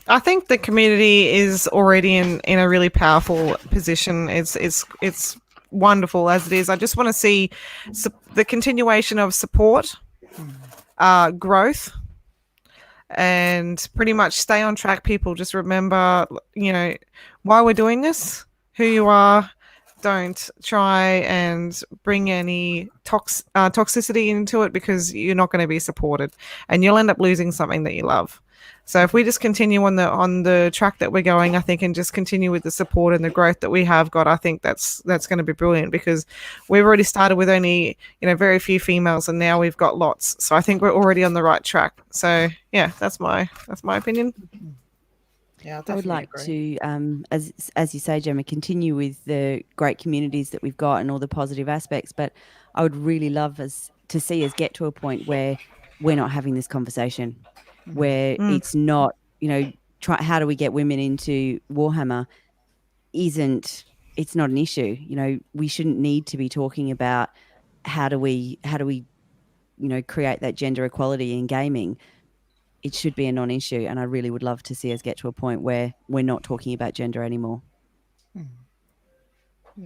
I think the community is already in a really powerful position. It's wonderful as it is. I just want to see the continuation of support, growth, and pretty much stay on track. People just remember, you know, why we're doing this, who you are. Don't try and bring any toxicity into it, because you're not going to be supported and you'll end up losing something that you love. So if we just continue on the track that we're going, I think, and just continue with the support and the growth that we have got, I think that's going to be brilliant, because we've already started with only, you know, very few females, and now we've got lots. So I think we're already on the right track. So yeah, that's my opinion. Yeah, I would like to, as you say, Gemma, continue with the great communities that we've got and all the positive aspects. But I would really love to see us get to a point where we're not having this conversation, where it's not, you know, how do we get women into Warhammer? It's not an issue. You know, we shouldn't need to be talking about how do we, you know, create that gender equality in gaming. It should be a non-issue, and I really would love to see us get to a point where we're not talking about gender anymore. Yeah,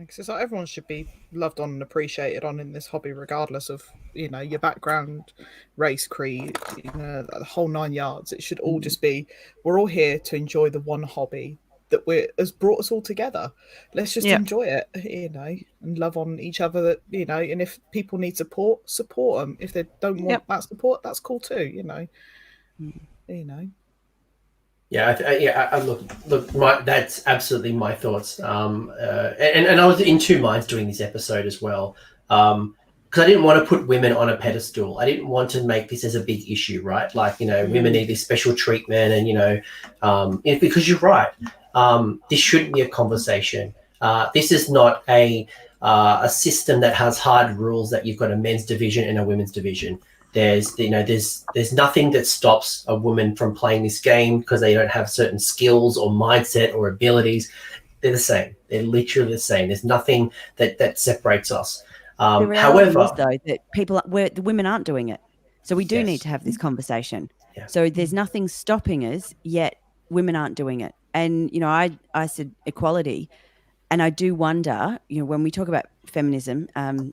because it's like everyone should be loved on and appreciated on in this hobby, regardless of, you know, your background, race, creed, you know, the whole 9 yards. It should all just be, we're all here to enjoy the one hobby that has brought us all together. Let's just enjoy it, you know, and love on each other. That, you know, and if people need support them. If they don't want that support, that's cool too, you know. You know. Yeah, look. That's absolutely my thoughts. And I was in two minds doing this episode as well, because I didn't want to put women on a pedestal. I didn't want to make this as a big issue, right? Like, you know, women need this special treatment, and, you know, because you're right. This shouldn't be a conversation. This is not a system that has hard rules that you've got a men's division and a women's division. There's nothing that stops a woman from playing this game because they don't have certain skills or mindset or abilities. They're the same. They're literally the same. There's nothing that separates us. However, is, though, that the women aren't doing it, so we do need to have this conversation. So there's nothing stopping us, yet women aren't doing it. And, I said equality. And I do wonder, when we talk about feminism,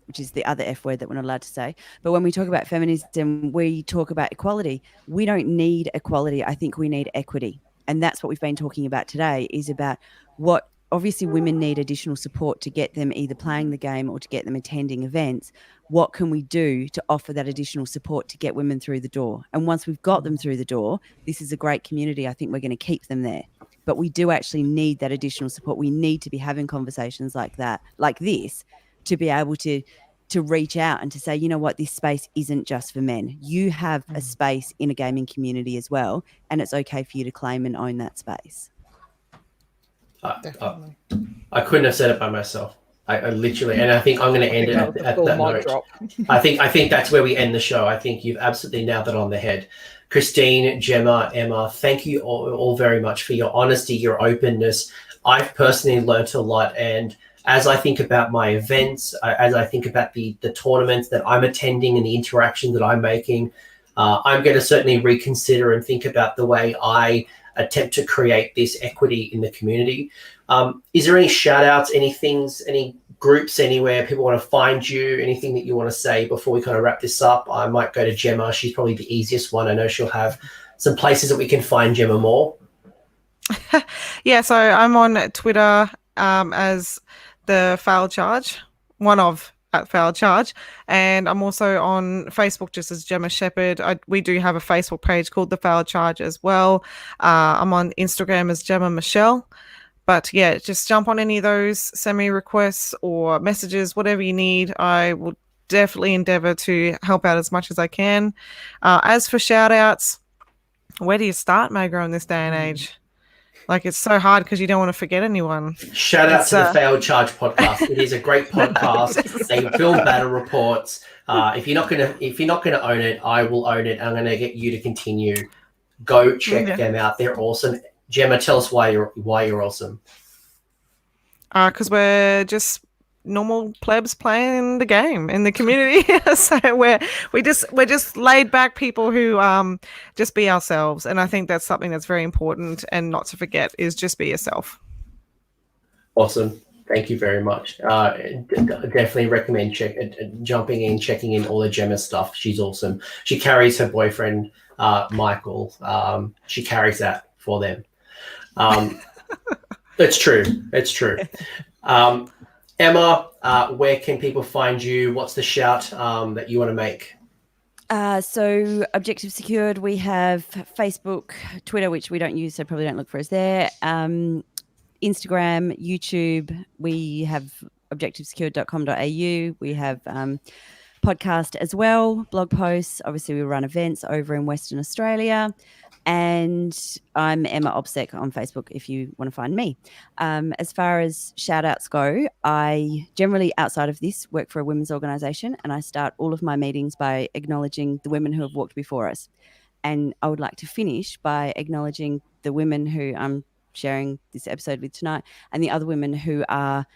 which is the other F word that we're not allowed to say, but when we talk about feminism, we talk about equality. We don't need equality. I think we need equity. And that's what we've been talking about today, is about what obviously women need additional support to get them either playing the game or to get them attending events. What can we do to offer that additional support to get women through the door? And once we've got them through the door, this is a great community. I think we're going to keep them there. But we do actually need that additional support. We need to be having conversations like this, to be able to reach out and to say, you know what, this space isn't just for men. You have a space in a gaming community as well, and it's okay for you to claim and own that space. Definitely. I couldn't have said it by myself. I literally, and I think I'm going to end it at that note. Drop. I think that's where we end the show. I think you've absolutely nailed it on the head. Christine, Gemma, Emma, thank you all very much for your honesty, your openness. I've personally learnt a lot, and as I think about my events, as I think about the tournaments that I'm attending and the interaction that I'm making, I'm going to certainly reconsider and think about the way I attempt to create this equity in the community. Is there any shout outs, any groups anywhere people want to find you, anything that you want to say before we kind of wrap this up? I might go to Gemma. She's probably the easiest one. I know she'll have some places that we can find Gemma more. Yeah, so I'm on Twitter as the Failed Charge, one of at Failed Charge, and I'm also on Facebook just as Gemma Shepherd. We do have a Facebook page called the Failed Charge as well. I'm on Instagram as Gemma Michelle. But yeah, just jump on any of those, send me requests or messages, whatever you need. I will definitely endeavor to help out as much as I can. As for shout outs, where do you start, Magra, in this day and age? Like, it's so hard because you don't want to forget anyone. Shout out to the Failed Charge podcast. It is a great podcast. They film battle reports. If you're not gonna own it, I will own it. I'm gonna get you to continue. Go check them out. They're awesome. Gemma, tell us why you're awesome. Because we're just normal plebs playing the game in the community. So we're just laid back people who just be ourselves, and I think that's something that's very important and not to forget is just be yourself. Awesome. Thank you very much. Definitely recommend jumping in, checking in all the Gemma stuff. She's awesome. She carries her boyfriend Michael. She carries that for them. It's true. Emma, where can people find you? What's the shout that you want to make? So Objective Secured, we have Facebook, Twitter, which we don't use, so probably don't look for us there. Instagram, YouTube, we have objectivesecured.com.au. We have podcast as well, blog posts. Obviously, we run events over in Western Australia. And I'm Emma Obsec on Facebook if you want to find me. As far as shout outs go, I generally, outside of this, work for a women's organisation, and I start all of my meetings by acknowledging the women who have walked before us. And I would like to finish by acknowledging the women who I'm sharing this episode with tonight and the other women who are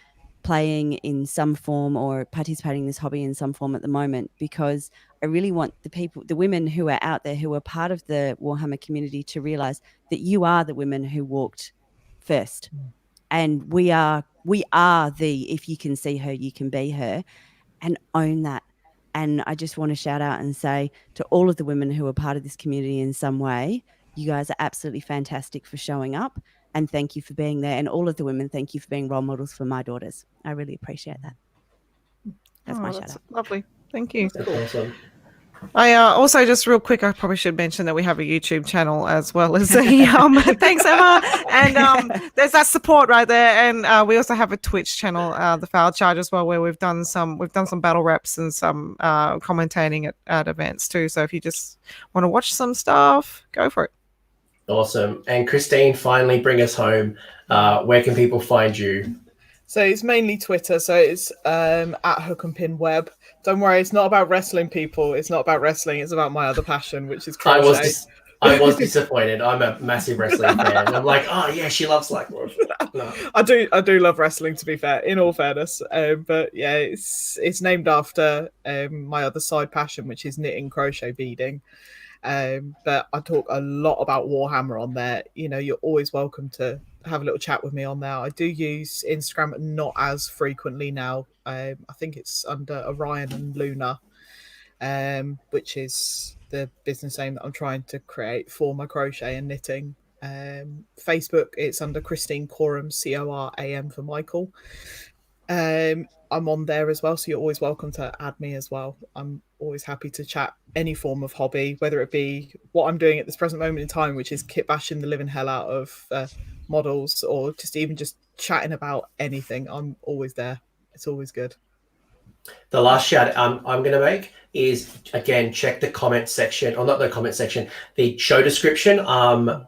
playing in some form or participating in this hobby in some form at the moment, because I really want the women who are out there who are part of the Warhammer community to realize that you are the women who walked first. And we are the, if you can see her, you can be her, and own that. And I just want to shout out and say to all of the women who are part of this community in some way, you guys are absolutely fantastic for showing up. And thank you for being there. And all of the women, thank you for being role models for my daughters. I really appreciate that. That's my shout out. Lovely. Thank you. That's awesome. I also, just real quick, I probably should mention that we have a YouTube channel as well as a thanks, Emma. And there's that support right there. And we also have a Twitch channel, the Failed Charge as well, where we've done some battle reps and some commentating at events too. So if you just want to watch some stuff, go for it. Awesome. And Christine, finally bring us home. Where can people find you? So it's mainly Twitter. So it's at Hook and Pin Web. Don't worry, it's not about wrestling, people. It's not about wrestling. It's about my other passion, which is crochet. I was disappointed. I'm a massive wrestling fan. I'm like, oh yeah, she loves like. No. I do love wrestling, to be fair. In all fairness, but yeah, it's named after my other side passion, which is knitting, crochet, beading. But I talk a lot about Warhammer on there. You know, you're always welcome to have a little chat with me on there. I do use Instagram, but not as frequently now. I think it's under Orion and Luna, which is the business name that I'm trying to create for my crochet and knitting. Facebook, it's under Christine Coram, Coram for Michael. I'm on there as well, so you're always welcome to add me as well. I'm always happy to chat any form of hobby, whether it be what I'm doing at this present moment in time, which is kit bashing the living hell out of models, or just even just chatting about anything. I'm always there. It's always good. The last shout I'm going to make is, again, check the comment section, or not the comment section, the show description.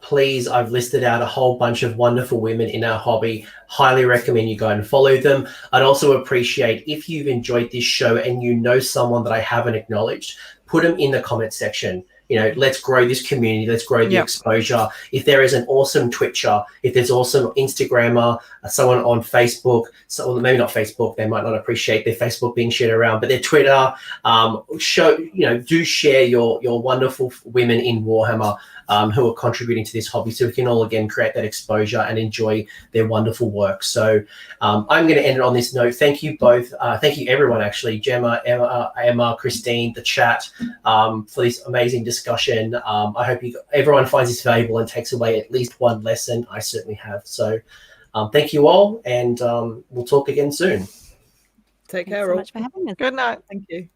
Please, I've listed out a whole bunch of wonderful women in our hobby. Highly recommend you go and follow them. I'd also appreciate if you've enjoyed this show and you know someone that I haven't acknowledged, put them in the comment section. You know, let's grow this community. Let's grow the exposure. If there is an awesome Twitcher, if there's awesome Instagrammer, someone on Facebook, so maybe not Facebook, they might not appreciate their Facebook being shared around, but their Twitter, do share your wonderful women in Warhammer who are contributing to this hobby, so we can all again create that exposure and enjoy their wonderful work. So I'm going to end it on this note. Thank you both. Thank you everyone, actually, Gemma, Emma, Christine, the chat, for this amazing discussion. I hope everyone finds this valuable and takes away at least one lesson. I certainly have. So thank you all, and we'll talk again soon. Take care. Thanks so much for having us. Good night. Thank you.